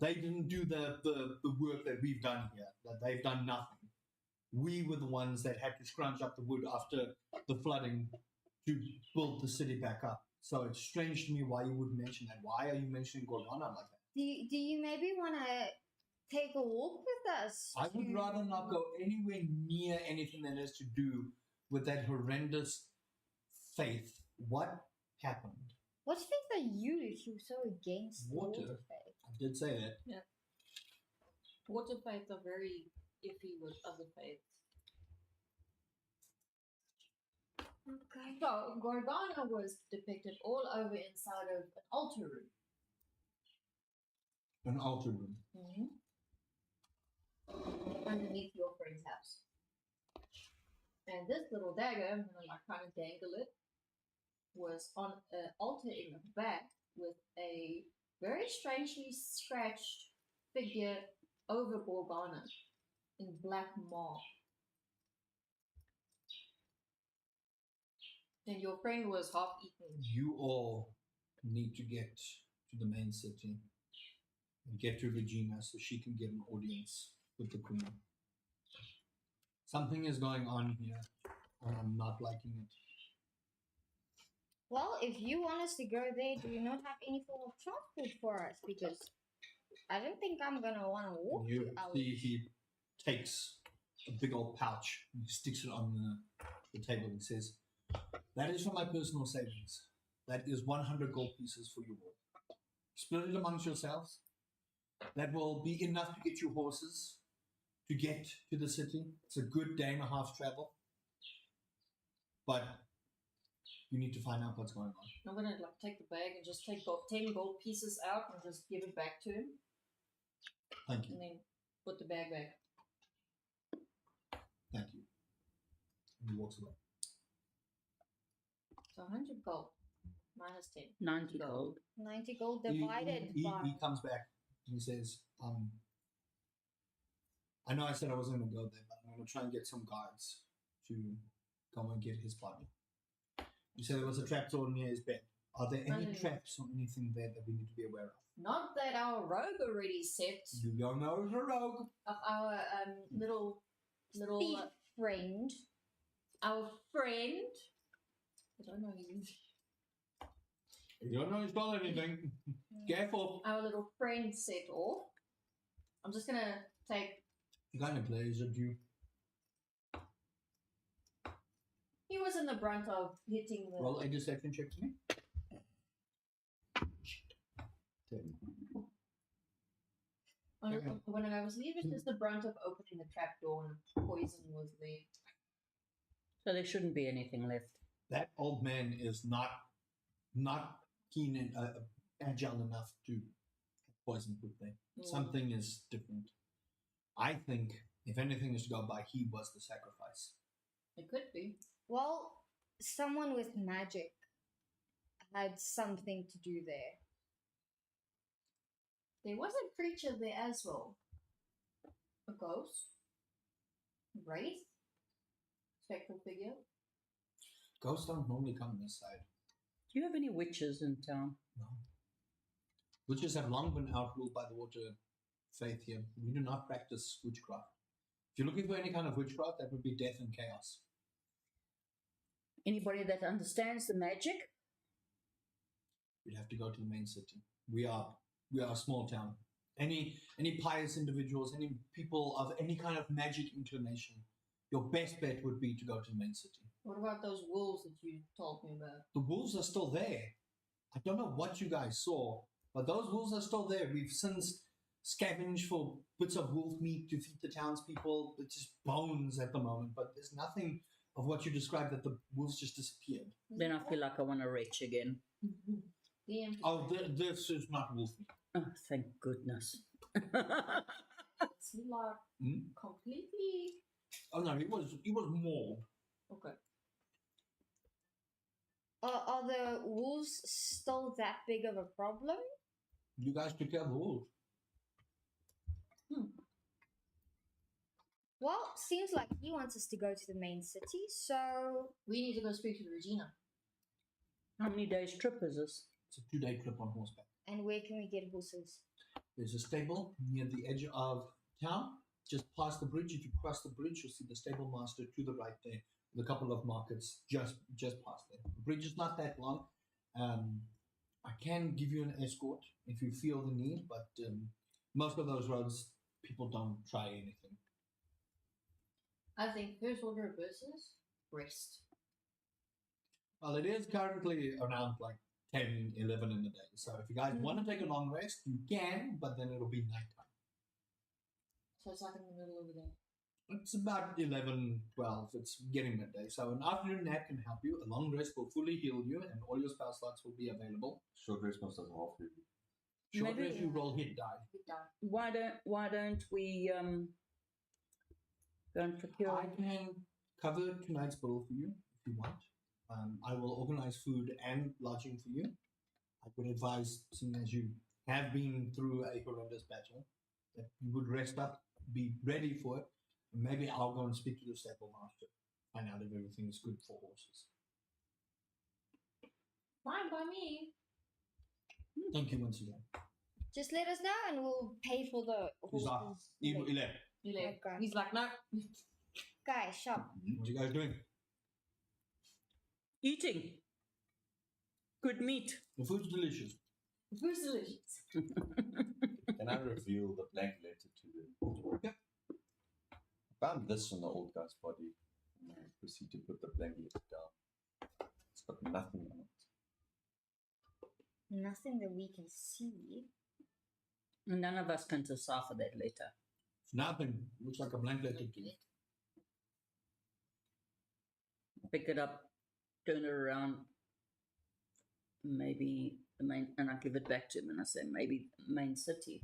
They didn't do the work that we've done here. That they've done nothing. We were the ones that had to scrounge up the wood after the flooding to build the city back up. So it's strange to me why you would mention that. Why are you mentioning Gorgana like that? Do you maybe want to take a walk with us? I would rather not go anywhere near anything that has to do with that horrendous faith. What happened? What faith are you if you're so against the Water. water faith? I did say that. water faiths are very iffy with other faiths. Okay. So Gorgana was depicted all over inside of an altar room. An altar room. Underneath your friend's house. And this little dagger, I'm gonna like kind of dangle it, was on an altar in the back with a very strangely scratched figure over Gorgana in black marble. And your friend was half eaten. You all need to get to the main city. and get to Regina so she can get an audience with the Queen. Something is going on here, and I'm not liking it. Well, if you want us to go there, do you not have any form of transport for us? Because I don't think I'm gonna want to walk You 2 hours. see, he takes a big old pouch and he sticks it on the table and says, "That is for my personal savings. That is 100 gold pieces for you all. Split it amongst yourselves. That will be enough to get you horses to get to the city. It's a good day and a half travel. But you need to find out what's going on." I'm gonna like take the bag and just take 10 gold pieces out and just give it back to him, Thank you. and then put the bag back. Thank you. And he walks away. So 100 gold minus 10. 90 gold. 90 gold He- divided he by. comes back and he says, I know I said I wasn't going to go there, but I'm going to try and get some guards to come and get his body. You said there was a trapdoor near his bed. Are there any Underneath. traps or anything there that we need to be aware of? Not that our rogue already set You don't know the rogue. of our little Thief friend. our friend. I don't know his You don't know he's got anything. Careful. our little friend set off. I'm just gonna take. What kind of players are you? He was in the brunt of hitting the. Roll a deception check to me. 10. When I was leaving, just the brunt of opening the trap door and poison was there. So there shouldn't be anything left. That old man is not keen and agile enough to poison food thing. Something is different. I think, if anything is to go by, he was the sacrifice. It could be. Well, someone with magic had something to do there. There was a creature there as well. A ghost. Wraith. Spectral figure. Ghosts don't normally come this side. Do you have any witches in town? No. Witches have long been outruled by the water faith here. We do not practice witchcraft. If you're looking for any kind of witchcraft, that would be death and chaos. Anybody that understands the magic? You'd have to go to the main city. We are a small town. Any pious individuals, any people of any kind of magic inclination, your best bet would be to go to the main city. What about those wolves that you told me about? The wolves are still there. I don't know what you guys saw, but those wolves are still there. We've since scavenged for bits of wolf meat to feed the townspeople. It's just bones at the moment, but there's nothing of what you described that the wolves just disappeared. Then I feel like I want to retch again. DM. Oh, this is not wolf meat. Oh, thank goodness. Is he like Hmm? completely? Oh no, he was mauled. Okay. Are the wolves still that big of a problem? You guys took care of the wolves. Well, seems like he wants us to go to the main city, so We need to go speak to Regina. How many days trip is this? It's a 2-day trip on horseback. and where can we get horses? There's a stable near the edge of town. Just past the bridge. If you cross the bridge, you'll see the stable master to the right there, with a couple of markets just past there. The bridge is not that long. I can give you an escort if you feel the need, but most of those roads, people don't try anything. I think first order of business, rest. Well, it is currently around like 10, 11 in the day. So if you guys want to take a long rest, you can, but then it'll be nighttime. So it's like in the middle of the day. It's about 11, 12. It's getting midday. So an afternoon nap can help you. A long rest will fully heal you, and all your spell slots will be available. Short rest must have half heal. Short Maybe- rest, you roll hit die. Good time. Why don't we go and procure? I can cover tonight's bill for you if you want. I will organize food and lodging for you. I would advise, seeing as you have been through a horrendous battle, that you would rest up, be ready for it. And maybe I'll go and speak to the stable master, find out if everything is good for horses. Fine by me. Thank you once again. Just let us know and we'll pay for the He's like, horses. evil 11. You left. Okay. He's like, no. Guys, shop. What you guys doing? Eating. Good meat. The food's delicious. Who's delicious? Can I reveal the blank letter to them? Yeah. I found this on the old guy's body. And I proceed to put the blank letter down. It's got nothing on it. Nothing that we can see. None of us can decipher that letter. It's nothing. Looks like a blank letter to you. Pick it up, turn it around, maybe the main, and I give it back to him and I say, maybe the main city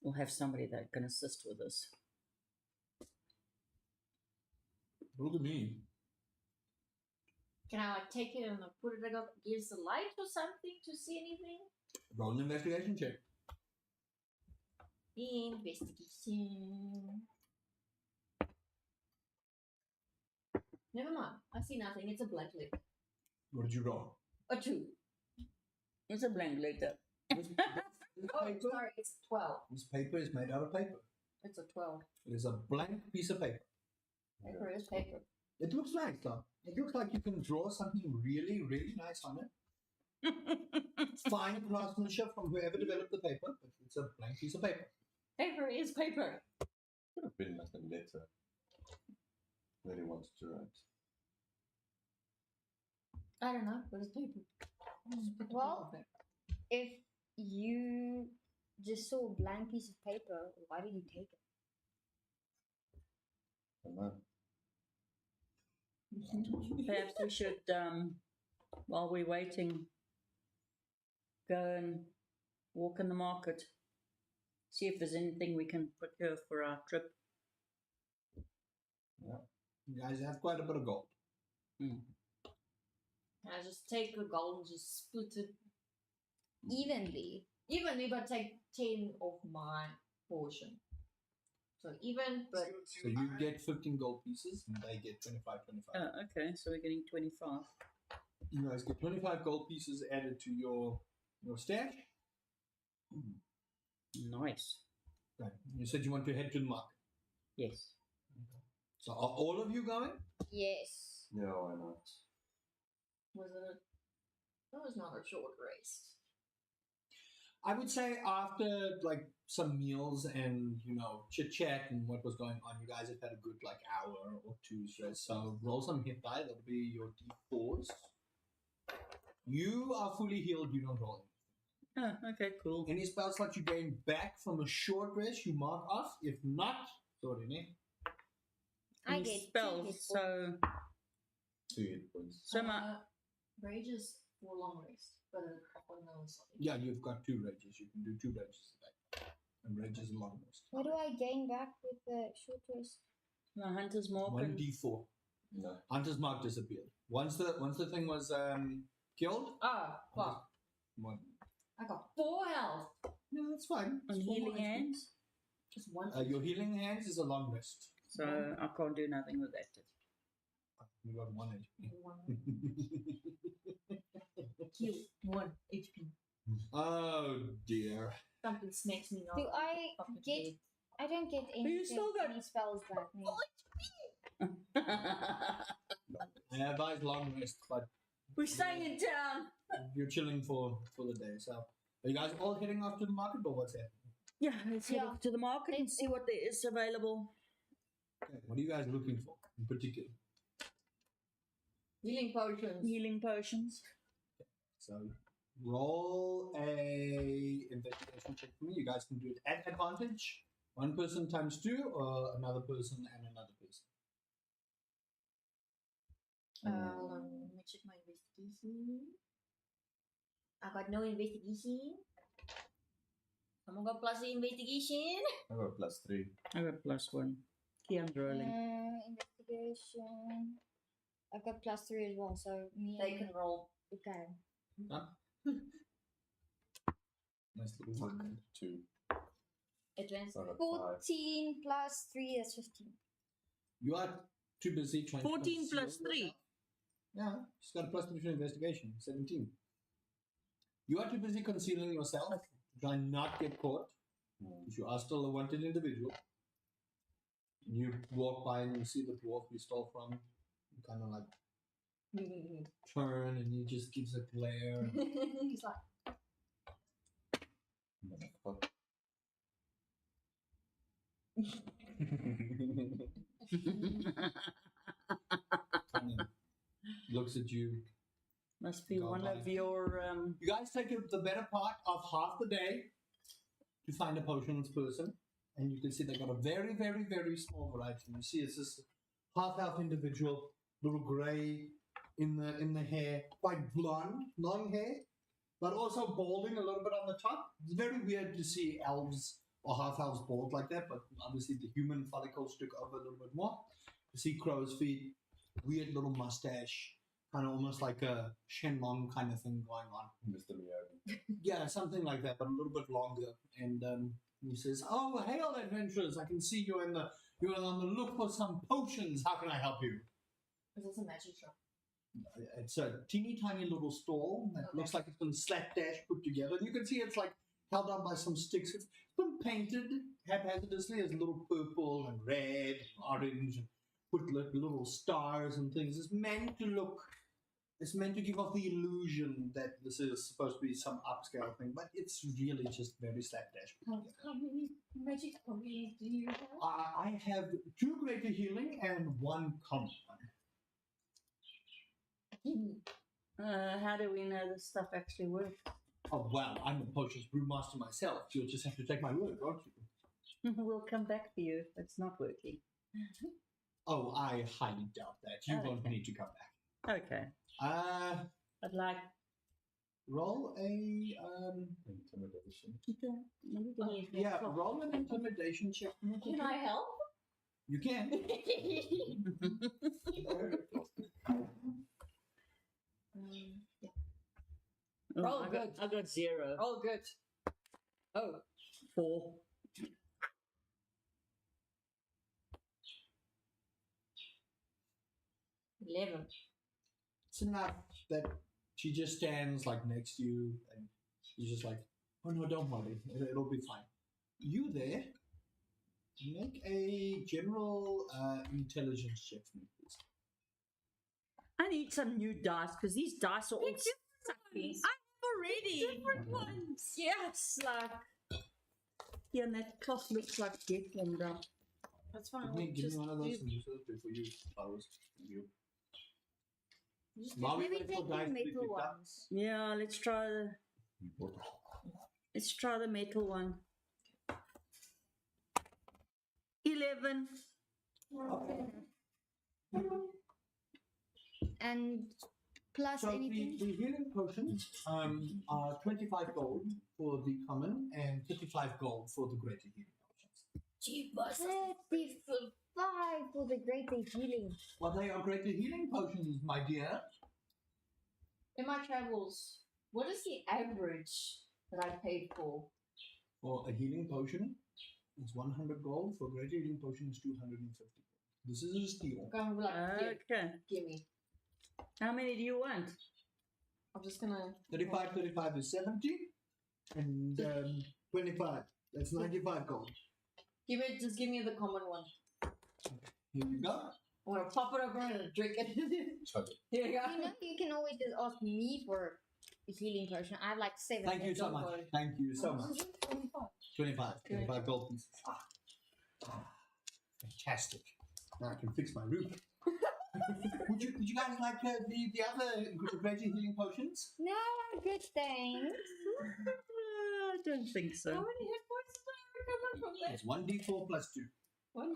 will have somebody that can assist with this. Look at me. Can I like take it and like, put it up against the light or something to see anything? Roll an investigation check. Investigation. Never mind. I see nothing. It's a black lip. What did you roll? A 2. It's a blank letter. This Oh, paper, sorry. It's 12. this paper is made out of paper. It's a 12. It is a blank piece of paper. Paper is paper. It looks nice, though. It looks like you can draw something really, really nice on it. Fine craftsmanship from whoever developed the paper, but it's a blank piece of paper. Paper is paper. Could have been like a letter that he wanted to write. I don't know, but it's paper. Just put the Well- paper back. If you just saw a blank piece of paper, why did you take it? I don't know. Perhaps we should, while we're waiting, go and walk in the market. See if there's anything we can procure for our trip. You guys have quite a bit of gold. I just take the gold and just split it Evenly. evenly, but take 10 of my portion. So even, but So you get 15 gold pieces and they get 25. Oh, okay, so we're getting 25. You guys get 25 gold pieces added to your stash. Nice. Right. You said you want to head to the market. Yes. So are all of you going? Yes. Yeah, why not? was it? That was not a short race. I would say after like some meals and chit chat and what was going on, you guys have had a good like hour or two. So roll some hit die. That'll be your d4s. You are fully healed. You don't roll anything. Oh, okay, cool. Any spell slots you gain back from a short rest, you mark off. If not, sorry, ne? I Any get 2 spells, hit points. so 2 hit points. so my Rage is for long rest, but I know something. Yeah, you've got 2 rages. You can do 2 rages today. And rage is a long rest. What do I gain back with the short rest? my hunter's mark. 1d4. No. Hunter's mark disappeared. Once the thing was killed, Oh, fuck. one. I got 4 health. No, that's fine. On It's 4 healing more HP. hands, Just 1. Your healing hands is a long rest. so I can't do nothing with that. You got 1 HP. 1. Heal 1 HP. Oh dear. Something smacks me now. Do I Fucking get? dead. I don't get you still got- any spells back. No. I advise long rest, but We're staying in town. you're chilling for the day. So are you guys all heading off to the market or what's happening? Yeah, let's head Yeah. off to the market and see what there is available. Okay, what are you guys looking for in particular? Healing potions. Healing potions. So roll a investigation check for me. You guys can do it at advantage. 1 person times 2 or another person and another person. Hold on, let me check my investigation. I got no investigation. Someone got plus investigation. I got +3. I got +1. Kian's rolling. Investigation. I've got +3 as well, so me They and can roll. okay. Nice little Fuck. one. 2. Advanced. I got 5. 14 plus 3 is 15. You are too busy trying 14 to plus conceal 3. yourself. Yeah, she's got a +3 for investigation. 17. You are too busy concealing yourself Try and not get caught. If you are still a wanted individual, you walk by and you see the dwarf you stole from, you kind of like turn and he just gives a glare. He's like, Motherfucker. And then looks at you. Must be Go one by. of your. You guys take the better part of half the day to find a potions person, and you can see they got a very, very, very small variety. You see, it's this half-elf individual, little grey in the hair, quite blonde, long hair, but also balding a little bit on the top. It's very weird to see elves or half-elves bald like that, but obviously the human follicles took over a little bit more. You see crow's feet, weird little mustache, kind of almost like a Shenlong kind of thing going on. Mr. Miyagi. Yeah, something like that, but a little bit longer. And he says, "Oh, hail, adventurers! I can see you're on the look for some potions. How can I help you?" is this a magic shop? It's a teeny tiny little stall that looks like it's been slapdash put together. And you can see it's like held up by some sticks. It's been painted haphazardly as little purple and red and orange, and put little stars and things. It's meant to give off the illusion that this is supposed to be some upscale thing, but it's really just very slapdash. How many magic potions do you have? I have 2 greater healing and 1 common one. How do we know this stuff actually works? Oh, well, I'm the potions brewmaster myself. You'll just have to take my word, won't you? We'll come back for you if it's not working. Oh, I highly doubt that. You won't need to come back. Okay. I'd like. roll a Intimidation. yeah, roll an intimidation check. Can I help? You can. Roll I good. got 0. Oh, good. Oh, 4. $11. It's enough that she just stands like next to you and she's just like, "Oh no, don't worry, it'll be fine." You there? Make a general intelligence check for me, please. I need some new dice because these dice are all sucky. I'm already different ones. Yes, like yeah, and that cloth looks like death warmed up. That's fine. Give me one of those and use those for you, flowers. You. Just While we Maybe wait for take the dice to be metal picked up. ones. Yeah, let's try the metal one. 11. And plus So anything. the healing potions are 25 gold for the common and 35 gold for the greater healing potions. 35 for the greater healing. Well, they are greater healing potions, my dear. in my travels, what is the average that I paid for? For a healing potion, it's 100 gold. For a greater healing potion, it's 250. This is a steal. I'm like, Okay. give me. How many do you want? I'm just gonna. 35 is 70, and 25. That's 95 gold. Just give me the common one. Here you go. I want to pop it open and drink it. Chug it. Here you go. You know, you can always just ask me for a healing potion. I have like 7. Thank you so don't much. worry. Thank you so much. 25. Okay. 25 gold pieces. Fantastic. Now I can fix my roof. would you guys like the other greater healing potions? No, I'm good, thanks. I don't think so. How many hit points did I recover from that? It's 1d4 plus 2. One.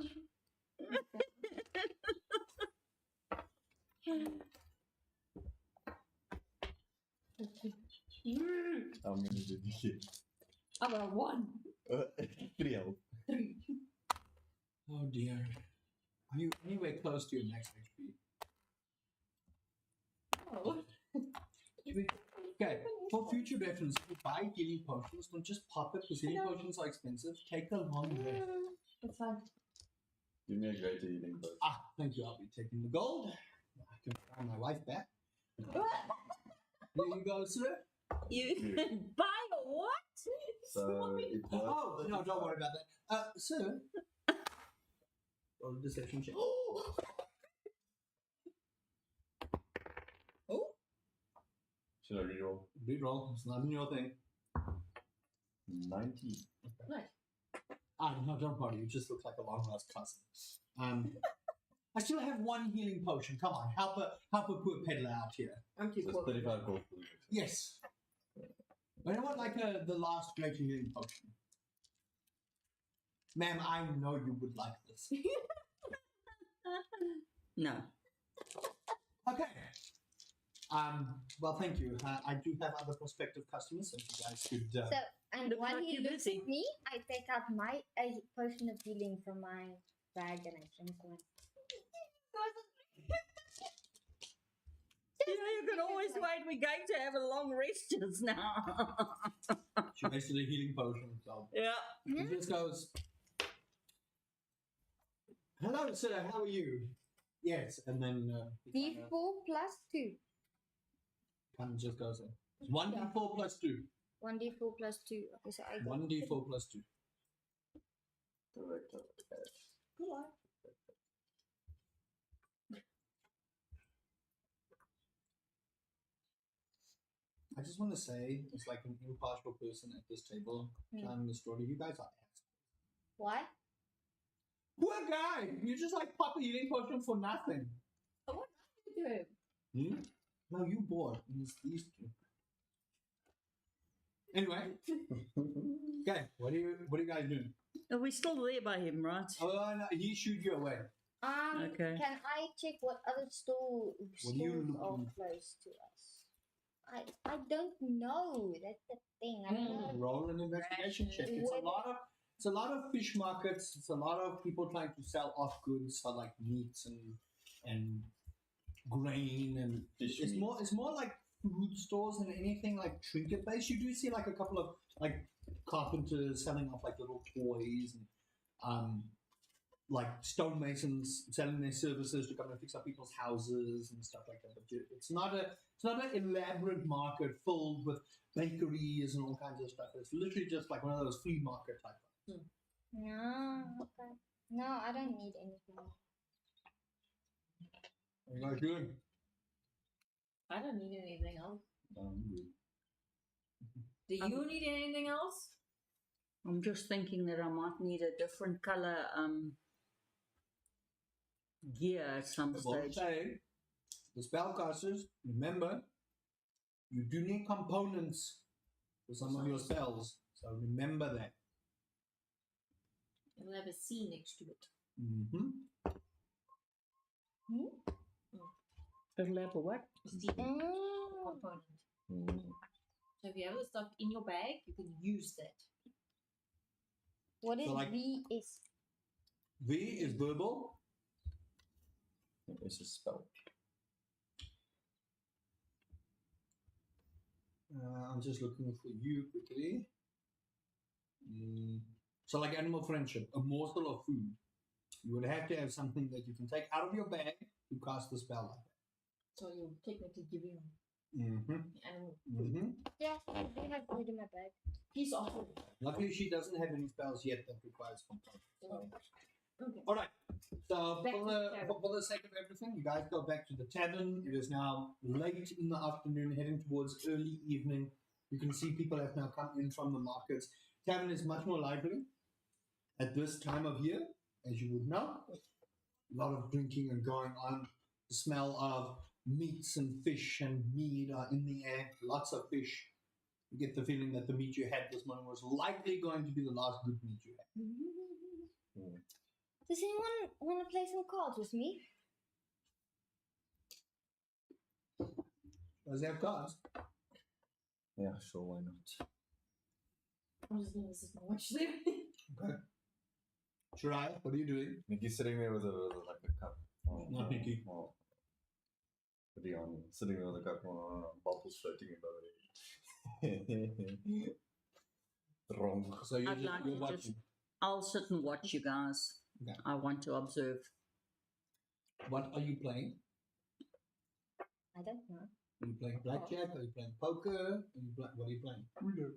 How many did you get? I got 1. 3 health. 3. Oh dear. Are you anywhere close to your max HP? Oh. Okay, for future reference, if you buy healing potions, don't just pop it because healing potions are expensive. Take a long rest. That's fine. Give me a greater healing potion. Ah, thank you. I'll be taking the gold. I can buy my wife back. There you go, sir. You can buy a what? So it works. Oh, no, don't worry about that. Sir. Roll a deception check. Oh, Should I reroll? Reroll. It's not in your thing. 90. nice. No, don't worry. You just look like a long lost cousin. I still have one healing potion. Come on, help a poor peddler out here. I'm too So poor. it's 35 gold for you. Yes. I want like the last great healing potion. Ma'am, I know you would like this. No. Okay. Well, thank you. I do have other prospective customers, so you guys could. So, and Looks when like he you're looks busy. at me, I take out a potion of healing from my bag and I drink one. Yeah, you can always wait. We're going to have a long rest just now. She wasted a healing potion, so Yeah. he just goes. Hello, sir. How are you? Yes, and then he D4 plus 2. kind of just goes in. 1d4 plus 2. 1d4 plus 2. Okay, so I got 1d4 plus 2. I just want to say, it's like an impartial person at this table telling the story. You guys are assholes. Why? Poor guy! You just like pop a healing potion for nothing. But what did you do? Hmm? No, you bought. It's these two. Anyway, okay. What are you guys doing? Are we still there by him, right? Oh no, he shooed you away. Okay. Can I check what other stores What are you are looking- close to us? I don't know. That's the thing. I don't know. Roll an investigation check. It's a lot of fish markets. It's a lot of people trying to sell off goods for like meats and grain and Fish it's meat. more like food stores than anything like trinket based. You do see like a couple of like carpenters selling off like little toys and like stonemasons selling their services to come and fix up people's houses and stuff like that. But it's not an elaborate market filled with bakeries and all kinds of stuff. It's literally just like one of those flea market type. No, okay. No, I don't need anything. You guys good? I don't need anything else. Good. Do you need anything else? I'm just thinking that I might need a different color gear at some I will stage. say, the spellcasters, remember, you do need components for some of your spells. So remember that. It'll have a C next to it. Mm-hmm. It'll have a what? C Mm. component. So if you have the stuff in your bag, you can use that. What is So, like- VS? V is verbal. It's a spell. I'm just looking for you quickly. So like animal friendship, a morsel of food. You would have to have something that you can take out of your bag to cast the spell like So you'll technically give him that. Mm-hmm. the animal. Mm-hmm. Yeah, I do have food in my bag. He's awful. Luckily, she doesn't have any spells yet that requires components. So. Okay. All right. So Back to for the tavern. the sake of everything, you guys go back to the tavern. It is now late in the afternoon, heading towards early evening. You can see people have now come in from the markets. Tavern is much more lively at this time of year, as you would know. A lot of drinking and going on. The smell of meats and fish and meat are in the air. Lots of fish. You get the feeling that the meat you had this morning was likely going to be the last good meat you had. Does anyone want to play some cards with me? Does he have cards? Yeah, sure, why not? I'm just gonna listen to watch them. Okay. Shiraya, what are you doing? Nikki's sitting there with like a cup. Oh, Not Nikki. Oh. Leon sitting there with a cup, bubbles floating above it. Wrong. So you're, I'd like you're to watching. just- I'll sit and watch you guys. Okay. I want to observe. What are you playing? I don't know. Are you playing blackjack? Are you playing poker? What are you playing? Uno.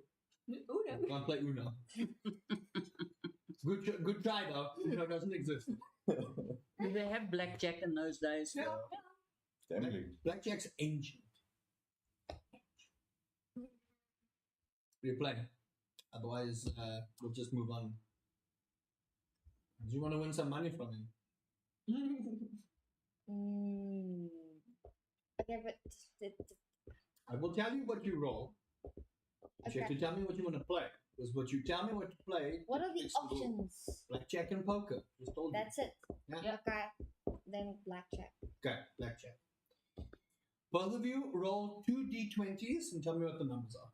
You can't play Uno. Good try though. Uno doesn't exist. Did they have blackjack in those days? Yeah. Gambling. Blackjack's ancient. What are you playing? Otherwise, we'll just move on. Do you want to win some money from him? Okay, but I will tell you what you roll. But you have to tell me what you want to play. Because what you tell me what to play. what are the is the rule. options? Blackjack and poker. Just told you. That's it. Yeah. Okay, then blackjack. Okay, blackjack. Both of you roll 2 d20s and tell me what the numbers are.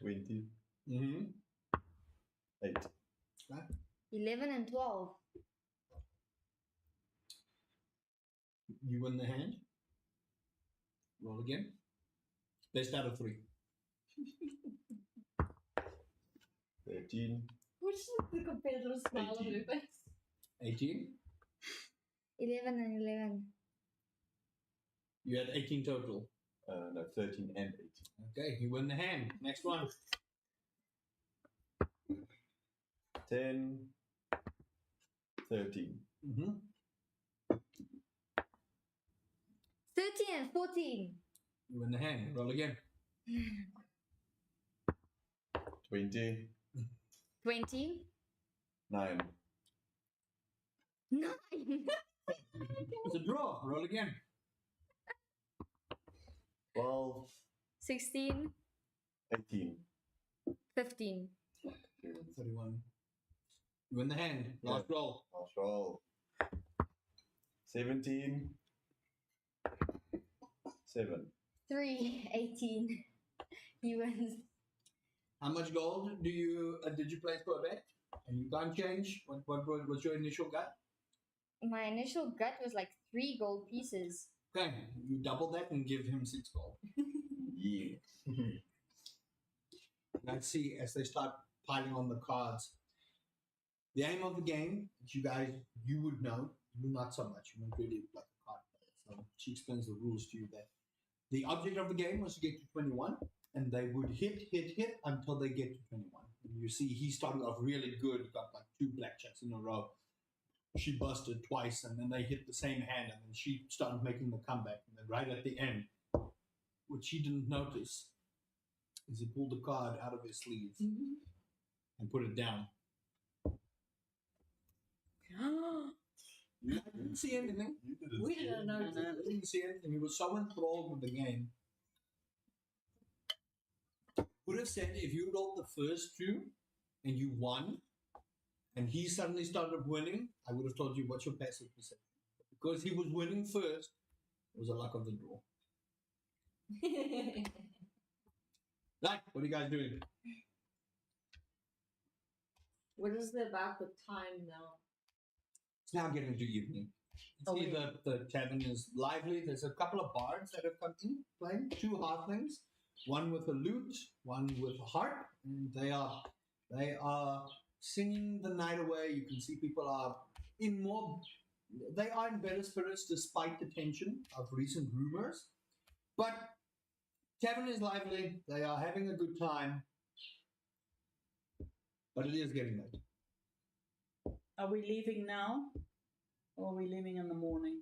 20. Mm-hmm. 8. 11 and 12. You win the hand. Roll again. Best out of 3. 13. What's the competitive smile on your face? 18. 11 and 11. You had 18 total. No, 13 and 18. Okay, you win the hand. Next one. 10. 13. Mm-hmm. 13 and 14. You win the hand. Roll again. 20. 20. 9. 9. It's a draw. Roll again. 12. 16. 18. 15. 31. You win the hand. Last roll. Last roll. 17. 7. 3. 18. He wins. How much gold did you place for a bet? And you can't change. What was your initial gut? My initial gut was like 3 gold pieces. Okay, you double that and give him 6 gold. Yeah. Let's see as they start piling on the cards. The aim of the game, you would know, you not so much. You wouldn't really like a card player. So she explains the rules to you there. The object of the game was to get to 21, and they would hit until they get to 21. And you see, he started off really good, got like 2 blackjacks in a row. She busted twice, and then they hit the same hand, and then she started making the comeback. And then right at the end, what she didn't notice is he pulled the card out of his sleeve and put it down. I didn't see anything. You didn't We see didn't it. know. I didn't see anything. He was so enthralled with the game. Would have said if you rolled the first 2 and you won, and he suddenly started winning, I would have told you what's your passive perception. Because he was winning first, it was a luck of the draw. Right, what are you guys doing? What is it about the time now? It's now getting to evening. You see the tavern is lively. There's a couple of bards that have come in playing, 2 halflings, one with a lute, one with a harp, and they are singing the night away. You can see people are they are in better spirits despite the tension of recent rumors. But tavern is lively. They are having a good time. But it is getting late. Are we leaving now? Or are we leaving in the morning?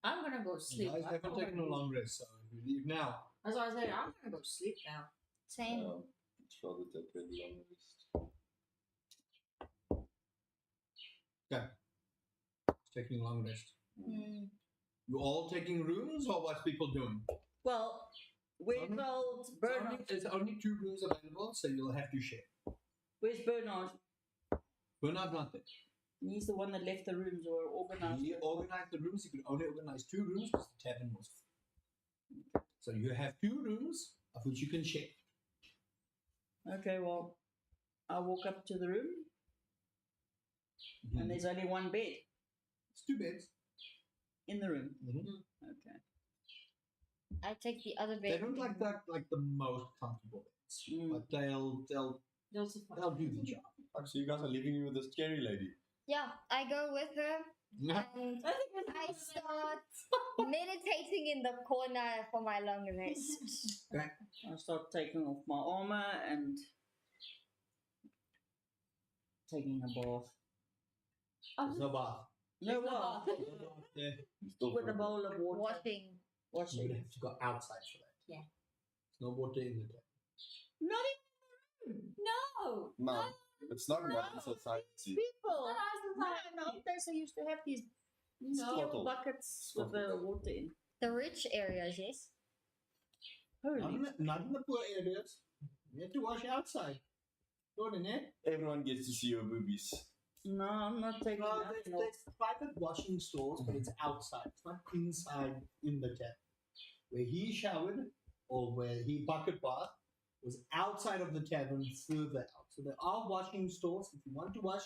I'm gonna go sleep. You guys haven't taken a long rest, so if you leave now, That's what I said. I'm gonna go sleep now. Same. It's rather take a long rest. it's taking a long rest. You all taking rooms, or what's people doing? Well, we Only- told Bernard. There's only 2 rooms available, so you'll have to share. Where's Bernard? Bernard's not there. He's the one that left the rooms or organized. He organized the rooms. He could only organize 2 rooms because the tavern was full. So you have 2 rooms of which you can share. Okay, well, I'll walk up to the room and there's only one bed It's 2 beds. in the room. Mhm. Okay. I take the other They bed. don't like that, like the most comfortable beds, Mm. but they'll They'll suffice. do the job. So you guys are leaving me with the scary lady. Yeah, I go with her And I start meditating in the corner for my long rest. I start taking off my armor and taking a bath. There's no bath. No There's no bath. bath. No bath there. With a bowl of water. Washing. You would Washing. have to go outside for that. Yeah. There's no water in the tap. Not even No. No, it's not modern society. people. No. Nowadays they used to have these No. steel buckets with the water in. The rich areas, yes. Holy. Not in the poor areas. You have to wash outside. Not in it. Everyone gets to see your boobies. No, I'm not taking No, that. there's private washing stores, but it's outside. It's not inside in the tap. Where he showered or where he bucket bath was outside of the tavern, further out. So there are washing stores if you want to wash.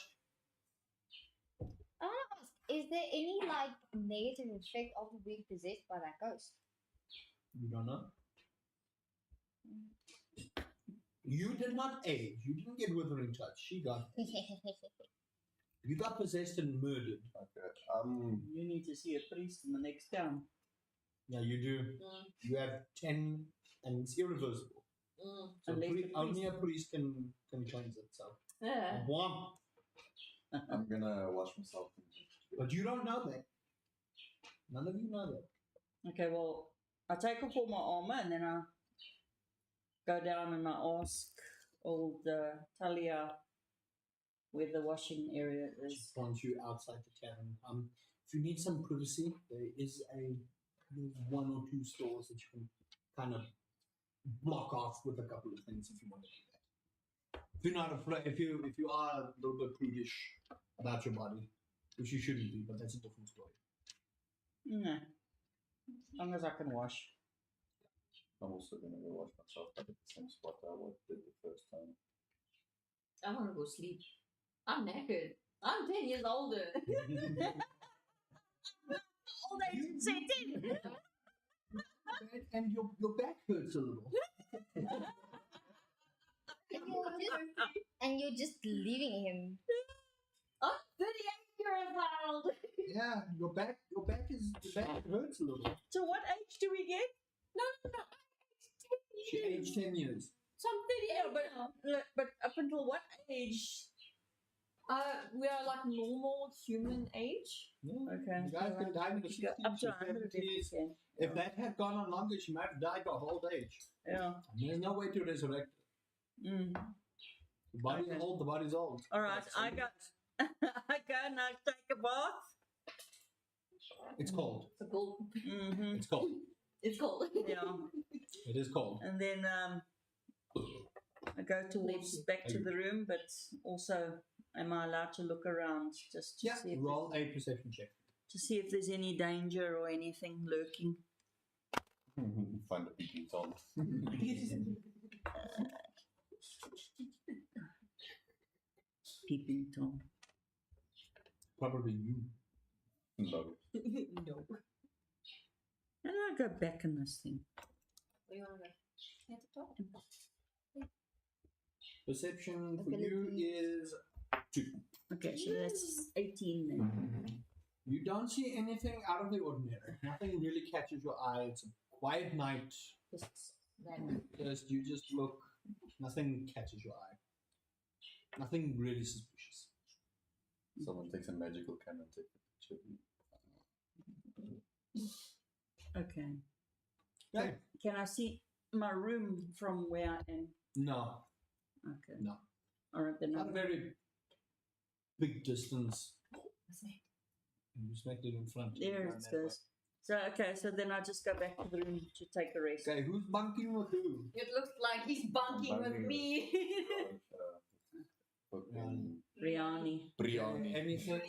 I want to ask, is there any like negative effect of being possessed by that ghost? You don't know. You did not age. You didn't get withering touch. She got. You got possessed and murdered. Okay. You need to see a priest in the next town. Yeah, you do. You have 10, and it's irreversible. So Unless the priest- only a priest can cleanse it. So, Yeah. Whomp. I'm gonna wash myself. But you don't know that. None of you know that. Okay, well, I take off all my armor and then I go down and I ask old Talia where the washing area She is. points you outside the tavern. If you need some privacy, there's one or two stores that you can kind of block off with a couple of things if you want to do that. If you're not afraid, if you are a little bit prudish about your body, which you shouldn't be, but that's a different story. No. As long as I can wash. I'm also gonna go wash myself at the same spot I did the first time. I want to go sleep. I'm knackered. I'm 10 years older. Old age set in. And your back hurts a little. And you're just leaving him. I'm 38 years old. Yeah, your back hurts a little. So what age do we get? No. She aged 10 years. So I'm 38 now. But up until what age? We are like normal human age. Yeah. Okay. You guys can die in the You go 60s, up to 100 70s. again. If that had gone on longer, she might have died of old age. Yeah. There's no way to resurrect her. Mm. The body's Okay. old, the body's old. All right, That's I it. got. I go and I take a bath. It's cold. It's cold. Mm-hmm. It's cold. It's cold. Yeah. It is cold. And then I go towards back to the room, but also am I allowed to look around just to Yeah, see if roll a perception check. there's any danger or anything lurking? Find a peeking Tom. Peeping Tom. Probably you. No. No. How do I go back in this thing? Where do you want to go? At the top. Perception for you is 2. Okay, so that's 18 then. You don't see anything out of the ordinary. Nothing really catches your eye. It's a quiet night. Just that. You just look. Nothing catches your eye. Nothing really suspicious. Someone takes a magical camera and take a picture. Okay. Okay. Can I see my room from where I am? No, Okay. no. All right, then. Not a very big distance. You smacked it in front. There it goes. So, okay, so then I just go back to the room to take a rest. Okay, who's bunking with who? It looks like he's bunking with Bunking me. Riani. Briani. Anything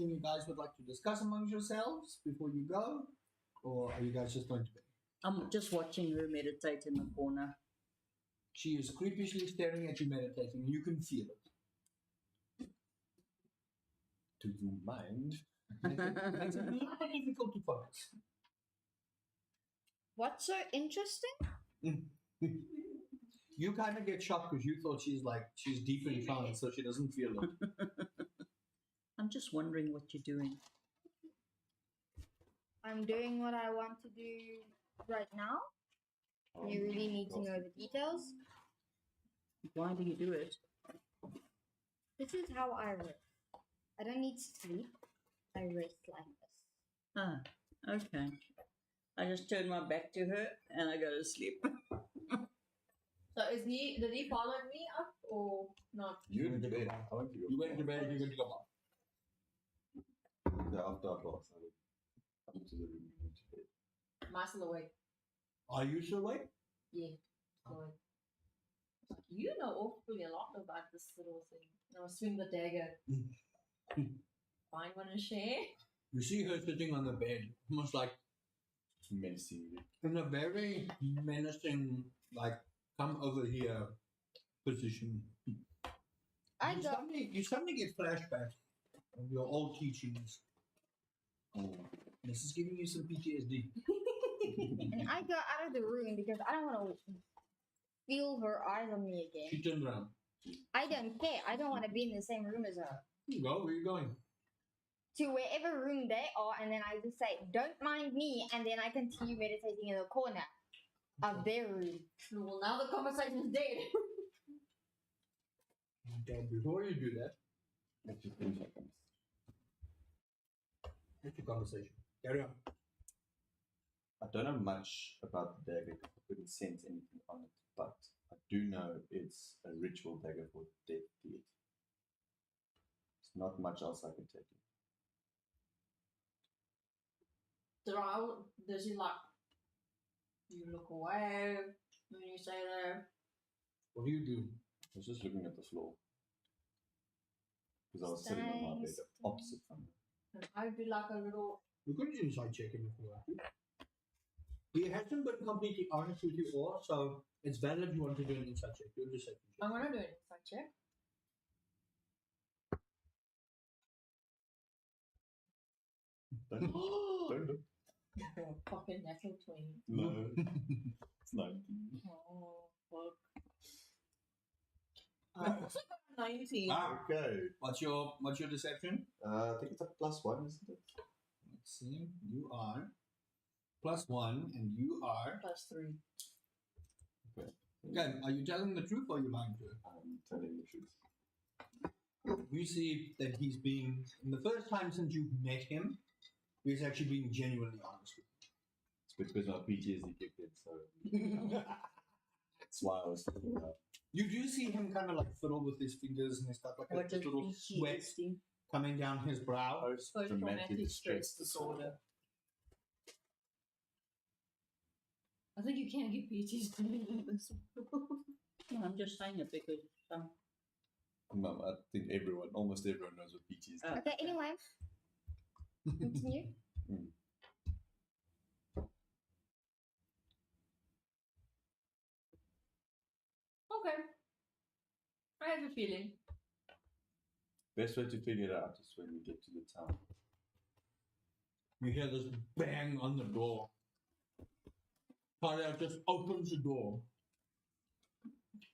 you guys would like to discuss amongst yourselves before you go? Or are you guys just going to bed? I'm just watching her meditate in the corner. She is creepishly staring at you meditating. You can feel it. Do you mind? It's a little bit difficult to focus. What's so interesting? You kind of get shocked because you thought she's deep in trance, so she doesn't feel it. I'm I'm just wondering what you're doing. I'm doing what I want to do right now. You really need to know the details. Why do you do it? This is how I rest. I don't need sleep. I rest like this. Ah, okay. I just turn my back to her and I go to sleep. So did he follow me up or not? You went to bed. I went to go. You went to bed, you're going to go back. Yeah, after I lost, I went up to the room and went to bed. Am I still awake? Are you still awake? Yeah, still awake. You know awfully a lot about this little thing. I'll swing the dagger. Find one and share. You see her sitting on the bed, almost like Menacingly. in a very menacing, like, come over here position. You suddenly get flashbacks of your old teachings. Oh. This is giving you some PTSD. And I go out of the room because I don't want to feel her eyes on me again. She turned around. I don't care. I don't want to be in the same room as her. Here you go, where are you going? To wherever room they are, and then I just say, "Don't mind me," and then I continue meditating in the corner of their room. Well, now the conversation is dead. Okay, before you do that, Let's just finish up on this. what's your conversation? Carry on. I don't know much about the dagger because I couldn't sense anything on it, but I do know it's a ritual dagger for death deity. There's not much else I can take it. Does he like, you look away when you say that? What do you do? I was just looking at the floor because I was sitting on my bed opposite from her. And I'd be like a little. You could inside check him if you want. He hasn't been completely honest with you all, so it's valid if you want to do an inside check. You'll just have to check. I'm gonna do it if I check. Don't look. Fucking natural 20. No, it's 19. Oh, fuck. I also got 19. Okay. What's your deception? I think it's a +1, isn't it? Let's see. You are +1, and you are. +3. Okay, are you telling the truth or are you lying to her? I'm telling the truth. You see that he's being, in the first time since you've met him, he's actually being genuinely honest with It's because my PTSD kicked in, so you. that's why I was thinking about. You do see him kind of like fiddle with his fingers and stuff like What that. does Little sweat PTSD? coming down his brow. Post-traumatic stress disorder. I think you can get PTSD in this. No, I'm just saying it because No, I think almost everyone knows what PTSD is. Okay, anyway. Continue. Okay. I have a feeling. Best way to figure it out is when we get to the town. You hear this bang on the door. Talia just opens the door.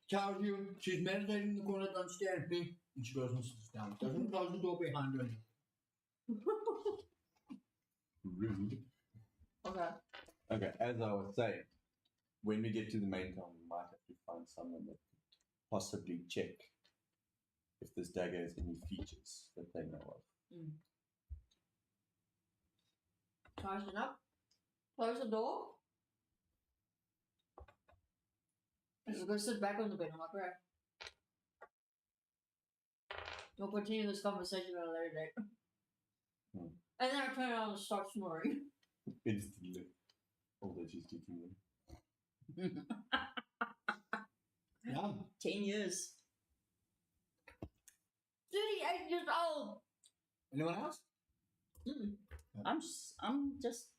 Tells you she's meditating in the corner, don't stare at me. And she goes and sits down. Doesn't close the door behind her. Rude. Okay. Okay, as I was saying, when we get to the main town, we might have to find someone that could possibly check if this dagger has any features that they know of. Charge it up. Close the door. Just go sit back on the bed. I'm like, right. We'll continue this conversation at a later date. And then I turn around and start snoring. Instantly. Although she's teaching them. Yeah. 10 years. 38 years old. Anyone else? I'm just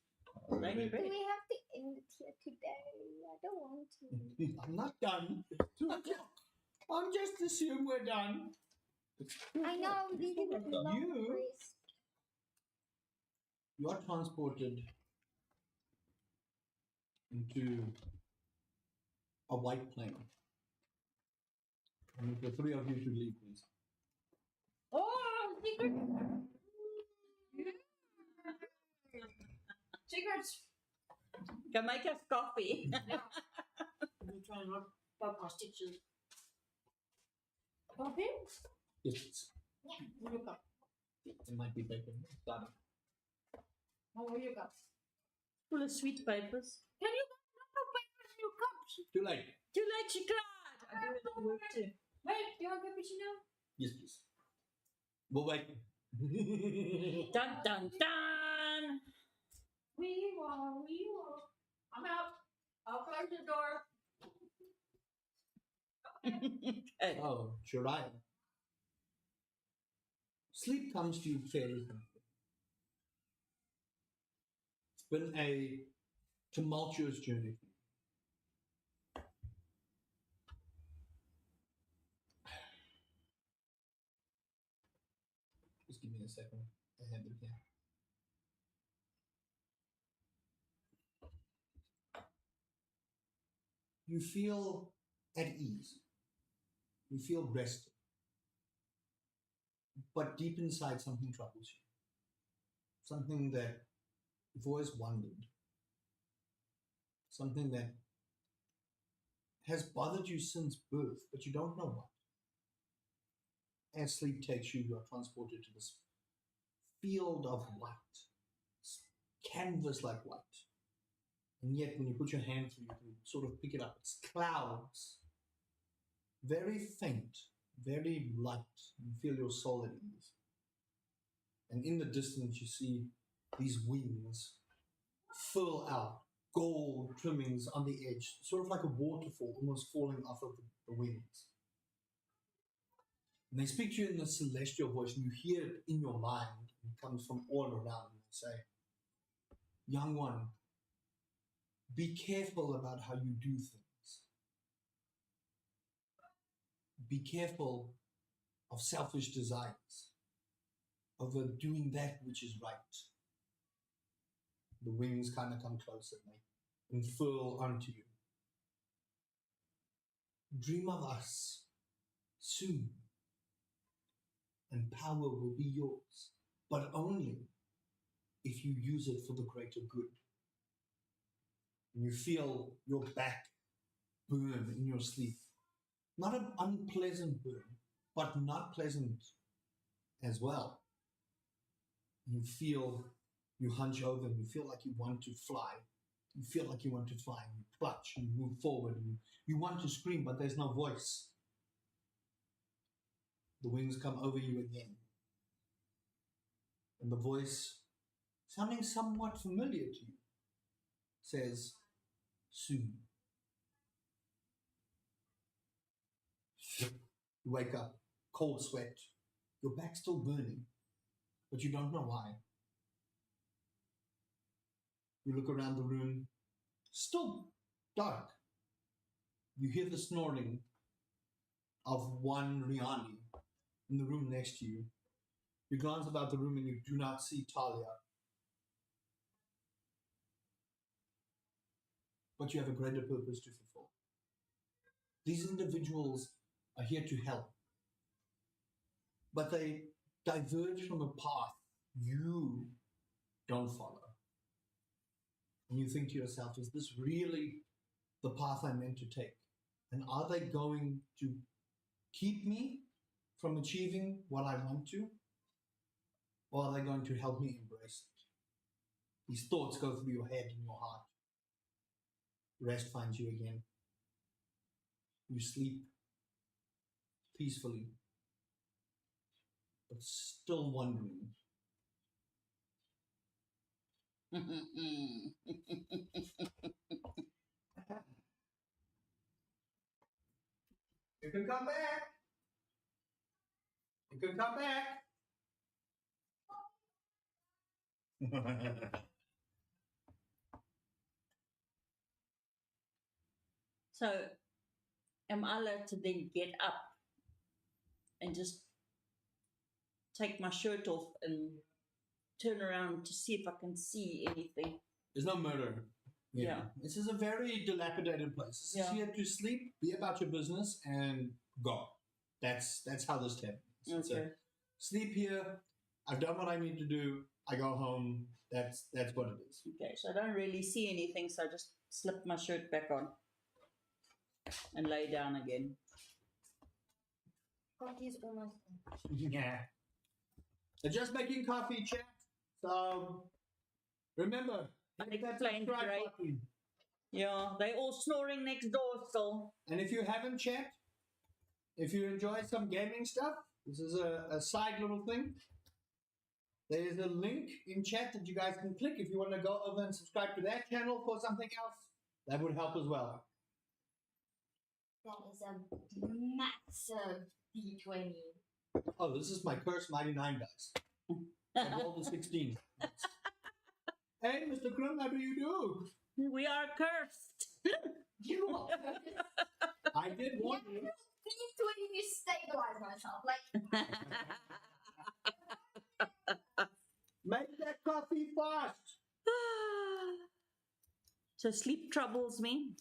laying in Do bed. we have to end it here today? I don't want to. I'm not done. I'm just assume we're done. I know, we need to do long You- rest. You are transported into a white plane. And the three of you to leave, please. Oh! secret? Secrets. Can make us coffee. I'm trying not to poke my stitches. Coffee? Yes, please. Yeah. Where you go? It might be bacon. Butter. Oh, where you go? Full of sweet papers. Can you not put papers in your cups? Too late. Too late, she cried. I do it at work too. Wait, do you want cappuccino? Yes, please. We'll wait. Dun dun dun. We will. I'm out. I'll close the door. Okay. Oh, Shariah. Sleep comes to you fairly quickly. It's been a tumultuous journey. Just give me a second. I have it here. You feel at ease. You feel rested. But deep inside, something troubles you. Something that you've always wondered. Something that has bothered you since birth, but you don't know what. As sleep takes you, you are transported to this field of white, this canvas-like white. And yet, when you put your hand through, you can sort of pick it up. It's clouds, very faint, very light. You feel your soul at ease. And in the distance, you see these wings furl out, gold trimmings on the edge, sort of like a waterfall almost falling off of the wings. And they speak to you in the celestial voice, and you hear it in your mind. It comes from all around, and they say, young one, be careful about how you do things. Be careful of selfish desires, of doing that which is right. The wings kind of come closer and furl onto you. Dream of us soon, and power will be yours, but only if you use it for the greater good. And you feel your back burn in your sleep. Not an unpleasant burn, but not pleasant as well. You feel, you hunch over and you feel like you want to fly. You feel like you want to fly, and you clutch and you move forward, and you want to scream, but there's no voice. The wings come over you again. And the voice, sounding somewhat familiar to you, says, soon. You wake up, cold sweat, your back's still burning, but you don't know why. You look around the room, still dark. You hear the snoring of one Riani in the room next to you. You glance about the room and you do not see Talia. But you have a greater purpose to fulfill. These individuals are here to help, but they diverge from a path you don't follow. And you think to yourself, is this really the path I'm meant to take? And are they going to keep me from achieving what I want to? Or are they going to help me embrace it? These thoughts go through your head and your heart. Rest finds you again. You sleep peacefully, but still wondering. You can come back. You can come back. So, am I allowed to then get up and just take my shirt off and turn around to see if I can see anything? There's no murder. Yeah. This is a very dilapidated place. This is Yeah. here to sleep, be about your business, and go. That's how this tavern is. Okay. sleep here. I've done what I need to do. I go home. That's what it is. Okay, so I don't really see anything, so I just slip my shirt back on and lay down again. Coffee is almost done. Yeah. They're just making coffee, chat. So remember, hit that Unexplained subscribe break. button. Yeah, they all snoring next door still. And if you haven't, chat, if you enjoy some gaming stuff, this is a side little thing. There's a link in chat that you guys can click if you want to go over and subscribe to that channel for something else. That would help as well. That is a massive D20. Oh, this is my cursed mighty 9 dice. I rolled a 16. Hey, Mr. Krum, how do you do? We are cursed. You are. I did want you. D20 to stabilize myself. Like, Make that coffee fast. So sleep troubles me.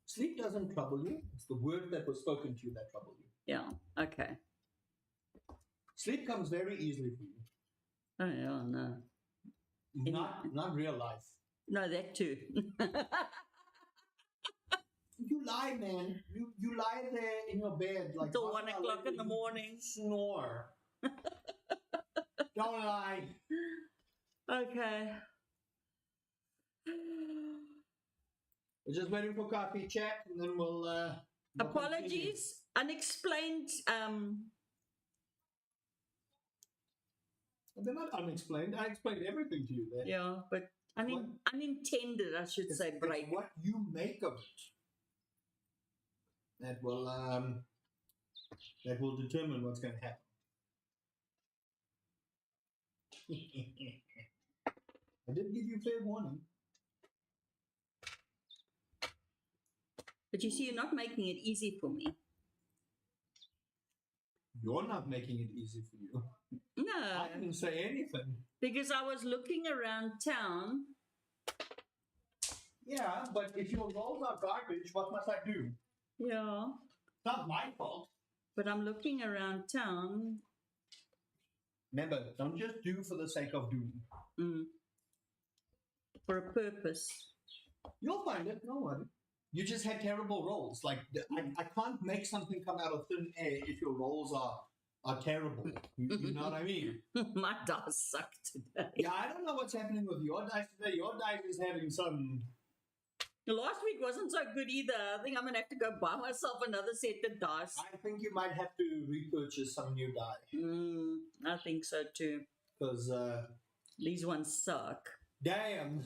Sleep doesn't trouble you. It's the word that was spoken to you that troubled you. Yeah, okay. Sleep comes very easily for you. Oh, yeah, no. Not real life. No, that too. You lie, man. You lie there in your bed like Till half 1 an hour o'clock in later, the you morning. Snore. Don't lie. Okay. We're just waiting for coffee chat, and then we'll continue. Apologies. Unexplained. They're not unexplained. I explained everything to you there. Yeah, but unintended, I should say, It's break. what you make of it that will determine what's going to happen. I did give you fair warning. But you see, you're not making it easy for me. You're not making it easy for you. No, I didn't say anything. because I was looking around town. Yeah, but if your rolls are garbage, what must I do? Yeah, It's not my fault. but I'm looking around town. Remember, don't just do for the sake of doing. For a purpose. You'll find it, no worry. You just had terrible rolls. Like, I can't make something come out of thin air if your rolls are terrible. You know what I mean? My dice suck today. Yeah, I don't know what's happening with your dice today. Your dice is having some... Last week wasn't so good either. I think I'm going to have to go buy myself another set of dice. I think you might have to repurchase some new die. I think so too. Because, These ones suck. damn.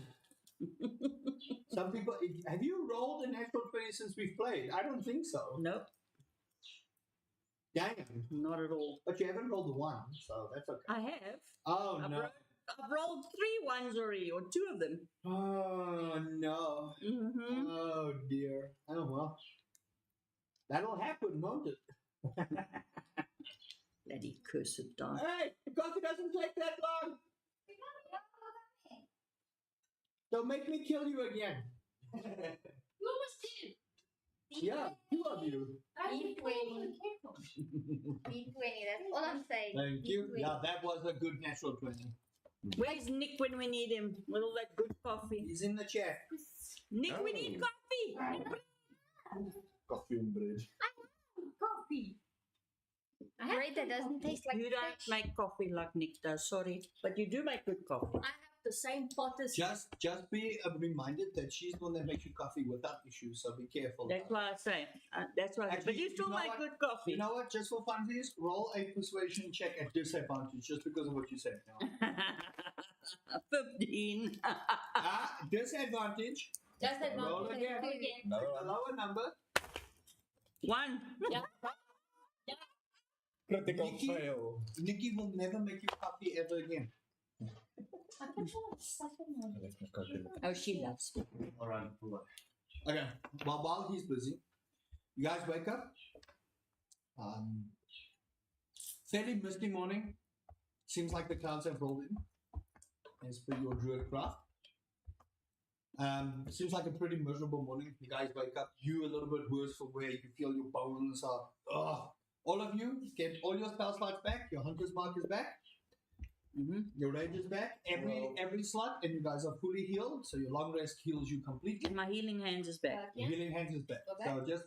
Some people... Have you rolled a natural 20 since we've played? I don't think so. Nope, Damn. not at all. But you haven't rolled the 1, so that's okay. I have. Oh, I've, no. I've rolled 3 ones already, or 2 of them. Oh, no. Mm-hmm. Oh, dear. Oh, well. That'll happen, won't it? Bloody cursed die. Hey, the coffee doesn't take that long. Don't make me kill you again. You almost did. Yeah, 2 of you. D20. D20, that's all I'm saying. Thank you. D20. Yeah, that was a good natural 20. Where's Nick when we need him? With all that good coffee. He's in the chat. Nick, we need coffee. Coffee and bread. Coffee. Bread that doesn't taste like You don't fish. make coffee like Nick does, sorry. But you do make good coffee. I have the same pot as Just be reminded that she's the one that makes you coffee without issues, so be careful. That's why I say. That's why I say. But Actually, you still you know make what? good coffee. You know what? Just for funsies, roll a persuasion check at disadvantage just because of what you said now. 15. Disadvantage. Just that Roll not again. No, A lower number. 1. Yeah. critical Nikki? fail. Nikki will never make you coffee ever again. I can feel it sucking. Oh, she loves me. All right, hold on. Okay. While he's busy, you guys wake up. Fairly misty morning. Seems like the clouds have rolled in, as per your druid craft. Seems like a pretty miserable morning. You guys wake up. You a little bit worse for wear. You feel your bones are All of you get all your spell slots back. Your hunter's mark is back. Your rage is back. Every slot, and you guys are fully healed. So your long rest heals you completely. And my healing hands is back. Your healing hands is back. Go back. So just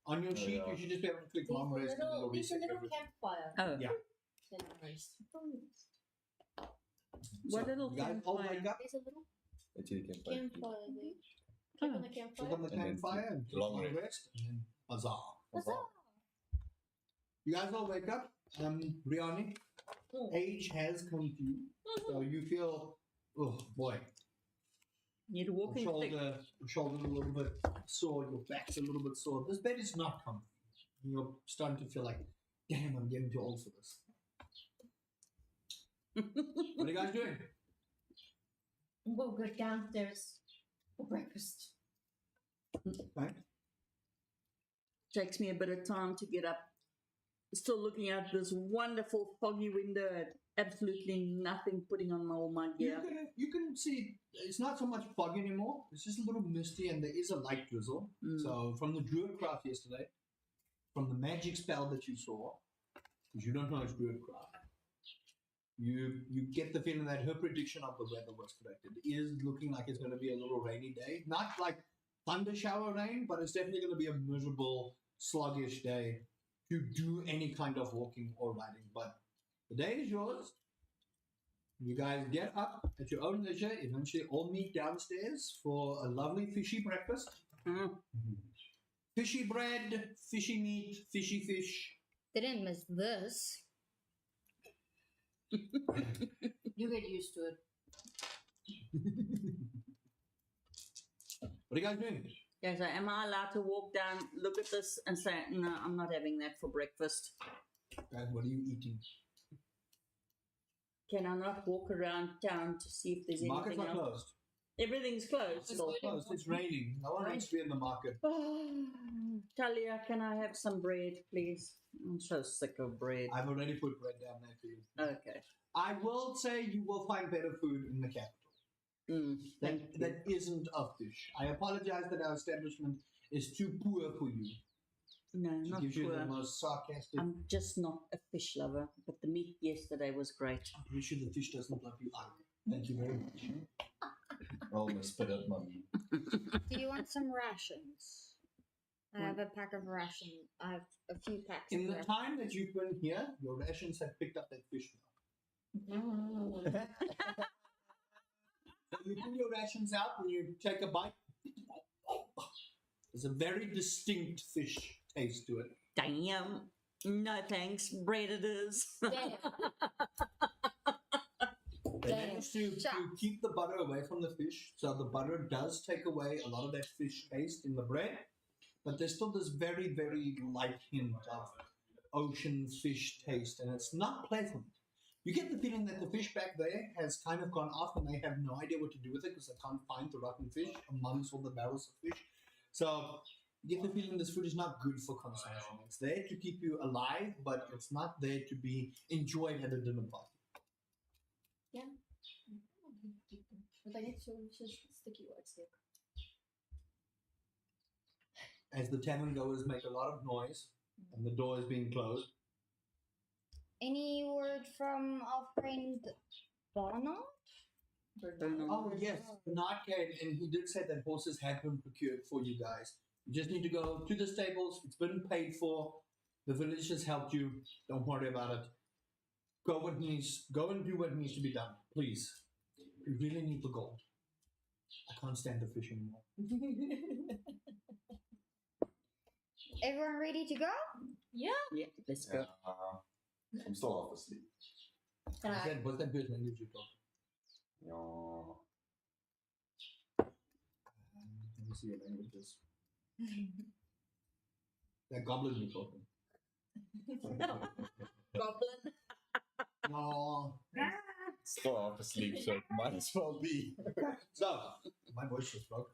on your sheet, you should just be able to click long rest, and it'll There's a reset little everything. campfire. Oh, Yeah. what So little you guys all campfire? wake up. There's a little Actually, you can find campfire there. Click on the Click campfire. on the And then campfire and click long long rest. rest, and then huzzah. Huzzah. You guys all wake up. Riani, Oh. age has come to you, so you feel, oh boy, You're your walking thick. shoulder a little bit sore, your back's a little bit sore. This bed is not comfy. You're starting to feel like, damn, I'm getting too old for this. What are you guys doing? We'll go downstairs for breakfast. Right? Takes me a bit of time to get up. Still looking out this wonderful foggy window at absolutely nothing putting on all my gear. You can see it's not so much fog anymore. It's just a little misty, and there is a light drizzle. So from the druidcraft yesterday, from the magic spell that you saw, because you don't know it's druidcraft, you get the feeling that her prediction of the weather was correct. It is looking like it's going to be a little rainy day. Not like thunder shower rain, but it's definitely going to be a miserable, sluggish day to do any kind of walking or riding. But the day is yours. You guys get up at your own leisure. Eventually all meet downstairs for a lovely fishy breakfast. Mm. Fishy bread, fishy meat, fishy fish. Didn't miss this. You get used to it. What are you guys doing? Okay, so am I allowed to walk down, look at this, and say, no, I'm not having that for breakfast? Guys, what are you eating? Can I not walk around town to see if there's Market's anything not else? closed. Everything's closed It's still. not closed. It's raining. No one wants to be in the market. Talia, can I have some bread, please? I'm so sick of bread. I've already put bread down there for you. Okay. I will say you will find better food in the capital. Thank you. That isn't a fish. I apologize that our establishment is too poor for you. No, She not gives you the poor. most sarcastic. I'm just not a fish lover, but the meat yesterday was great. I'm pretty sure the fish doesn't love you either. Thank you very much. I almost spit out my meat. Do you want some rations? I have a pack of rations. I have a few packs In of the rations. time that you've been here, your rations have picked up that fish now. So you pull your rations out and you take a bite. There's a very distinct fish taste to it. Damn. No thanks. Bread it is. They manage to keep the butter away from the fish, so the butter does take away a lot of that fish taste in the bread, but there's still this very, very light hint of ocean fish taste, and it's not pleasant. You get the feeling that the fish back there has kind of gone off and they have no idea what to do with it because they can't find the rotten fish amongst all the barrels of fish. So you get the feeling this food is not good for consumption. It's there to keep you alive, but it's not there to be enjoyed at a dinner party. But I need to just sticky white stick. As the tavern goers make a lot of noise and the door is being closed, Any word from our friend Barnard? oh yes, Bernard came and he did say that horses had been procured for you guys. You just need to go to the stables. It's been paid for. The village has helped you. Don't worry about it. Go and do what needs to be done, please. You really need the gold. I can't stand the fish anymore. Everyone ready to go? Yeah. Yeah, let's go. I'm still half asleep. Can I? What's that bird language you talk? Yeah. Let me see what language it is. That goblin you talking. Goblin. No. Still half asleep, so it might as well be. So, my voice just broke.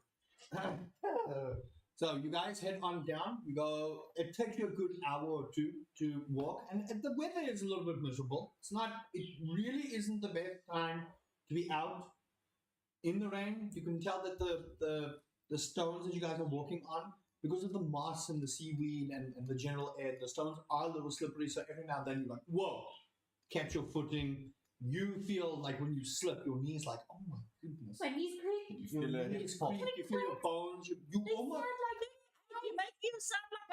So you guys head on down. You go. It takes you a good hour or two to walk, and the weather is a little bit miserable. It's not. It really isn't the best time to be out in the rain. You can tell that the stones that you guys are walking on because of the moss and the seaweed and the general air, the stones are a little slippery. So every now and then you're like, whoa, catch your footing. You feel like when you slip, your knees like, oh my goodness. My knees creak. You Your feel a knees pop. creak, you feel your bones. You You almost, make you sound like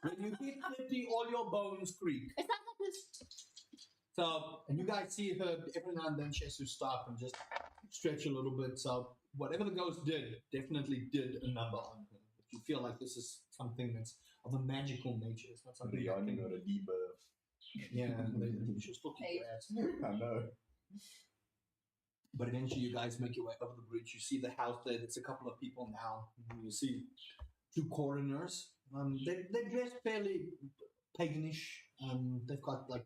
108. when you hit 50, all your bones creak. It sounds like this. So, and you guys see her every now and then she has to stop and just stretch a little bit. So, whatever the ghost did, definitely did a number on her. If you feel like this is something that's of a magical nature, it's not something that Rihanna can, got a rebirth. yeah, she was looking Hey. for ass. I know. But eventually, you guys make your way over the bridge. You see the house there. There's a couple of people now. You see two coroners. They're dressed fairly paganish. They've got like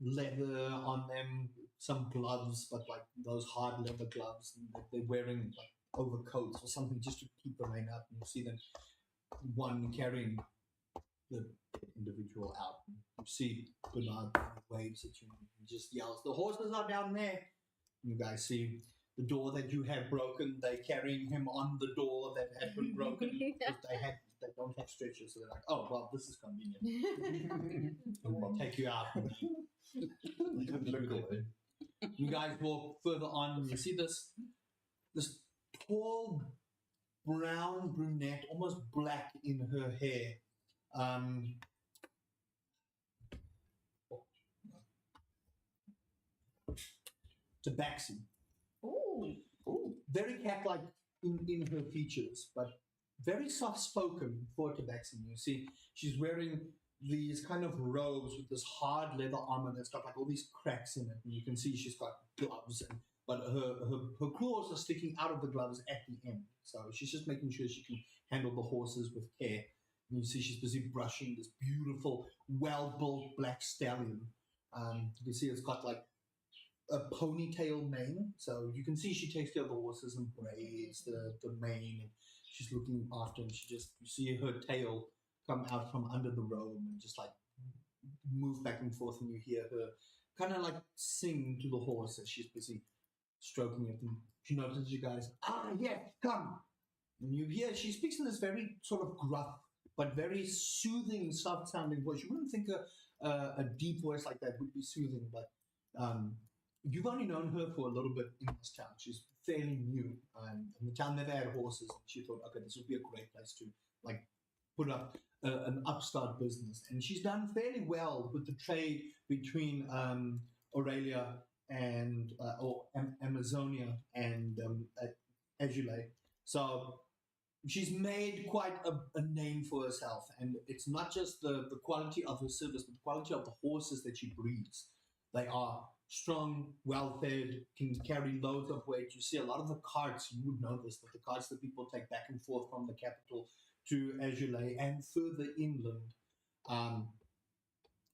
leather on them, some gloves, but like those hard leather gloves. And they're wearing like overcoats or something just to keep the rain out. And you see them, one carrying the individual out. You see Bernard waves at you and just yells, "The horses are down there." You guys see the door that you have broken. They're carrying him on the door that had been broken because they don't have stretchers. So they're like, "Oh well, this is convenient. We'll take you out." You guys walk further on and you see this tall brown brunette, almost black in her hair. Tabaxi. Ooh. Very cat-like in her features, but very soft-spoken for Tabaxi. You see, she's wearing these kind of robes with this hard leather armor that's got like all these cracks in it, and you can see she's got gloves, but her claws are sticking out of the gloves at the end. So she's just making sure she can handle the horses with care. And you see she's busy brushing this beautiful, well-built black stallion. You can see it's got like a ponytail mane, so you can see she takes care of the horses and braids the mane, and she's looking after them. You see her tail come out from under the robe and just like move back and forth, and you hear her kind of like sing to the horse as she's busy stroking it. And she notices you guys, yeah, come. And you hear she speaks in this very sort of gruff but very soothing, soft-sounding voice. You wouldn't think a deep voice like that would be soothing, but you've only known her for a little bit in this town. She's fairly new, and the town never had horses. And she thought, okay, this would be a great place to like put up an upstart business. And she's done fairly well with the trade between Aurelia and Amazonia and Azulay. So she's made quite a name for herself, and it's not just the quality of her service, but the quality of the horses that she breeds. They are strong, well-fed, can carry loads of weight. You see a lot of the carts, you would know this, but the carts that people take back and forth from the capital to Azulay and further inland,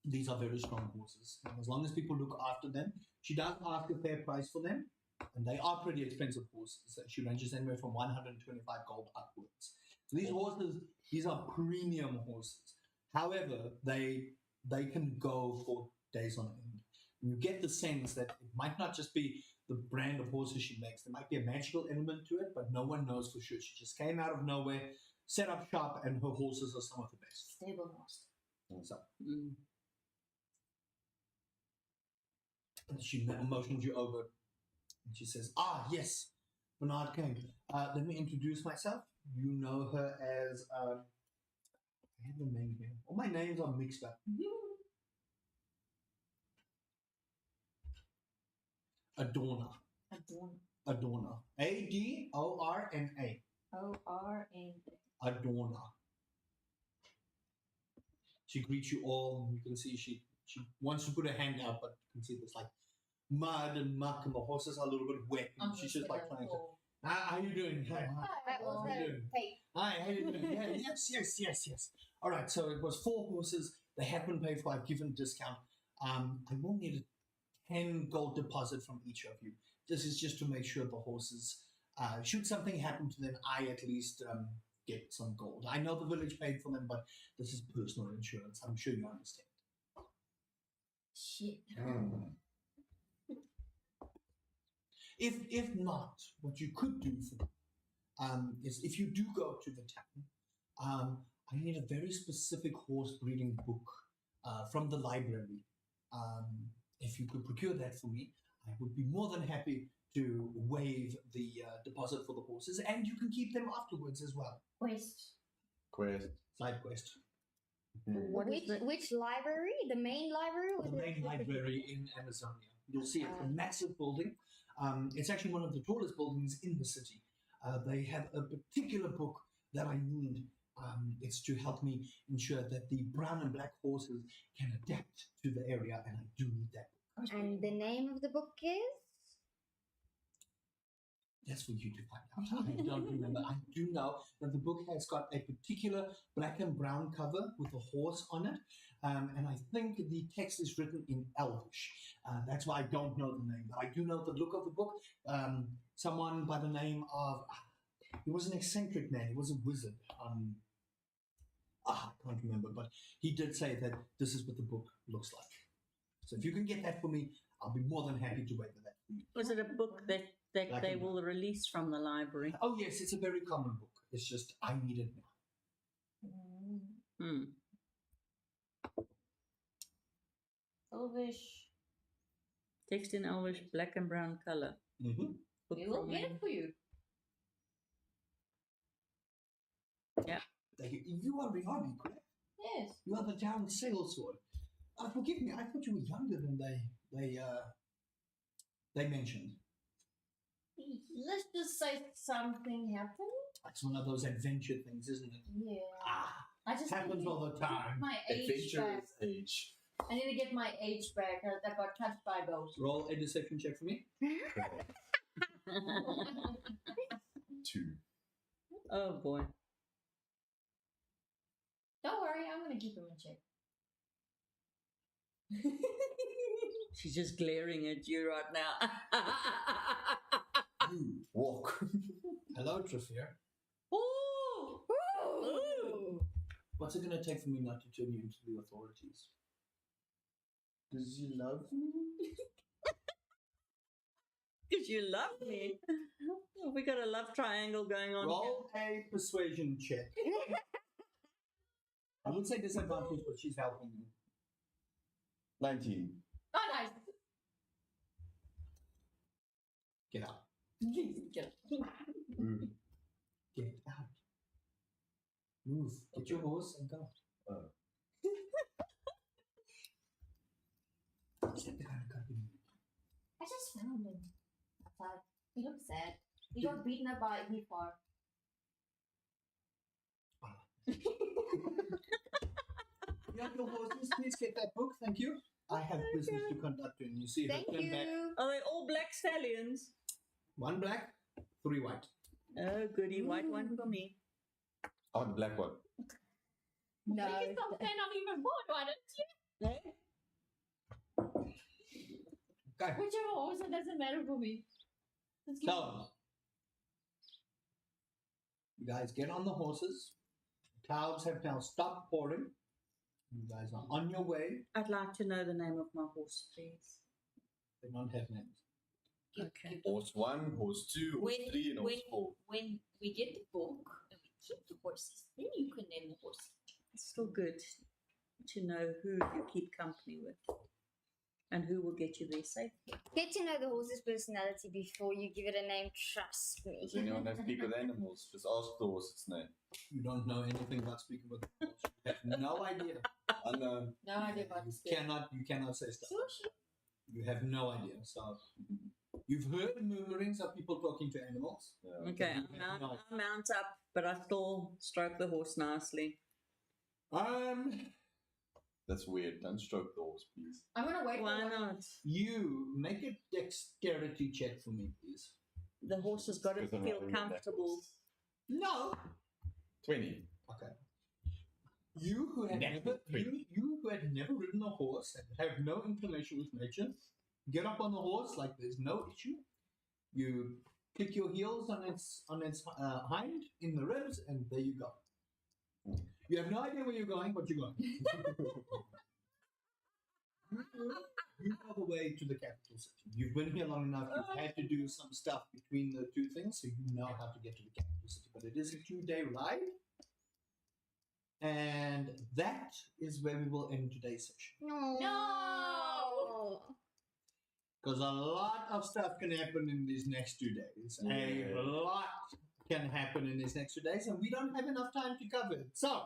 these are very strong horses. And as long as people look after them, she does ask a fair price for them, and they are pretty expensive horses. She ranges anywhere from 125 gold upwards. So these horses, these are premium horses. However, they can go for days on end. You get the sense that it might not just be the brand of horses she makes. There might be a magical element to it, but no one knows for sure. She just came out of nowhere, set up shop, and her horses are some of the best. Stable master. So, and she motions you over, and she says, yes, Bernard came. Let me introduce myself. You know her as, I have a name here. All my names are mixed up. Adorna. Adorna. A-D-O-R-N-A. O-R-N. Adorna. She greets you all, and you can see she wants to put her hand out, but you can see there's like mud and muck, and the horses are a little bit wet. And she's just like trying to. How you doing? Hi. How you doing? Hey. Hi. How you doing? Yeah, yes. All right. So it was 4 horses. They have been paid for. I've given a discount. I will need a 10 gold deposit from each of you. This is just to make sure the horses, should something happen to them, I at least get some gold. I know the village paid for them, but this is personal insurance. I'm sure you understand. Shit. If not, what you could do for them, is if you do go to the town, I need a very specific horse breeding book from the library. If you could procure that for me, I would be more than happy to waive the deposit for the horses, and you can keep them afterwards as well. Quest. Side quest. Which library? The main library? Or The main library in Amazonia. You'll see it's a massive building. It's actually one of the tallest buildings in the city. They have a particular book that I need. It's to help me ensure that the brown and black horses can adapt to the area, and I do need that book. And the name of the book is? That's for you to find out. I don't remember. I do know that the book has got a particular black and brown cover with a horse on it. And I think the text is written in Elvish. That's why I don't know the name. But I do know the look of the book. Someone by the name of... he was an eccentric man. He was a wizard. I can't remember. But he did say that this is what the book looks like. So if you can get that for me, I'll be more than happy to wait for that. Was it a book that Black they and will release from the library? Oh, yes, it's a very common book. It's just, I need it now. Hmm. Elvish. Text in Elvish, black and brown color. Mm-hmm. Book We will from get it for you. Thank you. You are Rihanna, correct? Yes. You are the town salesword. Forgive me, I thought you were younger than they mentioned. Let's just say something happened. It's one of those adventure things, isn't it? Yeah. I just Happens need to all the get time. my age Adventure back. is age. I need to get my age back. I got touched by ghosts. Roll a deception check for me. 2. Oh boy. Don't worry, I'm gonna keep him in check. She's just glaring at you right now. You walk. Hello, Trafir. Ooh! Ooh! What's it going to take for me not to turn you into the authorities? Does he love me? Because you love me. We got a love triangle going on Roll a persuasion check. I would say disadvantage, but she's helping you. 19. Oh, nice. Get out. Get Ooh. Get out. Move. Get your horse and go. Is that the kind of company? I just found him. Outside. He looks sad. He got beaten up by a farm. You have your horses. Please get that book. Thank you. I have business to conduct, and you see her Thank turn back. you. Are they all black stallions? 1 black, 3 white. Oh, goody. White one for me. Oh, the black one. No. You can stop saying I'm even bored, why don't you? Okay. Whichever horse, it doesn't matter for me. Let's keep So, you guys get on the horses. Clouds have now stopped pouring. You guys are on your way. I'd like to know the name of my horse, please. They don't have names. Okay. Horse 1, horse 2, horse 3, and horse 4. when we get the book and we keep the horses, then you can name the horse. It's still good to know who you keep company with and who will get you there safely. Get to know the horse's personality before you give it a name. Trust me. Does anyone know speak with animals? Just ask the horse its name. You don't know anything about speaking with the horse. You have no idea. I know. No idea about this. You cannot say stuff. Sushi. You have no idea. So, you've heard murmurings of people talking to animals. Yeah. Okay, You have no I'll mount up, but I still stroke the horse nicely. That's weird. Don't stroke the horse, please. I'm gonna wait Why for one. not? You make a dexterity check for me, please. The horse has got to Because I'm feel not in that comfortable. horse. No. 20. Okay. You who had never ridden a horse and have no inclination with nature, get up on the horse like there's no issue. You kick your heels on its hind in the ribs, and there you go. You have no idea where you're going, but you're going. You know the way to the capital city. You've been here long enough. You've had to do some stuff between the two things, so you know how to get to the capital city, but it is a 2-day ride. And that is where we will end today's session. No! Because a lot of stuff can happen in these next 2 days. Yeah. A lot can happen in these next 2 days, and we don't have enough time to cover it. So,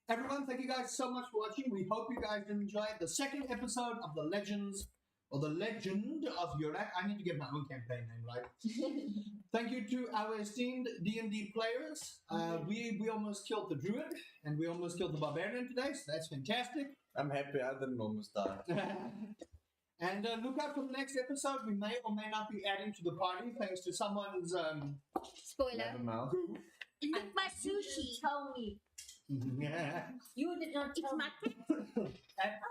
everyone, thank you guys so much for watching. We hope you guys enjoyed the second episode of the Legends, or the Legend of Urak. I need to get my own campaign name right. Thank you to our esteemed D&D players. We almost killed the Druid, and we almost killed the Barbarian today, so that's fantastic. I'm happy I didn't almost die. And look out for the next episode. We may or may not be adding to the party thanks to someone's Spoiler. Mouth. Look my sushi. Tell me. You did not tell me. At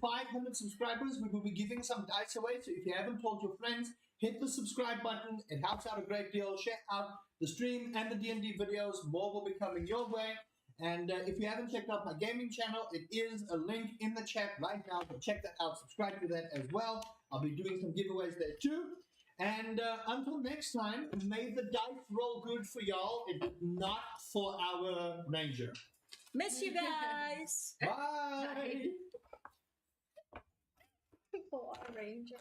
500 subscribers, we will be giving some dice away. So if you haven't told your friends, hit the subscribe button. It helps out a great deal. Check out the stream and the D&D videos. More will be coming your way. And if you haven't checked out my gaming channel, it is a link in the chat right now. So check that out. Subscribe to that as well. I'll be doing some giveaways there too. And until next time, may the dice roll good for y'all. It did not for our ranger. Miss you guys. Bye. For our ranger.